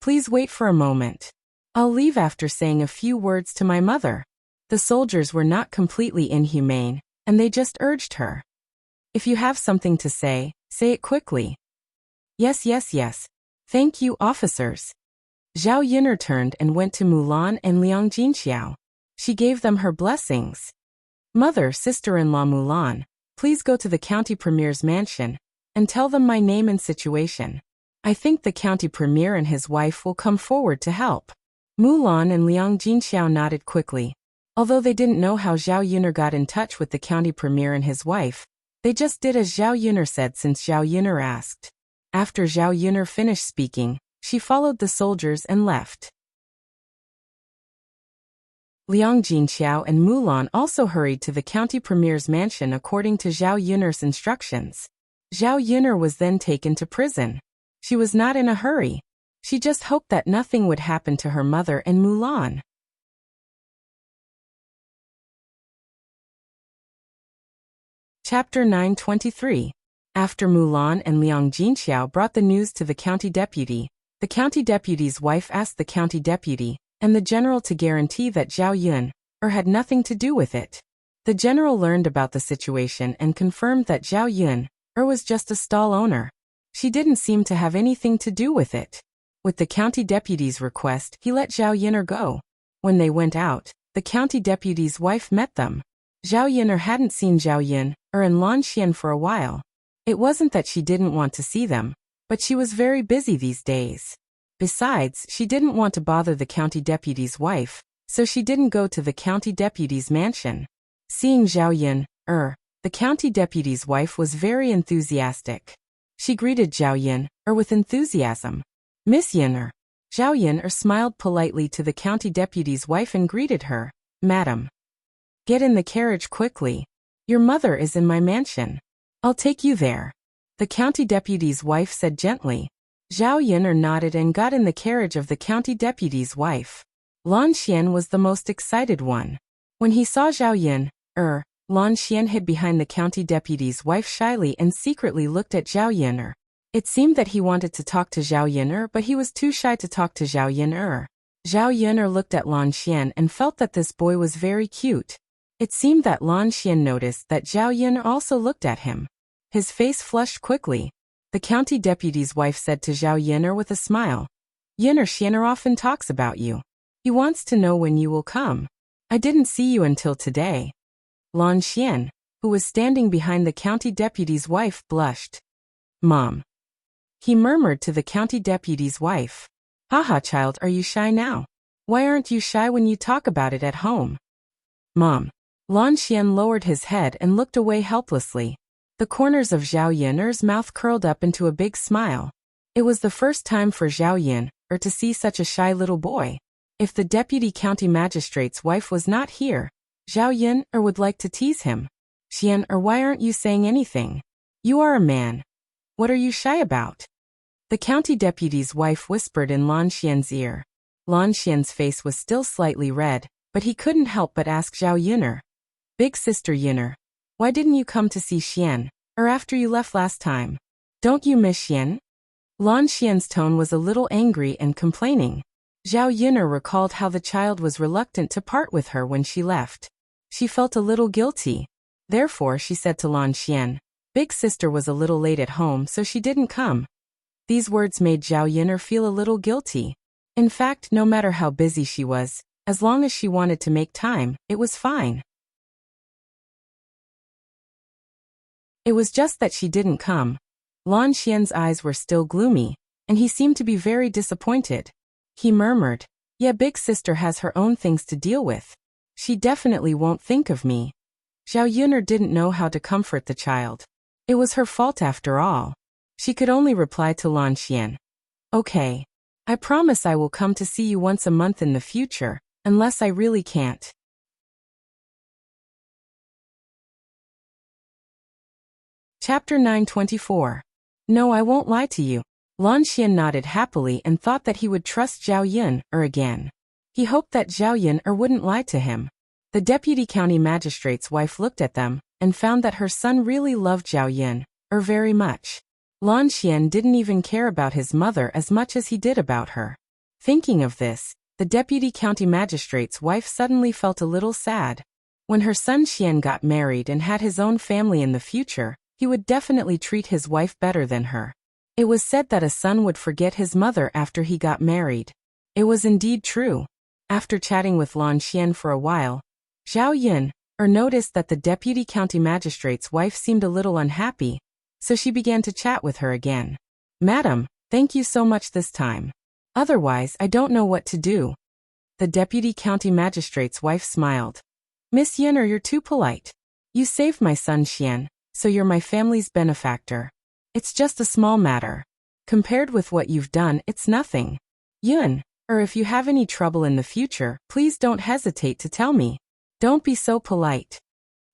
"Please wait for a moment. I'll leave after saying a few words to my mother." The soldiers were not completely inhumane, and they just urged her. "If you have something to say it quickly." Yes. Thank you, officers." Zhao Yun'er turned and went to Mulan and Liang Jinxiao. She gave them her blessings. "Mother, sister-in-law Mulan, please go to the county premier's mansion and tell them my name and situation. I think the county premier and his wife will come forward to help." Mulan and Liang Jinxiao nodded quickly. Although they didn't know how Zhao Yun'er got in touch with the county premier and his wife, they just did as Zhao Yun'er said since Zhao Yun'er asked. After Zhao Yun'er finished speaking, she followed the soldiers and left. Liang Jinqiao and Mulan also hurried to the county premier's mansion according to Zhao Yun'er's instructions. Zhao Yun'er was then taken to prison. She was not in a hurry. She just hoped that nothing would happen to her mother and Mulan. Chapter 923. After Mulan and Liang Jinqiao brought the news to the county deputy, the county deputy's wife asked the county deputy and the general to guarantee that Zhao Yun'er had nothing to do with it. The general learned about the situation and confirmed that Zhao Yun'er was just a stall owner. She didn't seem to have anything to do with it. With the county deputy's request, he let Zhao Yun'er go. When they went out, the county deputy's wife met them. Zhao Yun'er hadn't seen Zhao Yun'er and Lan Xian for a while. It wasn't that she didn't want to see them, but she was very busy these days. Besides, she didn't want to bother the county deputy's wife, so she didn't go to the county deputy's mansion. Seeing Zhao Yun'er, the county deputy's wife was very enthusiastic. She greeted Zhao Yun'er with enthusiasm. "Miss Yun'er." Zhao Yun'er smiled politely to the county deputy's wife and greeted her. "Madam. Get in the carriage quickly. Your mother is in my mansion. I'll take you there," the county deputy's wife said gently. Zhao Yun'er nodded and got in the carriage of the county deputy's wife. Lan Xian was the most excited one. When he saw Zhao Yun'er, Lan Xian hid behind the county deputy's wife shyly and secretly looked at Zhao Yun'er. It seemed that he wanted to talk to Zhao Yun'er, but he was too shy to talk to Zhao Yun'er. Zhao Yun'er looked at Lan Xian and felt that this boy was very cute. It seemed that Lan Xian noticed that Zhao Yun'er also looked at him. His face flushed quickly. The county deputy's wife said to Zhao Yun'er with a smile, "Yun'er Xian'er often talks about you. He wants to know when you will come. I didn't see you until today." Lan Xian, who was standing behind the county deputy's wife, blushed. "Mom," he murmured to the county deputy's wife. "Haha, child, are you shy now? Why aren't you shy when you talk about it at home?" "Mom." Lan Xian lowered his head and looked away helplessly. The corners of Zhao Yun'er's mouth curled up into a big smile. It was the first time for Zhao Yun'er to see such a shy little boy. If the deputy county magistrate's wife was not here, Zhao Yun'er would like to tease him. "Xian'er, why aren't you saying anything? You are a man. What are you shy about?" The county deputy's wife whispered in Lan Xian's ear. Lan Xian's face was still slightly red, but he couldn't help but ask Zhao Yun'er, "Big sister Yun'er, why didn't you come to see Xian, or after you left last time? Don't you miss Xian?" Lan Xian's tone was a little angry and complaining. Zhao Yun'er recalled how the child was reluctant to part with her when she left. She felt a little guilty. Therefore, she said to Lan Xian, "Big sister was a little late at home, so she didn't come." These words made Zhao Yun'er feel a little guilty. In fact, no matter how busy she was, as long as she wanted to make time, it was fine. It was just that she didn't come. Lan Xian's eyes were still gloomy, and he seemed to be very disappointed. He murmured, "Yeah, big sister has her own things to deal with. She definitely won't think of me." Zhao Yun'er didn't know how to comfort the child. It was her fault after all. She could only reply to Lan Xian, "Okay. I promise I will come to see you once a month in the future, unless I really can't." Chapter 924. "No, I won't lie to you." Lan Xian nodded happily and thought that he would trust Zhao Yun'er again. He hoped that Zhao Yun'er wouldn't lie to him. The deputy county magistrate's wife looked at them and found that her son really loved Zhao Yun'er very much. Lan Xian didn't even care about his mother as much as he did about her. Thinking of this, the deputy county magistrate's wife suddenly felt a little sad. When her son Xian got married and had his own family in the future, he would definitely treat his wife better than her. It was said that a son would forget his mother after he got married. It was indeed true. After chatting with Lan Xian for a while, Zhao Yun'er noticed that the deputy county magistrate's wife seemed a little unhappy, so she began to chat with her again. "Madam, thank you so much this time. Otherwise, I don't know what to do." The deputy county magistrate's wife smiled. "Miss Yun'er, you're too polite. You saved my son Xian, so you're my family's benefactor. It's just a small matter. Compared with what you've done, it's nothing. Yun, Or if you have any trouble in the future, please don't hesitate to tell me. Don't be so polite.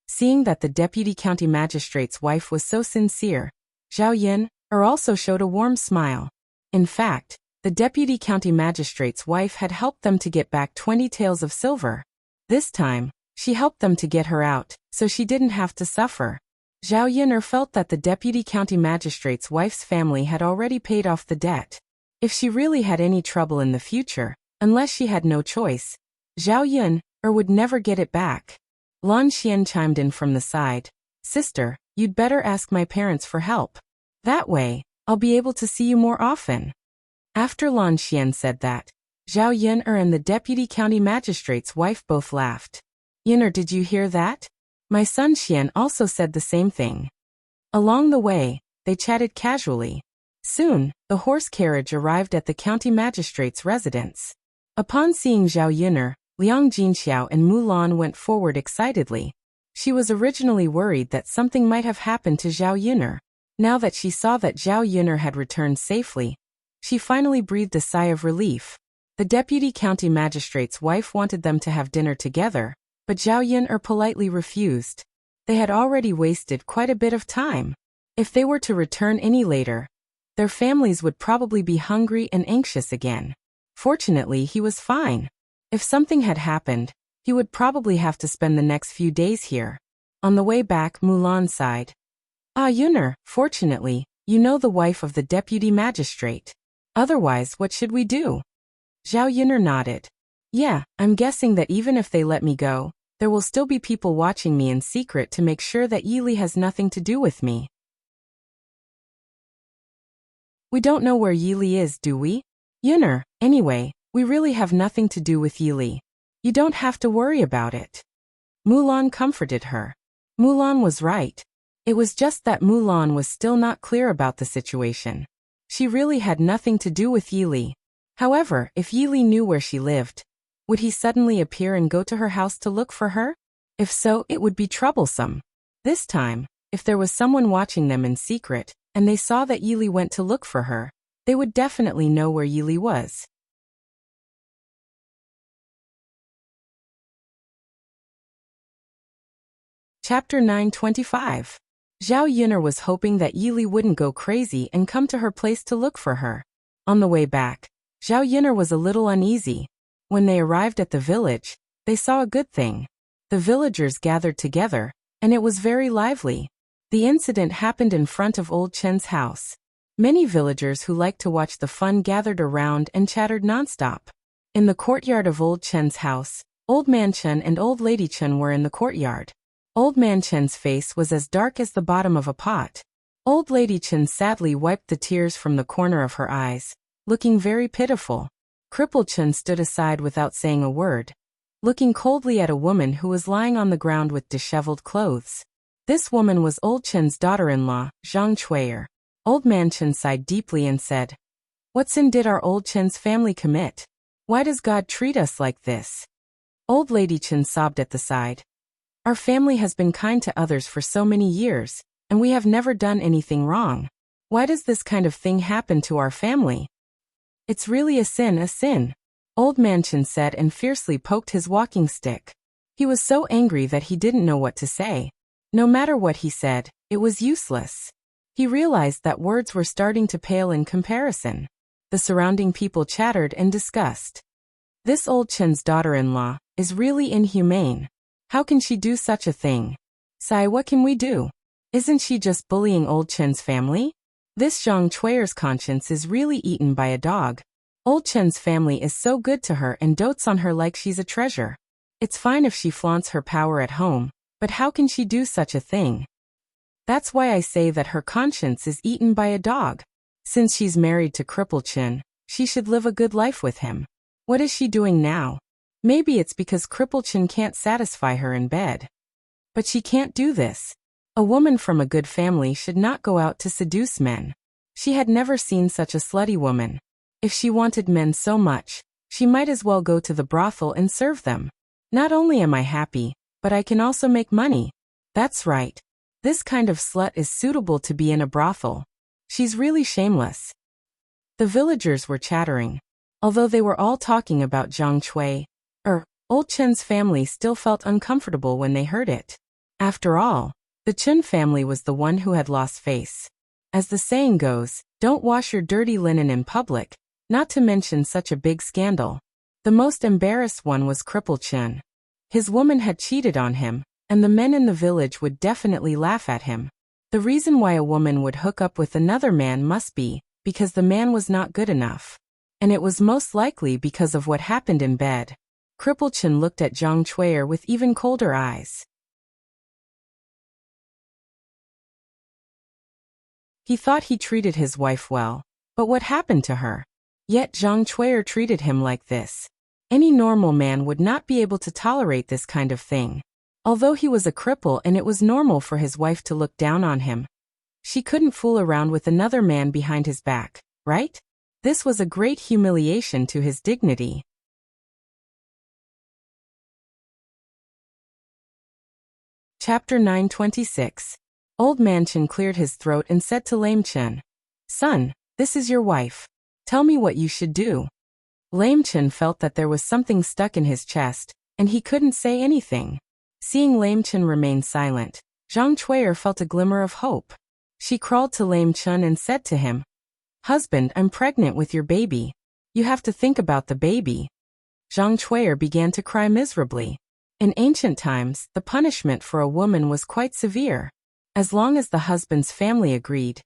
Seeing that the deputy county magistrate's wife was so sincere, Zhao Yun also showed a warm smile. In fact, the deputy county magistrate's wife had helped them to get back 20 taels of silver. This time, she helped them to get her out, so she didn't have to suffer. Zhao Yun felt that the deputy county magistrate's wife's family had already paid off the debt. If she really had any trouble in the future, unless she had no choice, Zhao Yun would never get it back. Lan Xian chimed in from the side. Sister, you'd better ask my parents for help. That way, I'll be able to see you more often. After Lan Xian said that, Zhao Yun and the deputy county magistrate's wife both laughed. Yun, did you hear that? My son Xian also said the same thing. Along the way, they chatted casually. Soon, the horse carriage arrived at the county magistrate's residence. Upon seeing Zhao Yun, Liang Jinxiao and Mulan went forward excitedly. She was originally worried that something might have happened to Zhao Yun. Now that she saw that Zhao Yun had returned safely, she finally breathed a sigh of relief. The deputy county magistrate's wife wanted them to have dinner together, but Zhao Yun politely refused. They had already wasted quite a bit of time. If they were to return any later, their families would probably be hungry and anxious again. Fortunately, he was fine. If something had happened, he would probably have to spend the next few days here. On the way back, Mulan sighed. Yun, fortunately, you know the wife of the deputy magistrate. Otherwise, what should we do? Zhao Yun nodded. Yeah, I'm guessing that even if they let me go, there will still be people watching me in secret to make sure that Yili has nothing to do with me. We don't know where Yili is, do we? Yun, anyway, we really have nothing to do with Yili. You don't have to worry about it. Mulan comforted her. Mulan was right. It was just that Mulan was still not clear about the situation. She really had nothing to do with Yili. However, if Yili knew where she lived, would he suddenly appear and go to her house to look for her? If so, it would be troublesome. This time, if there was someone watching them in secret, and they saw that Yili went to look for her, they would definitely know where Yili was. Chapter 925. Zhao Yun was hoping that Yili wouldn't go crazy and come to her place to look for her. On the way back, Zhao Yun was a little uneasy. When they arrived at the village, they saw a good thing. The villagers gathered together, and it was very lively. The incident happened in front of Old Chen's house. Many villagers who liked to watch the fun gathered around and chattered nonstop. In the courtyard of Old Chen's house, Old Man Chen and Old Lady Chen were in the courtyard. Old Man Chen's face was as dark as the bottom of a pot. Old Lady Chen sadly wiped the tears from the corner of her eyes, looking very pitiful. Cripple Chen stood aside without saying a word, looking coldly at a woman who was lying on the ground with disheveled clothes. This woman was Old Chen's daughter-in-law, Zhang Chuier. Old Man Chen sighed deeply and said, "What sin did our Old Chen's family commit? Why does God treat us like this?" Old Lady Chen sobbed at the side. "Our family has been kind to others for so many years, and we have never done anything wrong. Why does this kind of thing happen to our family? It's really a sin. Old Man Chen said and fiercely poked his walking stick. He was so angry that he didn't know what to say. No matter what he said, it was useless. He realized that words were starting to pale in comparison. The surrounding people chattered and discussed. This Old Chen's daughter-in-law is really inhumane. How can she do such a thing? Sai, what can we do? Isn't she just bullying Old Chen's family? This Zhang Chuier's conscience is really eaten by a dog. Old Chen's family is so good to her and dotes on her like she's a treasure. It's fine if she flaunts her power at home, but how can she do such a thing? That's why I say that her conscience is eaten by a dog. Since she's married to Cripple Chen, she should live a good life with him. What is she doing now? Maybe it's because Cripple Chen can't satisfy her in bed. But she can't do this. A woman from a good family should not go out to seduce men. She had never seen such a slutty woman. If she wanted men so much, she might as well go to the brothel and serve them. Not only am I happy, but I can also make money. That's right. This kind of slut is suitable to be in a brothel. She's really shameless. The villagers were chattering. Although they were all talking about Zhang Chui, old Chen's family still felt uncomfortable when they heard it. After all, the Chen family was the one who had lost face. As the saying goes, don't wash your dirty linen in public, not to mention such a big scandal. The most embarrassed one was Cripple Chen. His woman had cheated on him, and the men in the village would definitely laugh at him. The reason why a woman would hook up with another man must be because the man was not good enough. And it was most likely because of what happened in bed. Cripple Chen looked at Zhang Chuier with even colder eyes. He thought he treated his wife well, but what happened to her? Yet Zhang Chuier treated him like this. Any normal man would not be able to tolerate this kind of thing. Although he was a cripple and it was normal for his wife to look down on him, she couldn't fool around with another man behind his back, right? This was a great humiliation to his dignity. Chapter 926. Old Man Chen cleared his throat and said to Lame Chen, "Son, this is your wife. Tell me what you should do." Lame Chen felt that there was something stuck in his chest, and he couldn't say anything. Seeing Lame Chen remain silent, Zhang Chuier felt a glimmer of hope. She crawled to Lame Chen and said to him, "Husband, I'm pregnant with your baby. You have to think about the baby." Zhang Chuier began to cry miserably. In ancient times, the punishment for a woman was quite severe. As long as the husband's family agreed,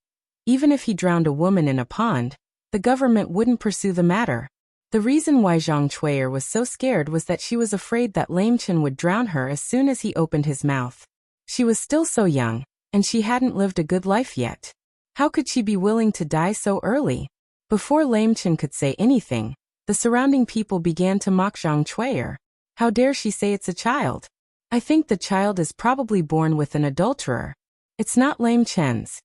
even if he drowned a woman in a pond, the government wouldn't pursue the matter. The reason why Zhang Chuier was so scared was that she was afraid that Lame Chen would drown her as soon as he opened his mouth. She was still so young, and she hadn't lived a good life yet. How could she be willing to die so early? Before Lame Chen could say anything, the surrounding people began to mock Zhang Chuier. How dare she say it's a child? I think the child is probably born with an adulterer. It's not Lame Chen's.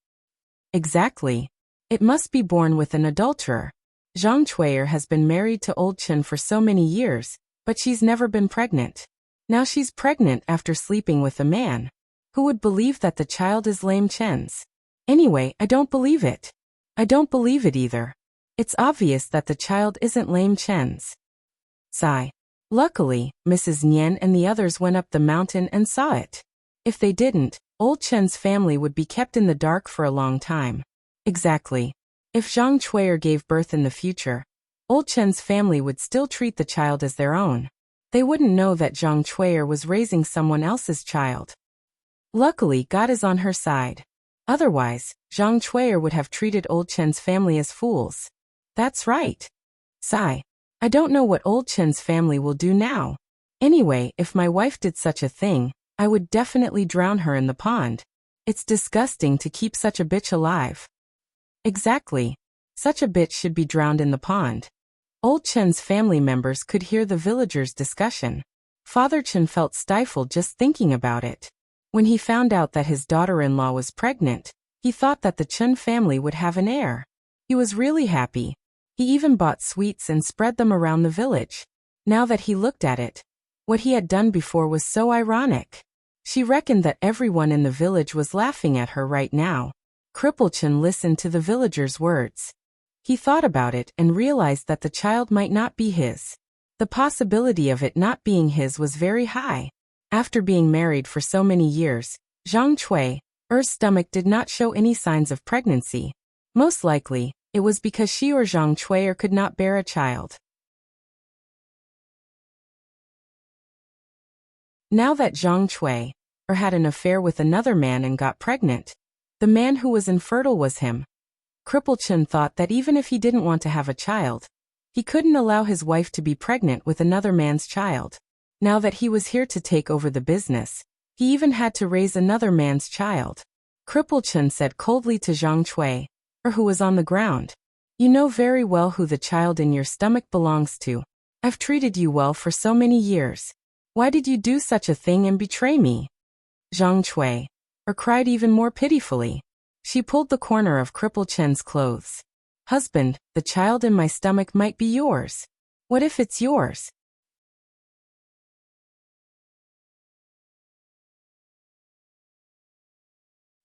Exactly. It must be born with an adulterer. Zhang Chuier has been married to Old Chen for so many years, but she's never been pregnant. Now she's pregnant after sleeping with a man. Who would believe that the child is Lame Chen's? Anyway, I don't believe it. I don't believe it either. It's obvious that the child isn't Lame Chen's. Sigh. Luckily, Mrs. Nian and the others went up the mountain and saw it. If they didn't, Old Chen's family would be kept in the dark for a long time. Exactly. If Zhang Chuier gave birth in the future, Old Chen's family would still treat the child as their own. They wouldn't know that Zhang Chuier was raising someone else's child. Luckily, God is on her side. Otherwise, Zhang Chuier would have treated Old Chen's family as fools. That's right. Sigh. I don't know what Old Chen's family will do now. Anyway, if my wife did such a thing, I would definitely drown her in the pond. It's disgusting to keep such a bitch alive. Exactly. Such a bitch should be drowned in the pond. Old Chen's family members could hear the villagers' discussion. Father Chen felt stifled just thinking about it. When he found out that his daughter-in-law was pregnant, he thought that the Chen family would have an heir. He was really happy. He even bought sweets and spread them around the village. Now that he looked at it, what he had done before was so ironic. She reckoned that everyone in the village was laughing at her right now. Cripple Chen listened to the villagers' words. He thought about it and realized that the child might not be his. The possibility of it not being his was very high. After being married for so many years, Zhang Chuier's stomach did not show any signs of pregnancy. Most likely, it was because she or Zhang Chuier could not bear a child. Now that Zhang Chuier had an affair with another man and got pregnant, the man who was infertile was him. Cripple Chen thought that even if he didn't want to have a child, he couldn't allow his wife to be pregnant with another man's child. Now that he was here to take over the business, he even had to raise another man's child. Cripple Chen said coldly to Zhang Chuier, who was on the ground, "You know very well who the child in your stomach belongs to. I've treated you well for so many years. Why did you do such a thing and betray me?" Zhang Chuier cried even more pitifully. She pulled the corner of Cripple Chen's clothes. "Husband, the child in my stomach might be yours. What if it's yours?"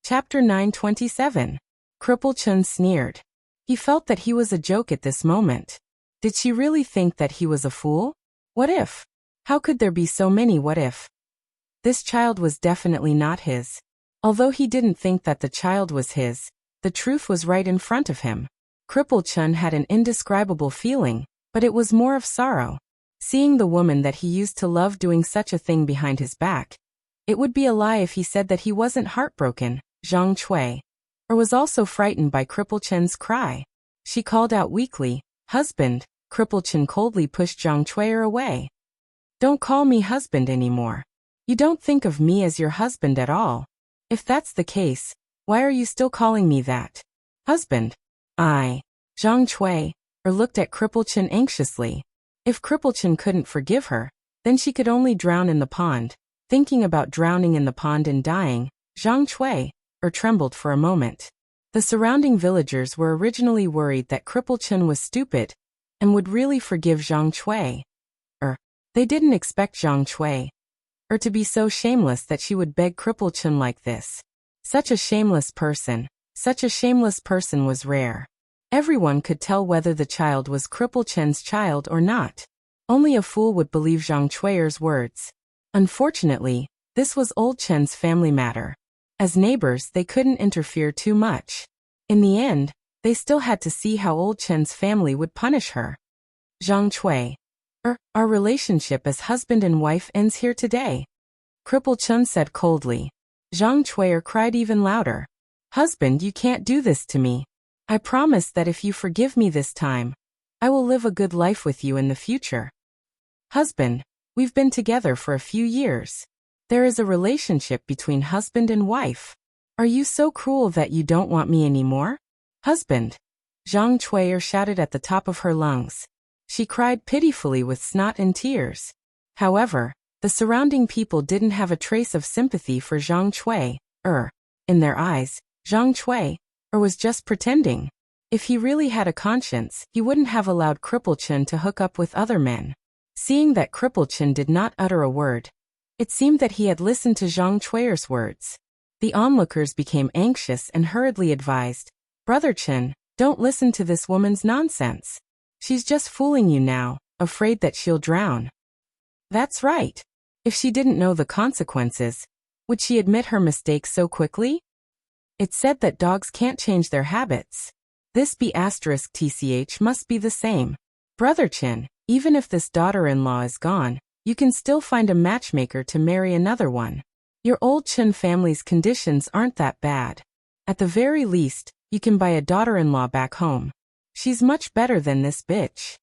Chapter 927. Cripple Chen sneered. He felt that he was a joke at this moment. Did she really think that he was a fool? What if? How could there be so many what if? This child was definitely not his. Although he didn't think that the child was his, the truth was right in front of him. Cripple Chun had an indescribable feeling, but it was more of sorrow. Seeing the woman that he used to love doing such a thing behind his back. It would be a lie if he said that he wasn't heartbroken, Zhang Cui, or was also frightened by Cripple Chun's cry. She called out weakly, "Husband." Cripple Chun coldly pushed Zhang Cui away. "Don't call me husband anymore. You don't think of me as your husband at all. If that's the case, why are you still calling me that? Husband?" Zhang Cui, looked at Cripple Chun anxiously. If Cripple Chun couldn't forgive her, then she could only drown in the pond. Thinking about drowning in the pond and dying, Zhang Cui, trembled for a moment. The surrounding villagers were originally worried that Cripple Chun was stupid and would really forgive Zhang Cui. They didn't expect Zhang Cui, to be so shameless that she would beg Cripple Chun like this. Such a shameless person was rare. Everyone could tell whether the child was Cripple Chun's child or not. Only a fool would believe Zhang Cui's words. Unfortunately, this was old Chen's family matter. As neighbors, they couldn't interfere too much. In the end, they still had to see how old Chen's family would punish her. Zhang Cui, our relationship as husband and wife ends here today, Cripple Chun said coldly. Zhang Cui cried even louder. "Husband, you can't do this to me. I promise that if you forgive me this time, I will live a good life with you in the future." "Husband, we've been together for a few years. There is a relationship between husband and wife. Are you so cruel that you don't want me anymore? Husband?" Zhang Cui shouted at the top of her lungs. She cried pitifully with snot and tears. However, the surrounding people didn't have a trace of sympathy for Zhang Cui. In their eyes, Zhang Cui, was just pretending. If he really had a conscience, he wouldn't have allowed Cripple Chun to hook up with other men. Seeing that Cripple Chun did not utter a word, it seemed that he had listened to Zhang Cui's words. The onlookers became anxious and hurriedly advised, "Brother Chun, don't listen to this woman's nonsense. She's just fooling you now, afraid that she'll drown." That's right. If she didn't know the consequences, would she admit her mistake so quickly? It's said that dogs can't change their habits. This B***TCH must be the same. Brother Chin, even if this daughter-in-law is gone, you can still find a matchmaker to marry another one. Your old Chin family's conditions aren't that bad. At the very least, you can buy a daughter-in-law back home. She's much better than this bitch.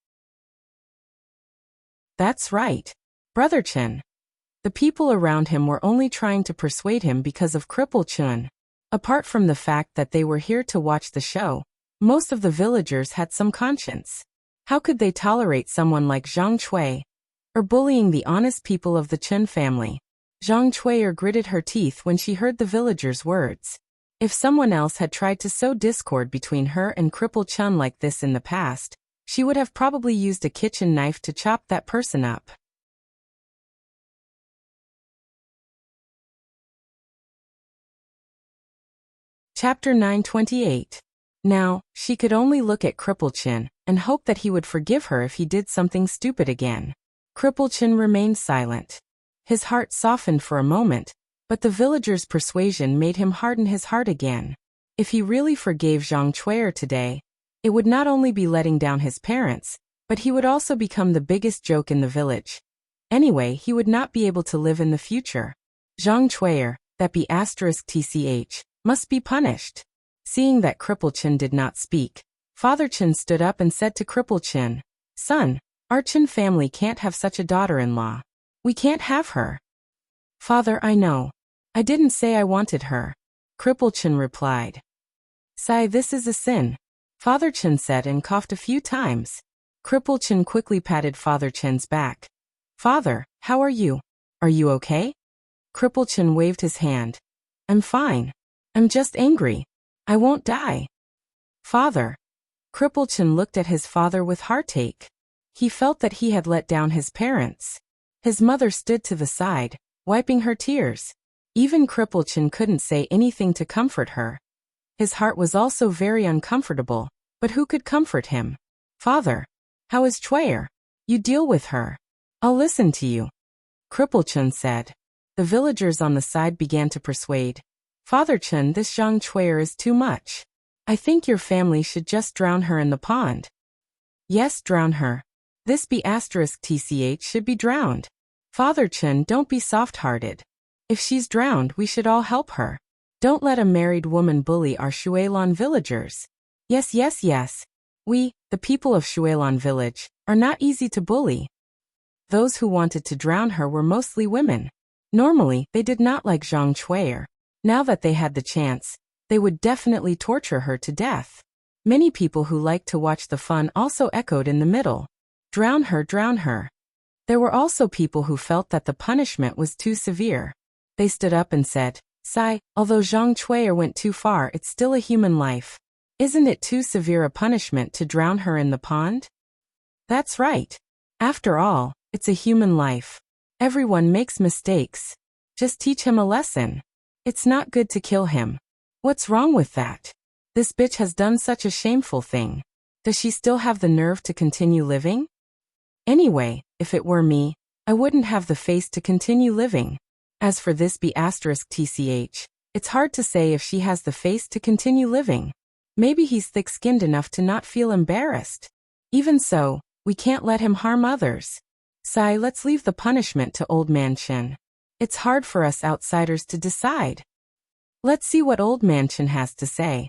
That's right. Brother Chin. The people around him were only trying to persuade him because of Cripple Chun. Apart from the fact that they were here to watch the show, most of the villagers had some conscience. How could they tolerate someone like Zhang Cui, bullying the honest people of the Chun family? Zhang Cui gritted her teeth when she heard the villagers' words. If someone else had tried to sow discord between her and Cripple Chun like this in the past, she would have probably used a kitchen knife to chop that person up. Chapter 928. Now, she could only look at Cripple Chun and hope that he would forgive her if he did something stupid again. Cripple Chun remained silent. His heart softened for a moment, but the villager's persuasion made him harden his heart again. If he really forgave Zhang Cui today, it would not only be letting down his parents, but he would also become the biggest joke in the village. Anyway, he would not be able to live in the future. Zhang Cui, that B***TCH, must be punished. Seeing that Cripple Chun did not speak, Father Chun stood up and said to Cripple Chun, "Son, our Chun family can't have such a daughter-in-law. We can't have her." "Father, I know. I didn't say I wanted her," Cripple Chun replied. "Sai, this is a sin," Father Chun said and coughed a few times. Cripple Chun quickly patted Father Chun's back. "Father, how are you? Are you okay?" Cripple Chun waved his hand. "I'm fine. I'm just angry. I won't die." "Father." Cripple Chun looked at his father with heartache. He felt that he had let down his parents. His mother stood to the side, wiping her tears. Even Cripple Chun couldn't say anything to comfort her. His heart was also very uncomfortable, but who could comfort him? "Father." How is Chuyer? You deal with her. I'll listen to you. Cripple Chun said. The villagers on the side began to persuade. Father Chun, this Zhang Chuyer is too much. I think your family should just drown her in the pond. Yes, drown her. This B*TCH should be drowned. Father Chun, don't be soft-hearted. If she's drowned, we should all help her. Don't let a married woman bully our Shuelan villagers. Yes, yes, yes. We, the people of Shuelan village, are not easy to bully. Those who wanted to drown her were mostly women. Normally, they did not like Zhang Chuyer. Now that they had the chance, they would definitely torture her to death. Many people who liked to watch the fun also echoed in the middle. Drown her, drown her. There were also people who felt that the punishment was too severe. They stood up and said, Sai, although Zhang Chuyer went too far, it's still a human life. Isn't it too severe a punishment to drown her in the pond? That's right. After all, it's a human life. Everyone makes mistakes. Just teach him a lesson. It's not good to kill him. What's wrong with that? This bitch has done such a shameful thing. Does she still have the nerve to continue living? Anyway, if it were me, I wouldn't have the face to continue living. As for this B*TCH, it's hard to say if she has the face to continue living. Maybe he's thick-skinned enough to not feel embarrassed. Even so, we can't let him harm others. Sai, let's leave the punishment to Old Man Chen. It's hard for us outsiders to decide. Let's see what Old Man Chen has to say.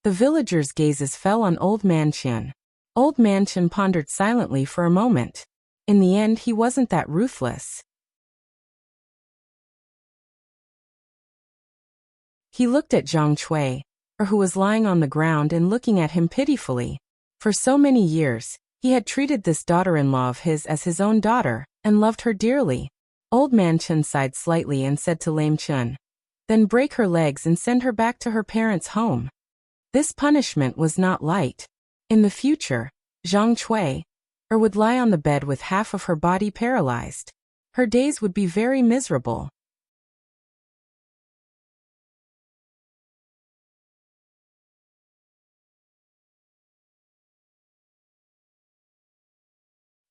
The villagers' gazes fell on Old Man Chen. Old Man Chen pondered silently for a moment. In the end, he wasn't that ruthless. He looked at Zhang Chuyer, who was lying on the ground and looking at him pitifully. For so many years, he had treated this daughter-in-law of his as his own daughter, and loved her dearly. Old Man Chen sighed slightly and said to Lame Chun, then break her legs and send her back to her parents' home. This punishment was not light. In the future, Zhang Chuyer would lie on the bed with half of her body paralyzed. Her days would be very miserable.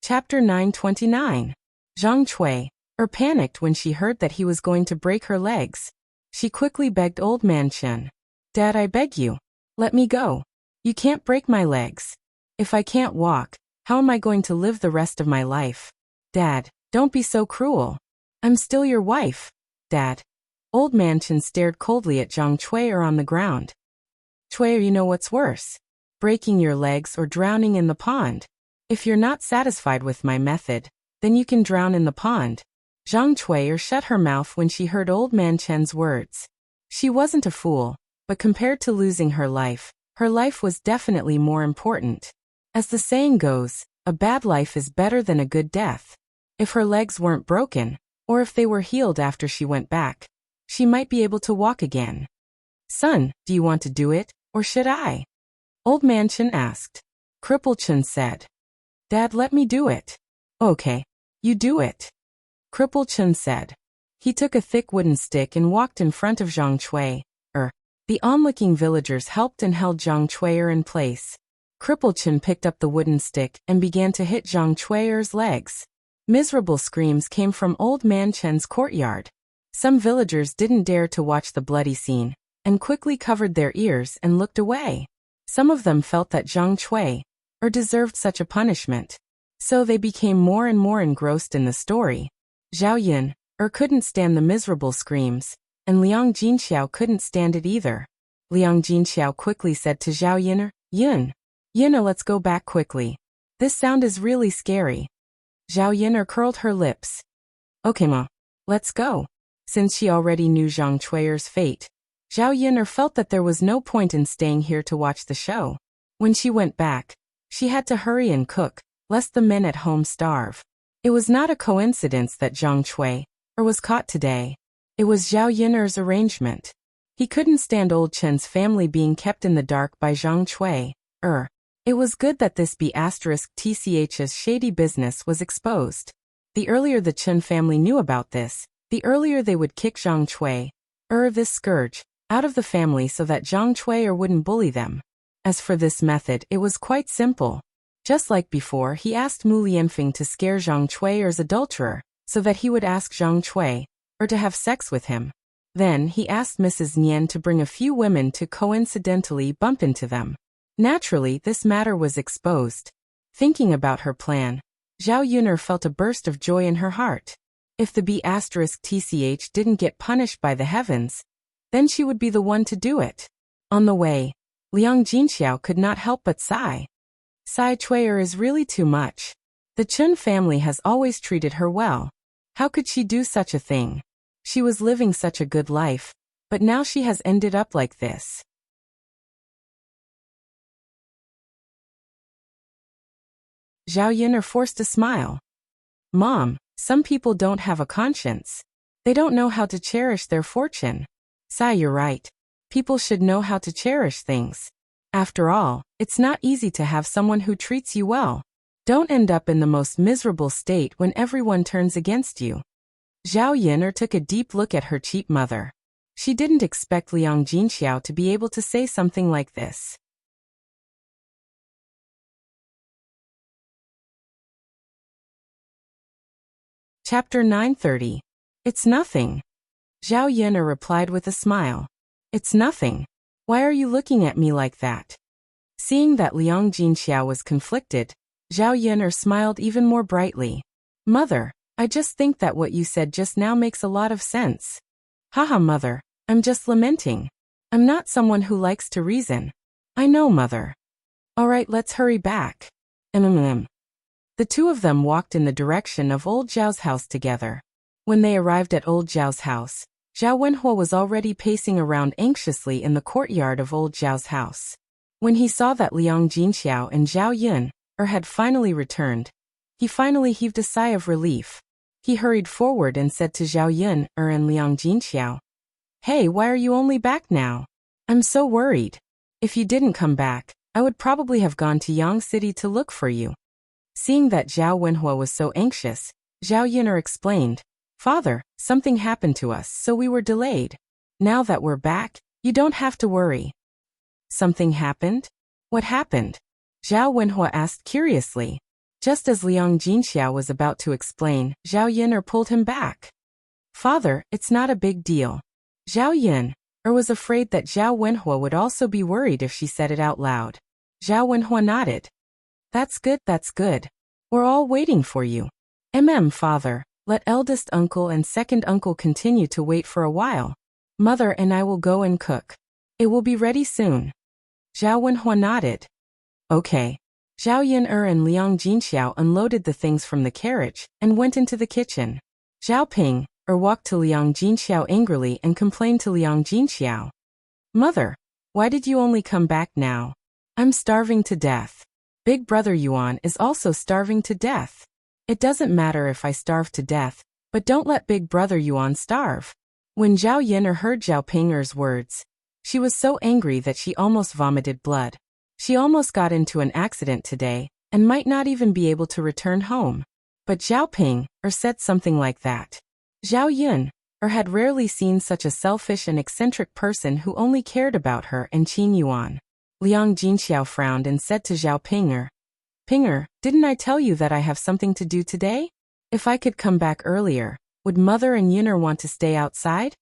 Chapter 929. Zhang Chuyer panicked when she heard that he was going to break her legs. She quickly begged Old Man Chen, Dad, I beg you, let me go. You can't break my legs. If I can't walk, how am I going to live the rest of my life? Dad, don't be so cruel. I'm still your wife. Dad. Old Man Chen stared coldly at Zhang Chuyer on the ground. Chuyer, you know what's worse? Breaking your legs or drowning in the pond. If you're not satisfied with my method, then you can drown in the pond. Zhang Chuyer shut her mouth when she heard Old Man Chen's words. She wasn't a fool, but compared to losing her life was definitely more important. As the saying goes, a bad life is better than a good death. If her legs weren't broken, or if they were healed after she went back, she might be able to walk again. Son, do you want to do it, or should I? Old Man Chen asked. Cripple Chun said. Dad, let me do it. Okay, you do it. Cripple Chun said. He took a thick wooden stick and walked in front of Zhang Chuyer. The onlooking villagers helped and held Zhang Chuyer in place. Cripple Chun picked up the wooden stick and began to hit Zhang Chuyer's legs. Miserable screams came from Old Man Chen's courtyard. Some villagers didn't dare to watch the bloody scene, and quickly covered their ears and looked away. Some of them felt that Zhang Chuyer deserved such a punishment. So they became more and more engrossed in the story. Zhao Yun couldn't stand the miserable screams, and Liang Jinxiao couldn't stand it either. Liang Jinxiao quickly said to Zhao Yun, let's go back quickly. This sound is really scary. Zhao Yun curled her lips. Okay ma, let's go. Since she already knew Zhang Chuyer's fate, Zhao Yun felt that there was no point in staying here to watch the show. When she went back, she had to hurry and cook, lest the men at home starve. It was not a coincidence that Zhang Chuyer was caught today. It was Zhao Yun's arrangement. He couldn't stand Old Chen's family being kept in the dark by Zhang Chuyer. It was good that this B*TCH's shady business was exposed. The earlier the Chen family knew about this, the earlier they would kick Zhang Chuyer, this scourge, out of the family so that Zhang Chuyer wouldn't bully them. As for this method, it was quite simple. Just like before, he asked Mu Lianfeng to scare Zhang Chui's adulterer, so that he would ask Zhang Chui, or to have sex with him. Then he asked Mrs. Nian to bring a few women to coincidentally bump into them. Naturally, this matter was exposed. Thinking about her plan, Zhao Yuner felt a burst of joy in her heart. If the B*TCH didn't get punished by the heavens, then she would be the one to do it. On the way, Liang Jinxiao could not help but sigh. Sai Chui'er is really too much. The Chun family has always treated her well. How could she do such a thing? She was living such a good life, but now she has ended up like this. Zhao Yuner forced a smile. Mom, some people don't have a conscience. They don't know how to cherish their fortune. Sai, you're right. People should know how to cherish things. After all, it's not easy to have someone who treats you well. Don't end up in the most miserable state when everyone turns against you. Zhao Yuner took a deep look at her cheap mother. She didn't expect Liang Jinxiao to be able to say something like this. Chapter 930. It's nothing. Zhao Yuner replied with a smile. It's nothing. Why are you looking at me like that? Seeing that Liang Jinxiao was conflicted, Zhao Yuner smiled even more brightly. Mother, I just think that what you said just now makes a lot of sense. Haha, mother, I'm just lamenting. I'm not someone who likes to reason. I know, mother. All right, let's hurry back. The two of them walked in the direction of old Zhao's house together. When they arrived at old Zhao's house, Zhao Wenhua was already pacing around anxiously in the courtyard of old Zhao's house. When he saw that Liang Jinxiao and Zhao Yuner had finally returned, he finally heaved a sigh of relief. He hurried forward and said to Zhao Yuner and Liang Jinxiao, Hey, why are you only back now? I'm so worried. If you didn't come back, I would probably have gone to Yang City to look for you. Seeing that Zhao Wenhua was so anxious, Zhao Yuner explained, Father, something happened to us, so we were delayed. Now that we're back, you don't have to worry. Something happened? What happened? Zhao Wenhua asked curiously. Just as Liang Jinxiao was about to explain, Zhao Yuner pulled him back. Father, it's not a big deal. Zhao Yuner was afraid that Zhao Wenhua would also be worried if she said it out loud. Zhao Wenhua nodded. That's good, that's good. We're all waiting for you. Father, let eldest uncle and second uncle continue to wait for a while. Mother and I will go and cook. It will be ready soon. Zhao Wenhua nodded. Okay. Zhao Yuner and Liang Jinxiao unloaded the things from the carriage and went into the kitchen. Zhao Ping walked to Liang Jinxiao angrily and complained to Liang Jinxiao. Mother, why did you only come back now? I'm starving to death. Big brother Yuan is also starving to death. It doesn't matter if I starve to death, but don't let big brother Yuan starve. When Zhao Yuner heard Zhao Ping's words, she was so angry that she almost vomited blood. She almost got into an accident today, and might not even be able to return home. But Zhao Ping said something like that. Zhao Yuner had rarely seen such a selfish and eccentric person who only cared about her and Qin Yuan. Liang Jinxiao frowned and said to Zhao Ping, didn't I tell you that I have something to do today? If I could come back earlier, would Mother and Yuner want to stay outside?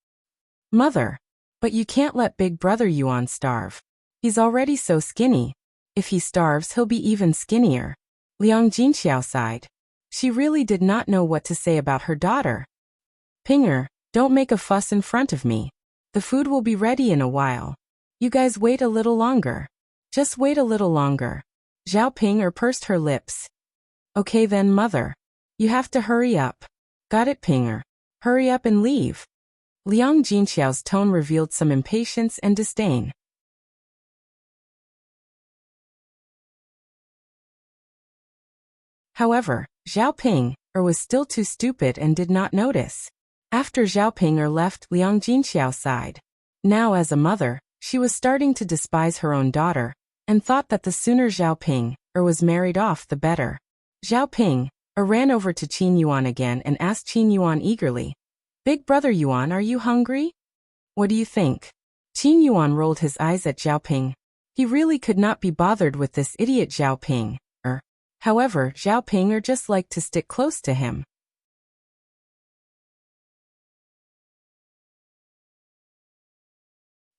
Mother, but you can't let big brother Yuan starve. He's already so skinny. If he starves, he'll be even skinnier. Liang Jinxiao sighed. She really did not know what to say about her daughter. Pinger, don't make a fuss in front of me. The food will be ready in a while. You guys wait a little longer. Just wait a little longer. Zhao Ping pursed her lips. Okay then, Mother. You have to hurry up. Got it, Pinger. Hurry up and leave. Liang Jinxiao's tone revealed some impatience and disdain. However, Zhao Ping was still too stupid and did not notice. After Zhao Ping left, Liang Jinxiao sighed. Now as a mother, she was starting to despise her own daughter, and thought that the sooner Zhao Ping was married off the better. Zhao Ping ran over to Qin Yuan again and asked Qin Yuan eagerly, Big brother Yuan, are you hungry? What do you think? Qin Yuan rolled his eyes at Zhao Ping. He really could not be bothered with this idiot Zhao Ping. However, Zhao Ping just liked to stick close to him.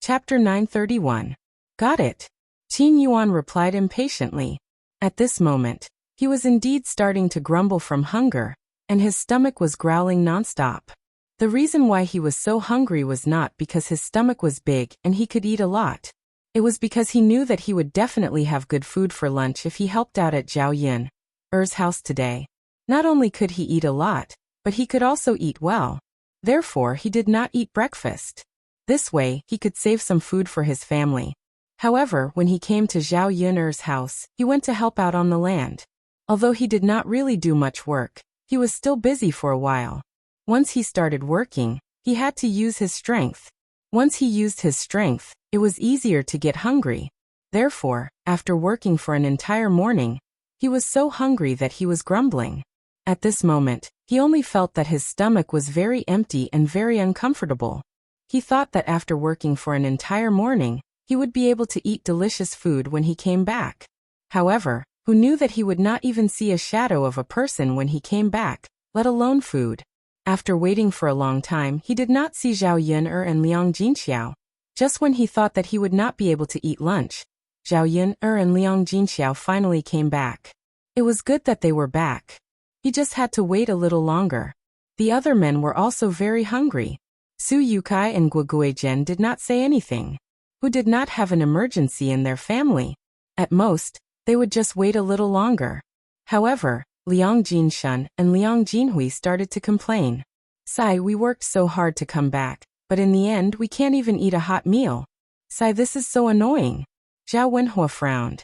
Chapter 931. Got it. Qin Yuan replied impatiently. At this moment, he was indeed starting to grumble from hunger, and his stomach was growling nonstop. The reason why he was so hungry was not because his stomach was big and he could eat a lot. It was because he knew that he would definitely have good food for lunch if he helped out at Zhao Yun's house today. Not only could he eat a lot, but he could also eat well. Therefore, he did not eat breakfast. This way, he could save some food for his family. However, when he came to Zhao Yun's house, he went to help out on the land. Although he did not really do much work, he was still busy for a while. Once he started working, he had to use his strength. Once he used his strength, it was easier to get hungry. Therefore, after working for an entire morning, he was so hungry that he was grumbling. At this moment, he only felt that his stomach was very empty and very uncomfortable. He thought that after working for an entire morning, he would be able to eat delicious food when he came back. However, who knew that he would not even see a shadow of a person when he came back, let alone food? After waiting for a long time, he did not see Zhao Yun'er and Liang Jinxiao. Just when he thought that he would not be able to eat lunch, Zhao Yun'er and Liang Jinxiao finally came back. It was good that they were back. He just had to wait a little longer. The other men were also very hungry. Su Yukai and Guoguizhen did not say anything. Who did not have an emergency in their family? At most, they would just wait a little longer. However, Liang Jinshan and Liang Jinhui started to complain. Sai, we worked so hard to come back, but in the end we can't even eat a hot meal. Sai, this is so annoying. Zhao Wenhua frowned.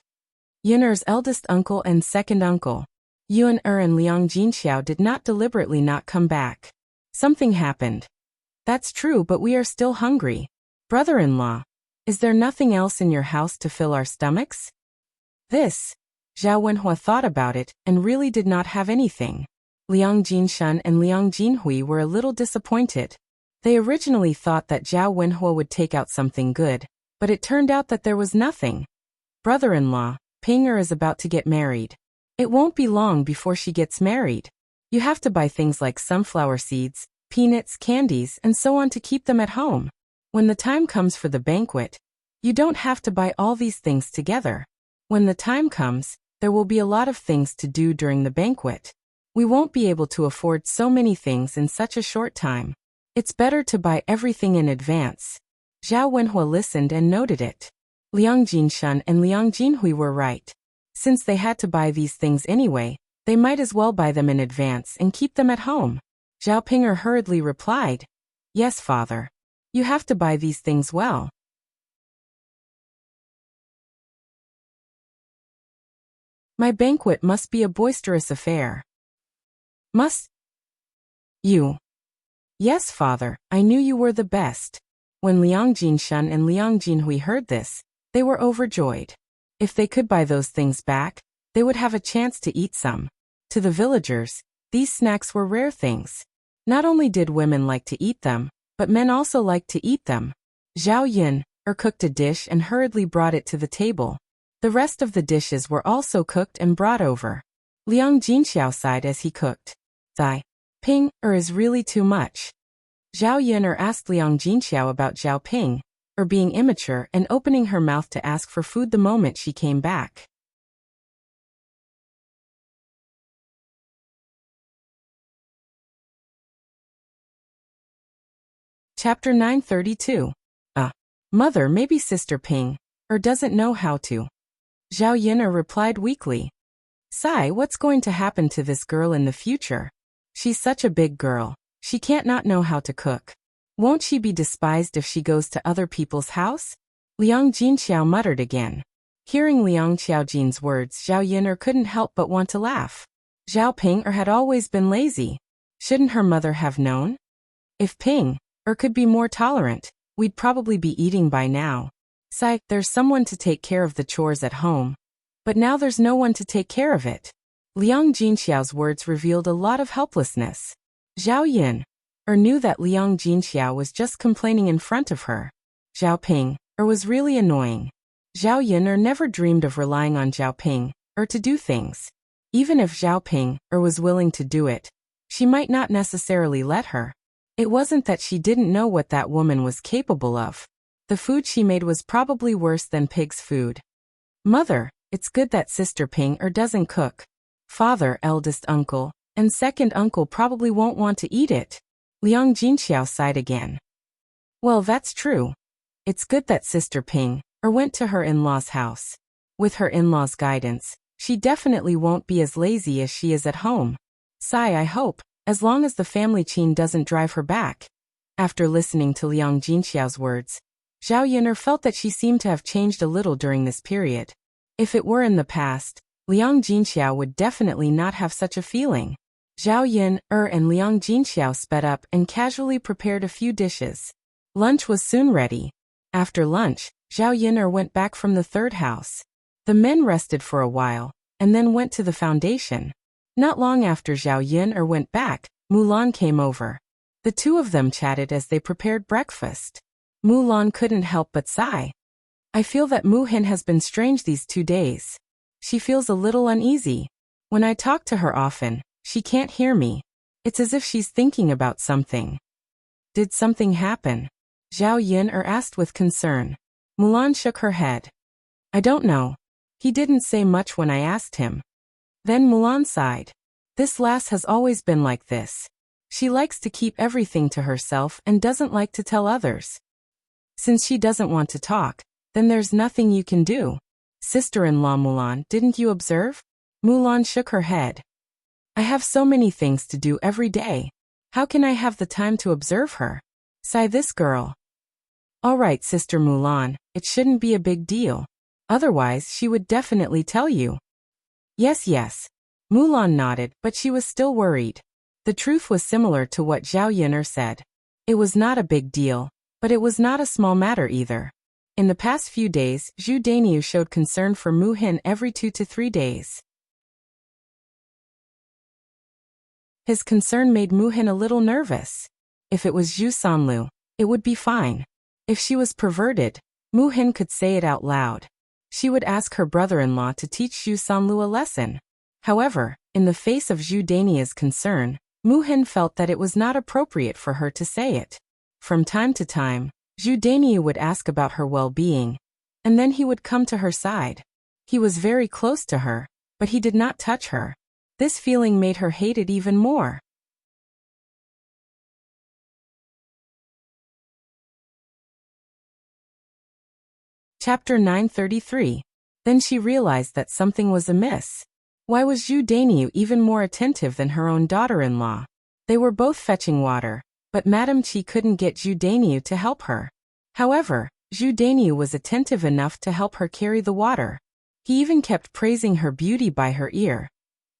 Yun'er's eldest uncle and second uncle, Yuan'er and Liang Jinxiao, did not deliberately not come back. Something happened. That's true, but we are still hungry. Brother-in-law, is there nothing else in your house to fill our stomachs? This. Zhao Wenhua thought about it and really did not have anything. Liang Jinshan and Liang Jinhui were a little disappointed. They originally thought that Zhao Wenhua would take out something good, but it turned out that there was nothing. Brother-in-law, Ping'er is about to get married. It won't be long before she gets married. You have to buy things like sunflower seeds, peanuts, candies, and so on to keep them at home. When the time comes for the banquet, you don't have to buy all these things together. When the time comes, there will be a lot of things to do during the banquet. We won't be able to afford so many things in such a short time. It's better to buy everything in advance. Zhao Wenhua listened and noted it. Liang Jinshan and Liang Jinhui were right. Since they had to buy these things anyway, they might as well buy them in advance and keep them at home. Zhao Ping'er hurriedly replied, "Yes, father. You have to buy these things well." My banquet must be a boisterous affair. Must you? Yes, father, I knew you were the best. When Liang Jinshan and Liang Jinhui heard this, they were overjoyed. If they could buy those things back, they would have a chance to eat some. To the villagers, these snacks were rare things. Not only did women like to eat them, but men also liked to eat them. Zhao Yun'er cooked a dish and hurriedly brought it to the table. The rest of the dishes were also cooked and brought over. Liang Jinxiao sighed as he cooked. Zai Ping'er is really too much. Zhao Yun'er asked Liang Jinxiao about Zhao Ping'er being immature and opening her mouth to ask for food the moment she came back. Chapter 932. Mother, maybe Sister Ping'er doesn't know how to. Zhao Yun'er replied weakly. Sai, what's going to happen to this girl in the future? She's such a big girl. She can't not know how to cook. Won't she be despised if she goes to other people's house? Liang Jinxiao muttered again. Hearing Liang Xiaojin's words, Zhao Yun'er couldn't help but want to laugh. Zhao Ping'er had always been lazy. Shouldn't her mother have known? If Ping'er could be more tolerant, we'd probably be eating by now. Sai, there's someone to take care of the chores at home. But now there's no one to take care of it. Liang Jinxiao's words revealed a lot of helplessness. Zhao Yun'er knew that Liang Jinxiao was just complaining in front of her. Zhao Ping'er was really annoying. Zhao Yun'er never dreamed of relying on Zhao Ping'er to do things. Even if Zhao Ping was willing to do it, she might not necessarily let her. It wasn't that she didn't know what that woman was capable of. The food she made was probably worse than pig's food. Mother, it's good that Sister Ping doesn't cook. Father, eldest uncle, and second uncle probably won't want to eat it. Liang Jinxiao sighed again. Well, that's true. It's good that Sister Ping went to her in-laws' house. With her in-laws' guidance, she definitely won't be as lazy as she is at home. Sigh, I hope, as long as the family Qin doesn't drive her back. After listening to Liang Jinxiao's words, Zhao Yun'er felt that she seemed to have changed a little during this period. If it were in the past, Liang Jinxiao would definitely not have such a feeling. Zhao Yun'er and Liang Jinxiao sped up and casually prepared a few dishes. Lunch was soon ready. After lunch, Zhao Yun'er went back from the third house. The men rested for a while, and then went to the foundation. Not long after Zhao Yun'er went back, Mulan came over. The two of them chatted as they prepared breakfast. Mulan couldn't help but sigh. I feel that Mu Hin has been strange these 2 days. She feels a little uneasy. When I talk to her often, she can't hear me. It's as if she's thinking about something. Did something happen? Zhao Yun'er asked with concern. Mulan shook her head. I don't know. He didn't say much when I asked him. Then Mulan sighed. This lass has always been like this. She likes to keep everything to herself and doesn't like to tell others. Since she doesn't want to talk, then there's nothing you can do. Sister-in-law Mulan, didn't you observe? Mulan shook her head. I have so many things to do every day. How can I have the time to observe her? Sigh this girl. All right, Sister Mulan, it shouldn't be a big deal. Otherwise, she would definitely tell you. Yes. Mulan nodded, but she was still worried. The truth was similar to what Zhao Yun'er said. It was not a big deal, but it was not a small matter either. In the past few days, Zhu Dainiu showed concern for Mu Hin every 2 to 3 days. His concern made Mu Hin a little nervous. If it was Zhu Sanlu, it would be fine. If she was perverted, Mu Hin could say it out loud. She would ask her brother-in-law to teach Zhu Sanlu a lesson. However, in the face of Zhu Dainiu's concern, Mu Hin felt that it was not appropriate for her to say it. From time to time, Zhu Dainiu would ask about her well-being, and then he would come to her side. He was very close to her, but he did not touch her. This feeling made her hate it even more. Chapter 933. Then she realized that something was amiss. Why was Zhu Dainiu even more attentive than her own daughter-in-law? They were both fetching water, but Madame Qi couldn't get Zhu Dainiu to help her. However, Zhu Dainiu was attentive enough to help her carry the water. He even kept praising her beauty by her ear.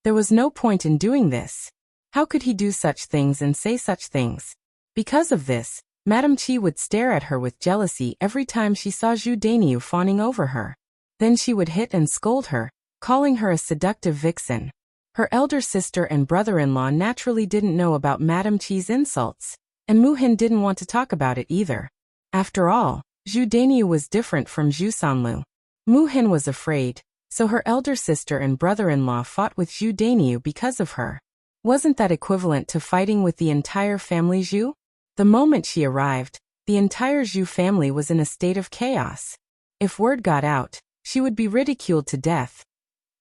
There was no point in doing this. How could he do such things and say such things? Because of this, Madame Qi would stare at her with jealousy every time she saw Zhu Dainiu fawning over her. Then she would hit and scold her, calling her a seductive vixen. Her elder sister and brother-in-law naturally didn't know about Madame Qi's insults, and Mu Hin didn't want to talk about it either. After all, Zhu Dainiu was different from Zhu Sanlu. Mu Hin was afraid, so her elder sister and brother-in-law fought with Zhu Dainiu because of her. Wasn't that equivalent to fighting with the entire family Zhu? The moment she arrived, the entire Zhu family was in a state of chaos. If word got out, she would be ridiculed to death.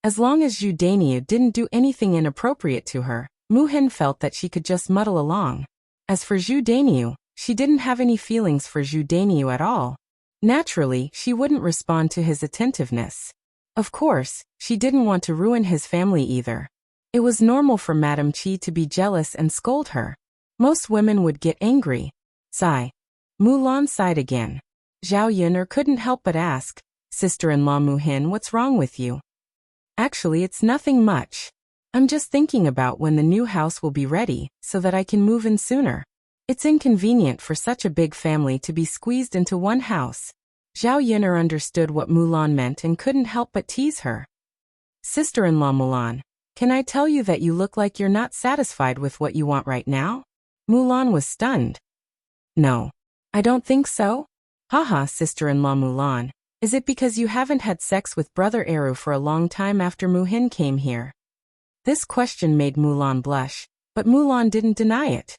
As long as Zhu Dainiu didn't do anything inappropriate to her, Mu Hin felt that she could just muddle along. As for Zhu Dainiu, she didn't have any feelings for Zhu Dainiu at all. Naturally, she wouldn't respond to his attentiveness. Of course, she didn't want to ruin his family either. It was normal for Madame Qi to be jealous and scold her. Most women would get angry. Sigh. Mulan sighed again. Zhao Yun'er couldn't help but ask, Sister-in-law Mu Hin, what's wrong with you? Actually, it's nothing much. I'm just thinking about when the new house will be ready, so that I can move in sooner. It's inconvenient for such a big family to be squeezed into one house. Zhao Yun'er understood what Mulan meant and couldn't help but tease her. Sister-in-law Mulan, can I tell you that you look like you're not satisfied with what you want right now? Mulan was stunned. No. I don't think so. Haha, sister-in-law Mulan. Is it because you haven't had sex with Brother Eru for a long time after Mu Hin came here? This question made Mulan blush, but Mulan didn't deny it.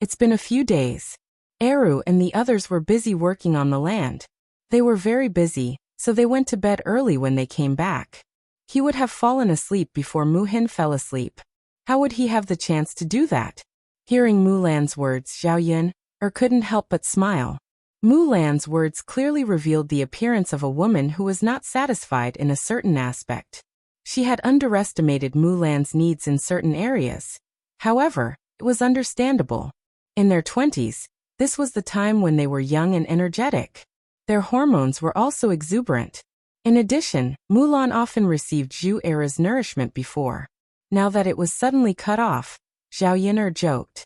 It's been a few days. Eru and the others were busy working on the land. They were very busy, so they went to bed early when they came back. He would have fallen asleep before Mu Hin fell asleep. How would he have the chance to do that? Hearing Mulan's words, Zhao Yun couldn't help but smile. Mulan's words clearly revealed the appearance of a woman who was not satisfied in a certain aspect. She had underestimated Mulan's needs in certain areas. However, it was understandable. In their 20s, this was the time when they were young and energetic. Their hormones were also exuberant. In addition, Mulan often received Zhu Era's nourishment before. Now that it was suddenly cut off, Zhao Yun'er joked.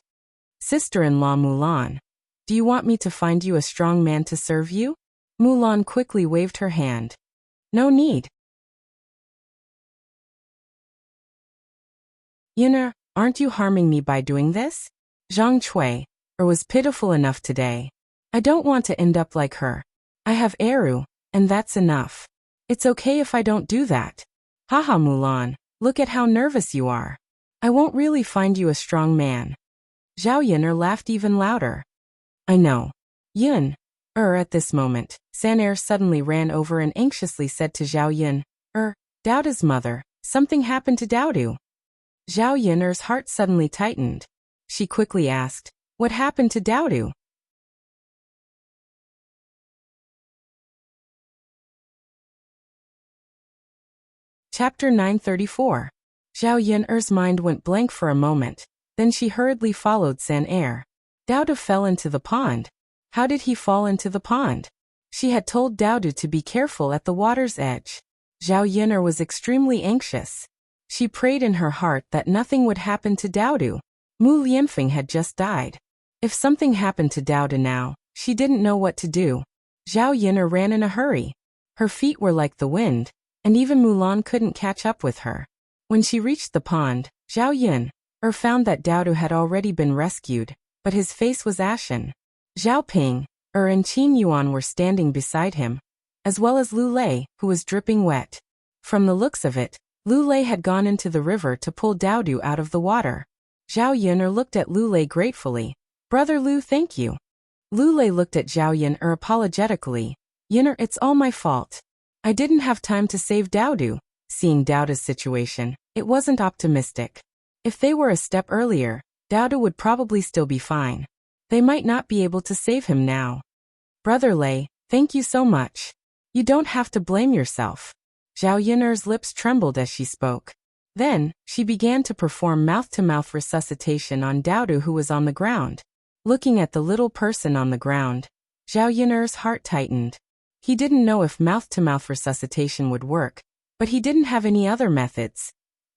Sister-in-law Mulan, do you want me to find you a strong man to serve you? Mulan quickly waved her hand. No need. Yun'er, aren't you harming me by doing this? Zhang Cui was pitiful enough today. I don't want to end up like her. I have Eru, and that's enough. It's okay if I don't do that. Haha Mulan, look at how nervous you are. I won't really find you a strong man. Zhao Yun'er laughed even louder. I know. Yun. At this moment, Sanair suddenly ran over and anxiously said to Zhao Yun, Daoda's mother, something happened to Daodu. Zhao Yun'er's heart suddenly tightened. She quickly asked, what happened to Daodu? Chapter 934. Zhao Yun'er's mind went blank for a moment, then she hurriedly followed Sanair. Daodu fell into the pond. How did he fall into the pond? She had told Daodu to be careful at the water's edge. Zhao Yun'er was extremely anxious. She prayed in her heart that nothing would happen to Daodu. Mu Lianfeng had just died. If something happened to Daodu now, she didn't know what to do. Zhao Yun'er ran in a hurry. Her feet were like the wind, and even Mulan couldn't catch up with her. When she reached the pond, Zhao Yun'er found that Daodu had already been rescued, but his face was ashen. Zhao Ping and Qin Yuan were standing beside him, as well as Lu Lei, who was dripping wet. From the looks of it, Lu Lei had gone into the river to pull Daodu out of the water. Zhao Yun'er looked at Lu Lei gratefully. Brother Lu, thank you. Lu Lei looked at Zhao Yun'er apologetically. Yun'er, it's all my fault. I didn't have time to save Daodu. Seeing Daodu's situation, it wasn't optimistic. If they were a step earlier, Daodu would probably still be fine. They might not be able to save him now. Brother Lei, thank you so much. You don't have to blame yourself. Zhao Yun'er's lips trembled as she spoke. Then, she began to perform mouth-to-mouth resuscitation on Daodu, who was on the ground. Looking at the little person on the ground, Zhao Yun'er's heart tightened. He didn't know if mouth-to-mouth resuscitation would work, but he didn't have any other methods.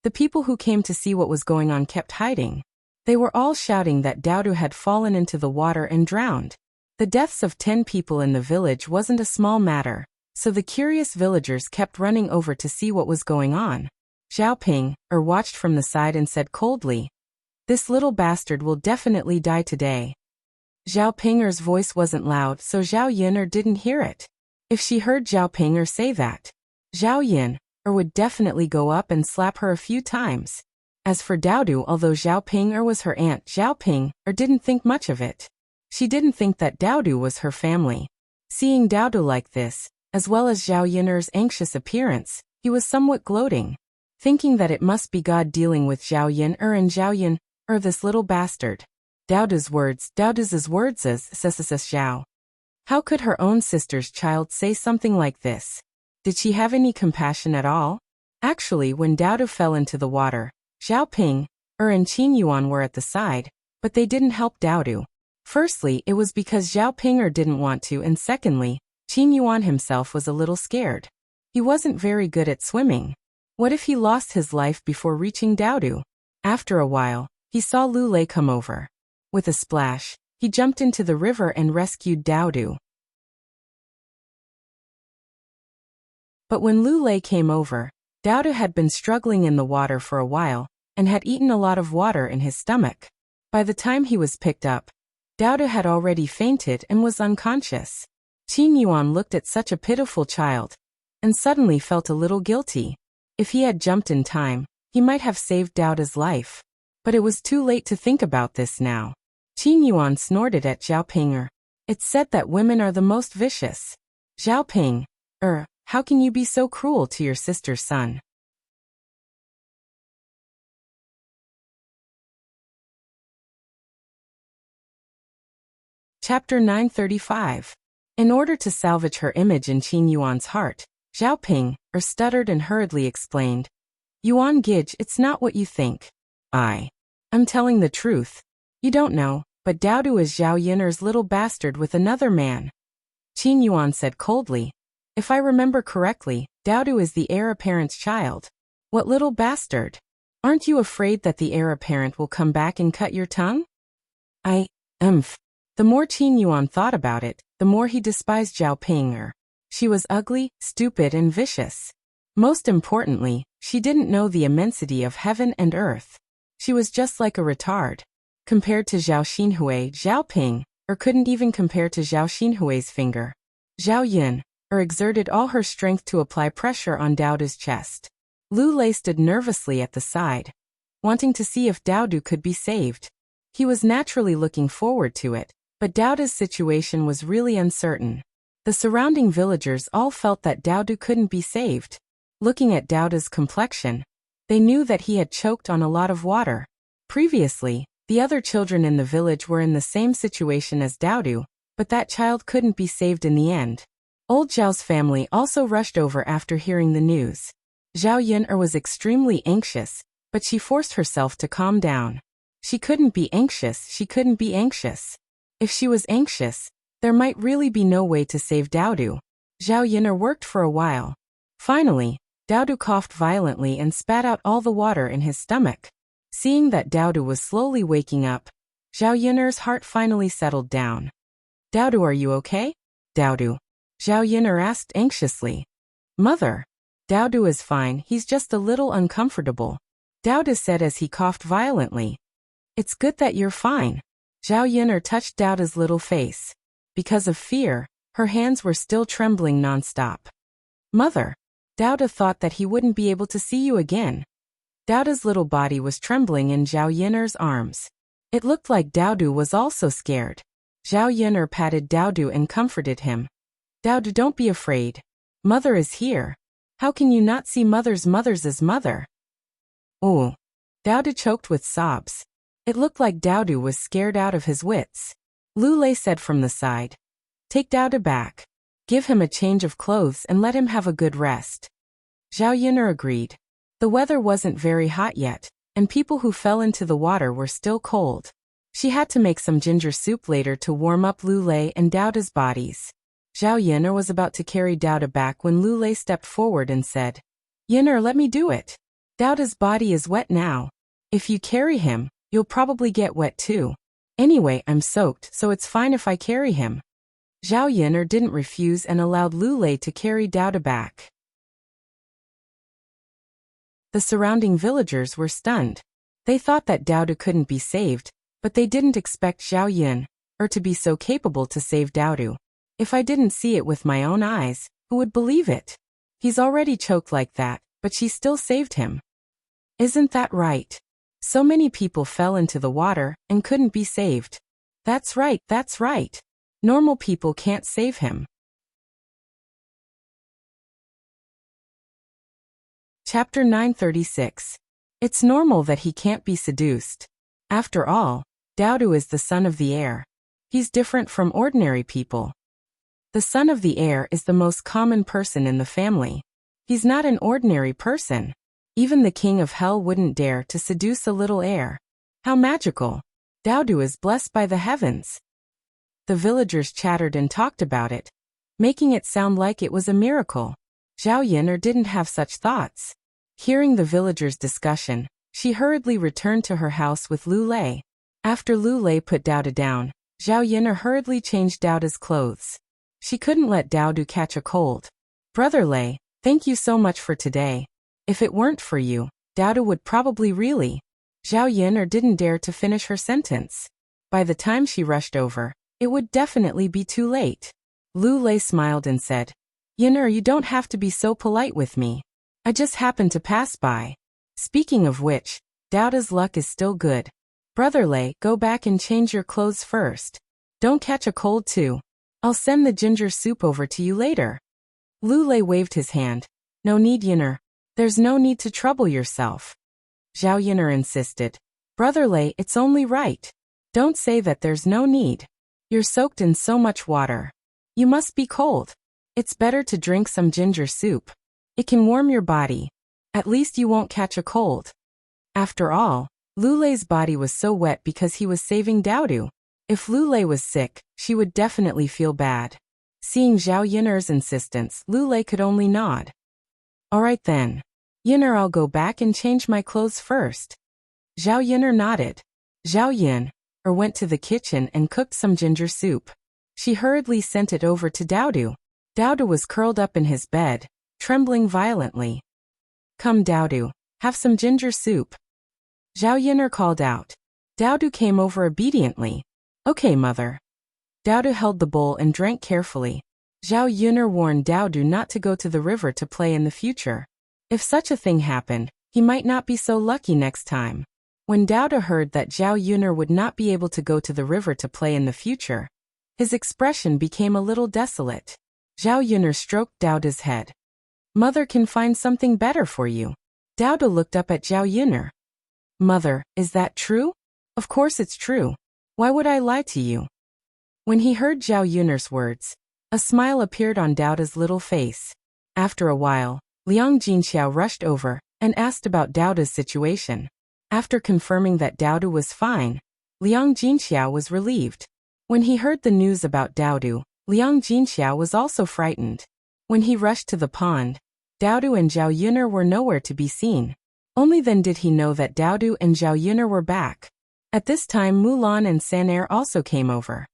The people who came to see what was going on kept hiding. They were all shouting that Daodu had fallen into the water and drowned. The deaths of 10 people in the village wasn't a small matter, so the curious villagers kept running over to see what was going on. Zhao Ping watched from the side and said coldly, "This little bastard will definitely die today." Zhao Ping's voice wasn't loud, so Zhao Yun'er didn't hear it. If she heard Zhao Ping say that, Zhao Yun'er would definitely go up and slap her a few times. As for Daodu, although Zhao Ping was her aunt, Zhao Ping didn't think much of it. She didn't think that Daodu was her family. Seeing Daodu like this, as well as Zhao Yun'er's anxious appearance, he was somewhat gloating, thinking that it must be God dealing with Zhao Yun'er and Zhao Yun'er, this little bastard. Daodu's words, says Zhao. How could her own sister's child say something like this? Did she have any compassion at all? Actually, when Daodu fell into the water, Zhao Ping and Qin Yuan were at the side, but they didn't help Daodu. Firstly, it was because Zhao Ping didn't want to, and secondly, Qin Yuan himself was a little scared. He wasn't very good at swimming. What if he lost his life before reaching Daodu? After a while, he saw Lu Lei come over. With a splash, he jumped into the river and rescued Daodu. But when Lu Lei came over, Daodu had been struggling in the water for a while, and had eaten a lot of water in his stomach. By the time he was picked up, Daodu had already fainted and was unconscious. Qin Yuan looked at such a pitiful child, and suddenly felt a little guilty. If he had jumped in time, He might have saved Doubta's life. But it was too late to think about this now. Qin Yuan snorted at Zhao Ping. It's said that women are the most vicious. Zhao Ping, how can you be so cruel to your sister's son? Chapter 935. In order to salvage her image in Qin Yuan's heart, Zhao Ping, stuttered and hurriedly explained. Yuan Gij, it's not what you think. I'm telling the truth. You don't know, but Daodu is Zhao Yiner's little bastard with another man. Qin Yuan said coldly. If I remember correctly, Daodu is the heir apparent's child. What little bastard? Aren't you afraid that the heir apparent will come back and cut your tongue? The more Qin Yuan thought about it, the more he despised Zhao Ping. She was ugly, stupid and vicious. Most importantly, she didn't know the immensity of heaven and earth. She was just like a retard. Compared to Zhao Xinhui, Zhao Ping, couldn't even compare to Zhao Xinhui's finger. Zhao Yun, exerted all her strength to apply pressure on Daodu's chest. Lu Lei stood nervously at the side, wanting to see if Daodu could be saved. He was naturally looking forward to it, but Daodu's situation was really uncertain. The surrounding villagers all felt that Daodu couldn't be saved. Looking at Daodu's complexion, they knew that he had choked on a lot of water. Previously, the other children in the village were in the same situation as Daodu, but that child couldn't be saved in the end. Old Zhao's family also rushed over after hearing the news. Zhao Yun was extremely anxious, but she forced herself to calm down. She couldn't be anxious. If she was anxious, there might really be no way to save Daodu. Zhao Yun worked for a while. Finally, Daodu coughed violently and spat out all the water in his stomach. Seeing that Daodu was slowly waking up, Zhao Yun's heart finally settled down. Daodu, are you okay? Daodu. Zhao Yun asked anxiously. Mother. Daodu is fine, he's just a little uncomfortable. Daodu said as he coughed violently. It's good that you're fine. Zhao Yun touched Daodu's little face. Because of fear, her hands were still trembling non-stop. Mother. Daodu thought that he wouldn't be able to see you again. Daodu's little body was trembling in Zhao Yun's arms. It looked like Daodu was also scared. Zhao Yun patted Daodu and comforted him. Daodu, don't be afraid. Mother is here. How can you not see mother's mother? Oh. Daodu choked with sobs. It looked like Daodu was scared out of his wits. Lu Lei said from the side. Take Daodu back. Give him a change of clothes and let him have a good rest. Zhao Yun agreed. The weather wasn't very hot yet, and people who fell into the water were still cold. She had to make some ginger soup later to warm up Lu Lei and Daodu's bodies. Zhao Yun was about to carry Daodu back when Lu Lei stepped forward and said, Yun, let me do it. Daodu's body is wet now. If you carry him, you'll probably get wet too. Anyway, I'm soaked, so it's fine if I carry him. Zhao Yun didn't refuse and allowed Lu Lei to carry Daodu back. The surrounding villagers were stunned. They thought that Daodu couldn't be saved, but they didn't expect Zhao Yun to be so capable to save Daodu. If I didn't see it with my own eyes, who would believe it? He's already choked like that, but she still saved him. Isn't that right? So many people fell into the water and couldn't be saved. That's right. Normal people can't save him. Chapter 936. It's normal that he can't be seduced. After all, Daodu is the son of the heir. He's different from ordinary people. The son of the heir is the most common person in the family. He's not an ordinary person. Even the king of hell wouldn't dare to seduce a little heir. How magical. Daodu is blessed by the heavens. The villagers chattered and talked about it, making it sound like it was a miracle. Zhao Yun didn't have such thoughts. Hearing the villagers' discussion, she hurriedly returned to her house with Lu Lei. After Lu Lei put Daodu down, Zhao Yun hurriedly changed Daodu's clothes. She couldn't let Daodu catch a cold. Brother Lei, thank you so much for today. If it weren't for you, Daodu would probably really. Zhao Yun didn't dare to finish her sentence. By the time she rushed over, it would definitely be too late. Lu Lei smiled and said, Yun, you don't have to be so polite with me. I just happened to pass by. Speaking of which, Doubta's luck is still good. Brother Lei, go back and change your clothes first. Don't catch a cold too. I'll send the ginger soup over to you later. Lu Lei waved his hand. No need, Yin'er. There's no need to trouble yourself. Zhao Yin'er insisted. Brother Lei, it's only right. Don't say that there's no need. You're soaked in so much water. You must be cold. It's better to drink some ginger soup. It can warm your body. At least you won't catch a cold. After all, Lu Lei's body was so wet because he was saving Doubtu. If Lu Lei was sick, she would definitely feel bad. Seeing Zhao Yin'er's insistence, Lu Lei could only nod. All right then. Yin'er, I'll go back and change my clothes first. Zhao Yin'er nodded. Zhao Yin'er went to the kitchen and cooked some ginger soup. She hurriedly sent it over to Doubtu. Doubtu was curled up in his bed, trembling violently. Come Doubtu, have some ginger soup. Zhao Yin'er called out. Doubtu came over obediently. Okay, mother. Doubtu held the bowl and drank carefully. Zhao Yin'er warned Doubtu not to go to the river to play in the future. If such a thing happened, he might not be so lucky next time. When Doubtu heard that Zhao Yin'er would not be able to go to the river to play in the future, his expression became a little desolate. Zhao Yin'er stroked Doubtu's head. Mother can find something better for you. Doubtu looked up at Zhao Yin'er. Mother, is that true? Of course it's true. Why would I lie to you? When he heard Zhao Yun'er's words, a smile appeared on Doubtu's little face. After a while, Liang Jinxiao rushed over and asked about Doubtu's situation. After confirming that Doubtu was fine, Liang Jinxiao was relieved. When he heard the news about Doubtu, Liang Jinxiao was also frightened. When he rushed to the pond, Doubtu and Zhao Yun'er were nowhere to be seen. Only then did he know that Doubtu and Zhao Yun'er were back. At this time, Mulan and Sanair also came over.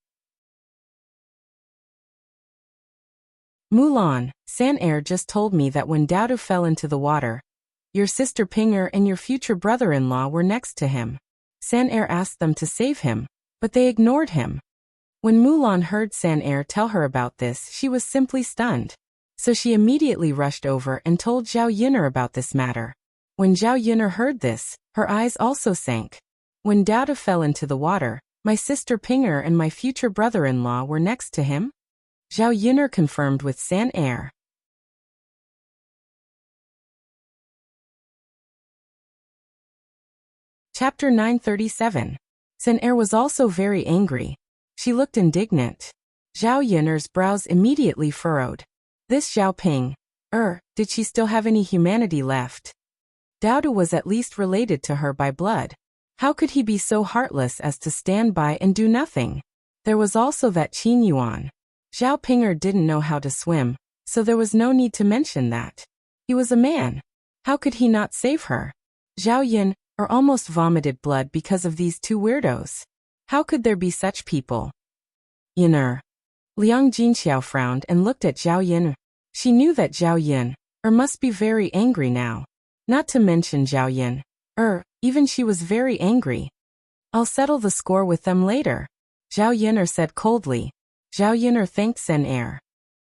Mulan, Sanair just told me that when Doubtu fell into the water, your sister Pinger and your future brother-in-law were next to him. Sanair asked them to save him, but they ignored him. When Mulan heard Sanair tell her about this, she was simply stunned. So she immediately rushed over and told Zhao Yin'er about this matter. When Zhao Yin'er heard this, her eyes also sank. When Doubtu fell into the water, my sister Pinger and my future brother-in-law were next to him? Zhao Yin'er confirmed with Sanair. Chapter 937. Sanair was also very angry. She looked indignant. Zhao Yin'er's brows immediately furrowed. This Zhao Ping, did she still have any humanity left? Doubtu was at least related to her by blood. How could he be so heartless as to stand by and do nothing? There was also that Qin Yuan. Zhao Pinger didn't know how to swim, so there was no need to mention that. He was a man. How could he not save her? Zhao Yin, almost vomited blood because of these two weirdos. How could there be such people? Yin'er. Liang Jinxiao frowned and looked at Zhao Yin. She knew that Zhao Yin, must be very angry now. Not to mention Zhao Yin, even she was very angry. I'll settle the score with them later, Zhao Yin'er said coldly. Zhao Yin'er thanked Sanair.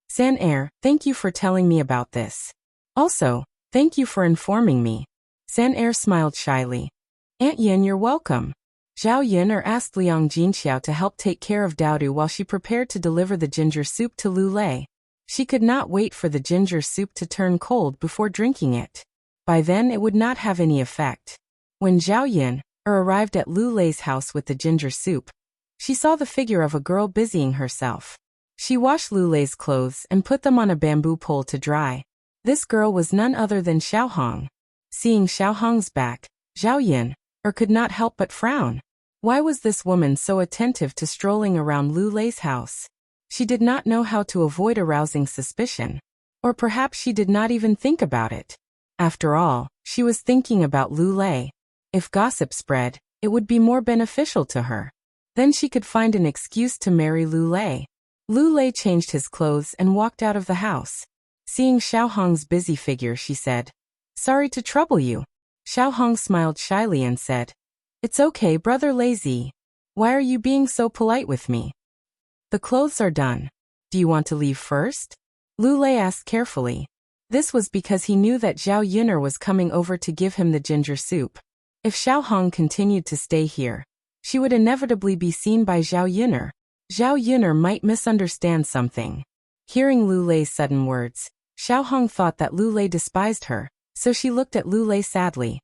Sanair, thank you for telling me about this. Also, thank you for informing me. Sanair smiled shyly. Aunt Yin, you're welcome. Zhao Yin'er asked Liang Jinxiao to help take care of Doubtu while she prepared to deliver the ginger soup to Lu Lei. She could not wait for the ginger soup to turn cold before drinking it. By then it would not have any effect. When Zhao Yin arrived at Lu Lei's house with the ginger soup, she saw the figure of a girl busying herself. She washed Lu Lei's clothes and put them on a bamboo pole to dry. This girl was none other than Xiao Hong. Seeing Xiao Hong's back, Zhao Yin could not help but frown. Why was this woman so attentive to strolling around Lu Lei's house? She did not know how to avoid arousing suspicion. Or perhaps she did not even think about it. After all, she was thinking about Lu Lei. If gossip spread, it would be more beneficial to her. Then she could find an excuse to marry Lu Lei. Lu Lei changed his clothes and walked out of the house. Seeing Xiao Hong's busy figure, she said, "Sorry to trouble you." Xiao Hong smiled shyly and said, "It's okay, brother Lazy. Why are you being so polite with me? The clothes are done. Do you want to leave first?" Lu Lei asked carefully. This was because he knew that Zhao Yuner was coming over to give him the ginger soup. If Xiao Hong continued to stay here, she would inevitably be seen by Zhao Yuner. Zhao Yuner might misunderstand something. Hearing Lu Lei's sudden words, Xiao Hong thought that Lu Lei despised her, so she looked at Lu Lei sadly.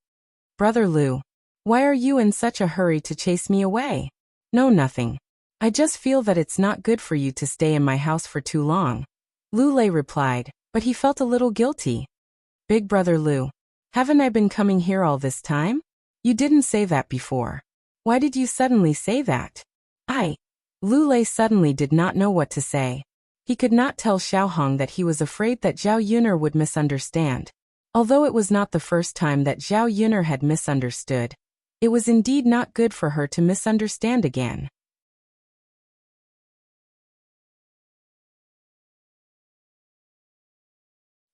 "Brother Lu, why are you in such a hurry to chase me away?" "No, nothing. I just feel that it's not good for you to stay in my house for too long," Lu Lei replied, but he felt a little guilty. "Big brother Lu, haven't I been coming here all this time? You didn't say that before. Why did you suddenly say that?" Lu Lei suddenly did not know what to say. He could not tell Xiao Hong that he was afraid that Zhao Yuner would misunderstand. Although it was not the first time that Zhao Yuner had misunderstood, it was indeed not good for her to misunderstand again.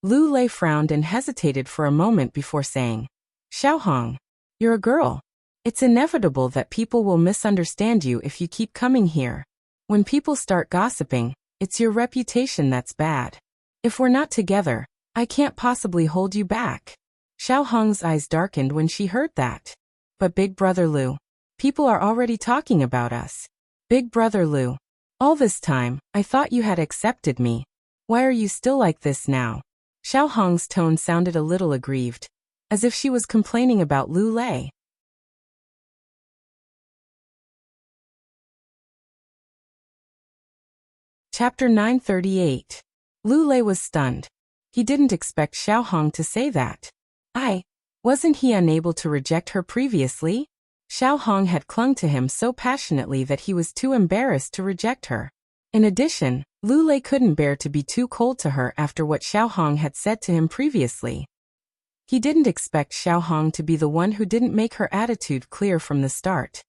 Lu Lei frowned and hesitated for a moment before saying, "Xiao Hong, you're a girl. It's inevitable that people will misunderstand you if you keep coming here. When people start gossiping, it's your reputation that's bad. If we're not together, I can't possibly hold you back." Xiao Hong's eyes darkened when she heard that. "But Big Brother Lu, people are already talking about us. Big Brother Lu, all this time, I thought you had accepted me. Why are you still like this now?" Xiao Hong's tone sounded a little aggrieved, as if she was complaining about Lu Lei. Chapter 938. Lu Lei was stunned. He didn't expect Xiao Hong to say that. Wasn't he unable to reject her previously? Xiao Hong had clung to him so passionately that he was too embarrassed to reject her. In addition, Lu Lei couldn't bear to be too cold to her after what Xiao Hong had said to him previously. He didn't expect Xiao Hong to be the one who didn't make her attitude clear from the start.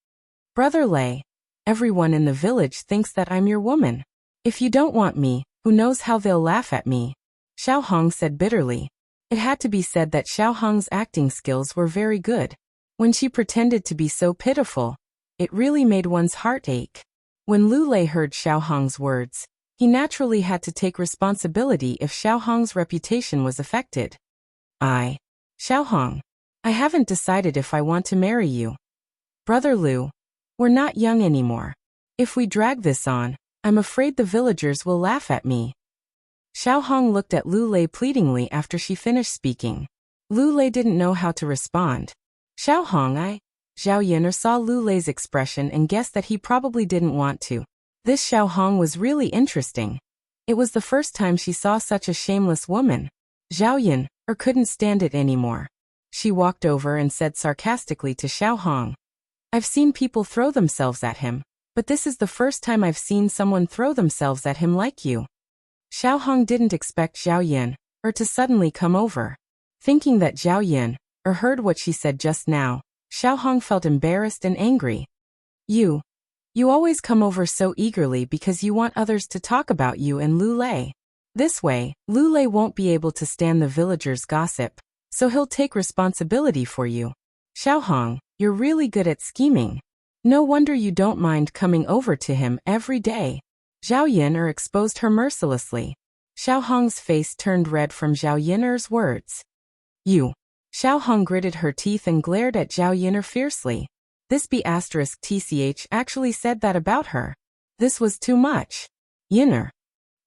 "Brother Lei, everyone in the village thinks that I'm your woman. If you don't want me, who knows how they'll laugh at me," Xiao Hong said bitterly. It had to be said that Xiao Hong's acting skills were very good. When she pretended to be so pitiful, it really made one's heart ache. When Lu Lei heard Xiao Hong's words, he naturally had to take responsibility if Xiao Hong's reputation was affected. "Xiao Hong, I haven't decided if I want to marry you. Brother Lu, we're not young anymore. If we drag this on, I'm afraid the villagers will laugh at me." Xiao Hong looked at Lu Lei pleadingly after she finished speaking. Lu Lei didn't know how to respond. "Xiao Hong, Zhao Yuner saw Lu Lei's expression and guessed that he probably didn't want to. This Xiao Hong was really interesting. It was the first time she saw such a shameless woman. Zhao Yuner couldn't stand it anymore. She walked over and said sarcastically to Xiao Hong, "I've seen people throw themselves at him, but this is the first time I've seen someone throw themselves at him like you." Xiao Hong didn't expect Zhao Yuner to suddenly come over. Thinking that Zhao Yuner heard what she said just now, Xiao Hong felt embarrassed and angry. You always come over so eagerly because you want others to talk about you and Lu Lei. This way, Lu Lei won't be able to stand the villagers' gossip, so he'll take responsibility for you. Xiao Hong, you're really good at scheming. No wonder you don't mind coming over to him every day." Zhao Yuner exposed her mercilessly. Xiao Hong's face turned red from Zhao Yuner's words. "You." Xiao Hong gritted her teeth and glared at Zhao Yuner fiercely. This B***TCH actually said that about her. This was too much. "Yuner."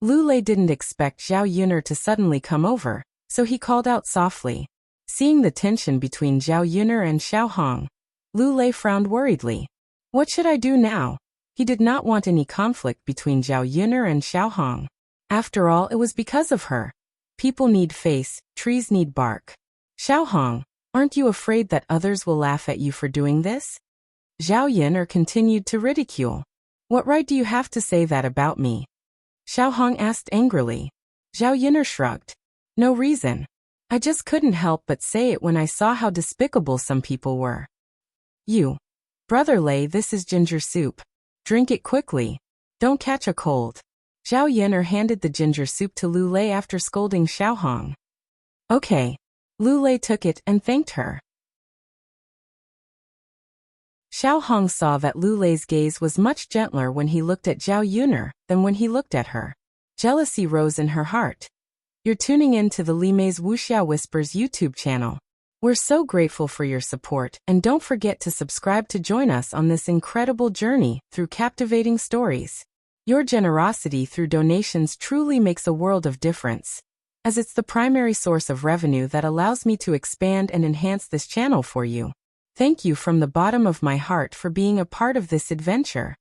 Lu Lei didn't expect Zhao Yuner to suddenly come over, so he called out softly. Seeing the tension between Zhao Yuner and Xiao Hong, Lu Lei frowned worriedly. What should I do now? He did not want any conflict between Zhao Yuner and Xiao Hong. After all, it was because of her. People need face, trees need bark. Xiao Hong, aren't you afraid that others will laugh at you for doing this? Zhao Yuner continued to ridicule. What right do you have to say that about me? Xiao Hong asked angrily. Zhao Yuner shrugged. No reason. I just couldn't help but say it when I saw how despicable some people were. You. Brother Lei, this is ginger soup. Drink it quickly. Don't catch a cold. Zhao Yuner handed the ginger soup to Lu Lei after scolding Xiao Hong. Okay. Lu Lei took it and thanked her. Xiao Hong saw that Lu Lei's gaze was much gentler when he looked at Zhao Yuner than when he looked at her. Jealousy rose in her heart. You're tuning in to the Limei's Wuxia Whispers YouTube channel. We're so grateful for your support, and don't forget to subscribe to join us on this incredible journey through captivating stories. Your generosity through donations truly makes a world of difference, as it's the primary source of revenue that allows me to expand and enhance this channel for you. Thank you from the bottom of my heart for being a part of this adventure.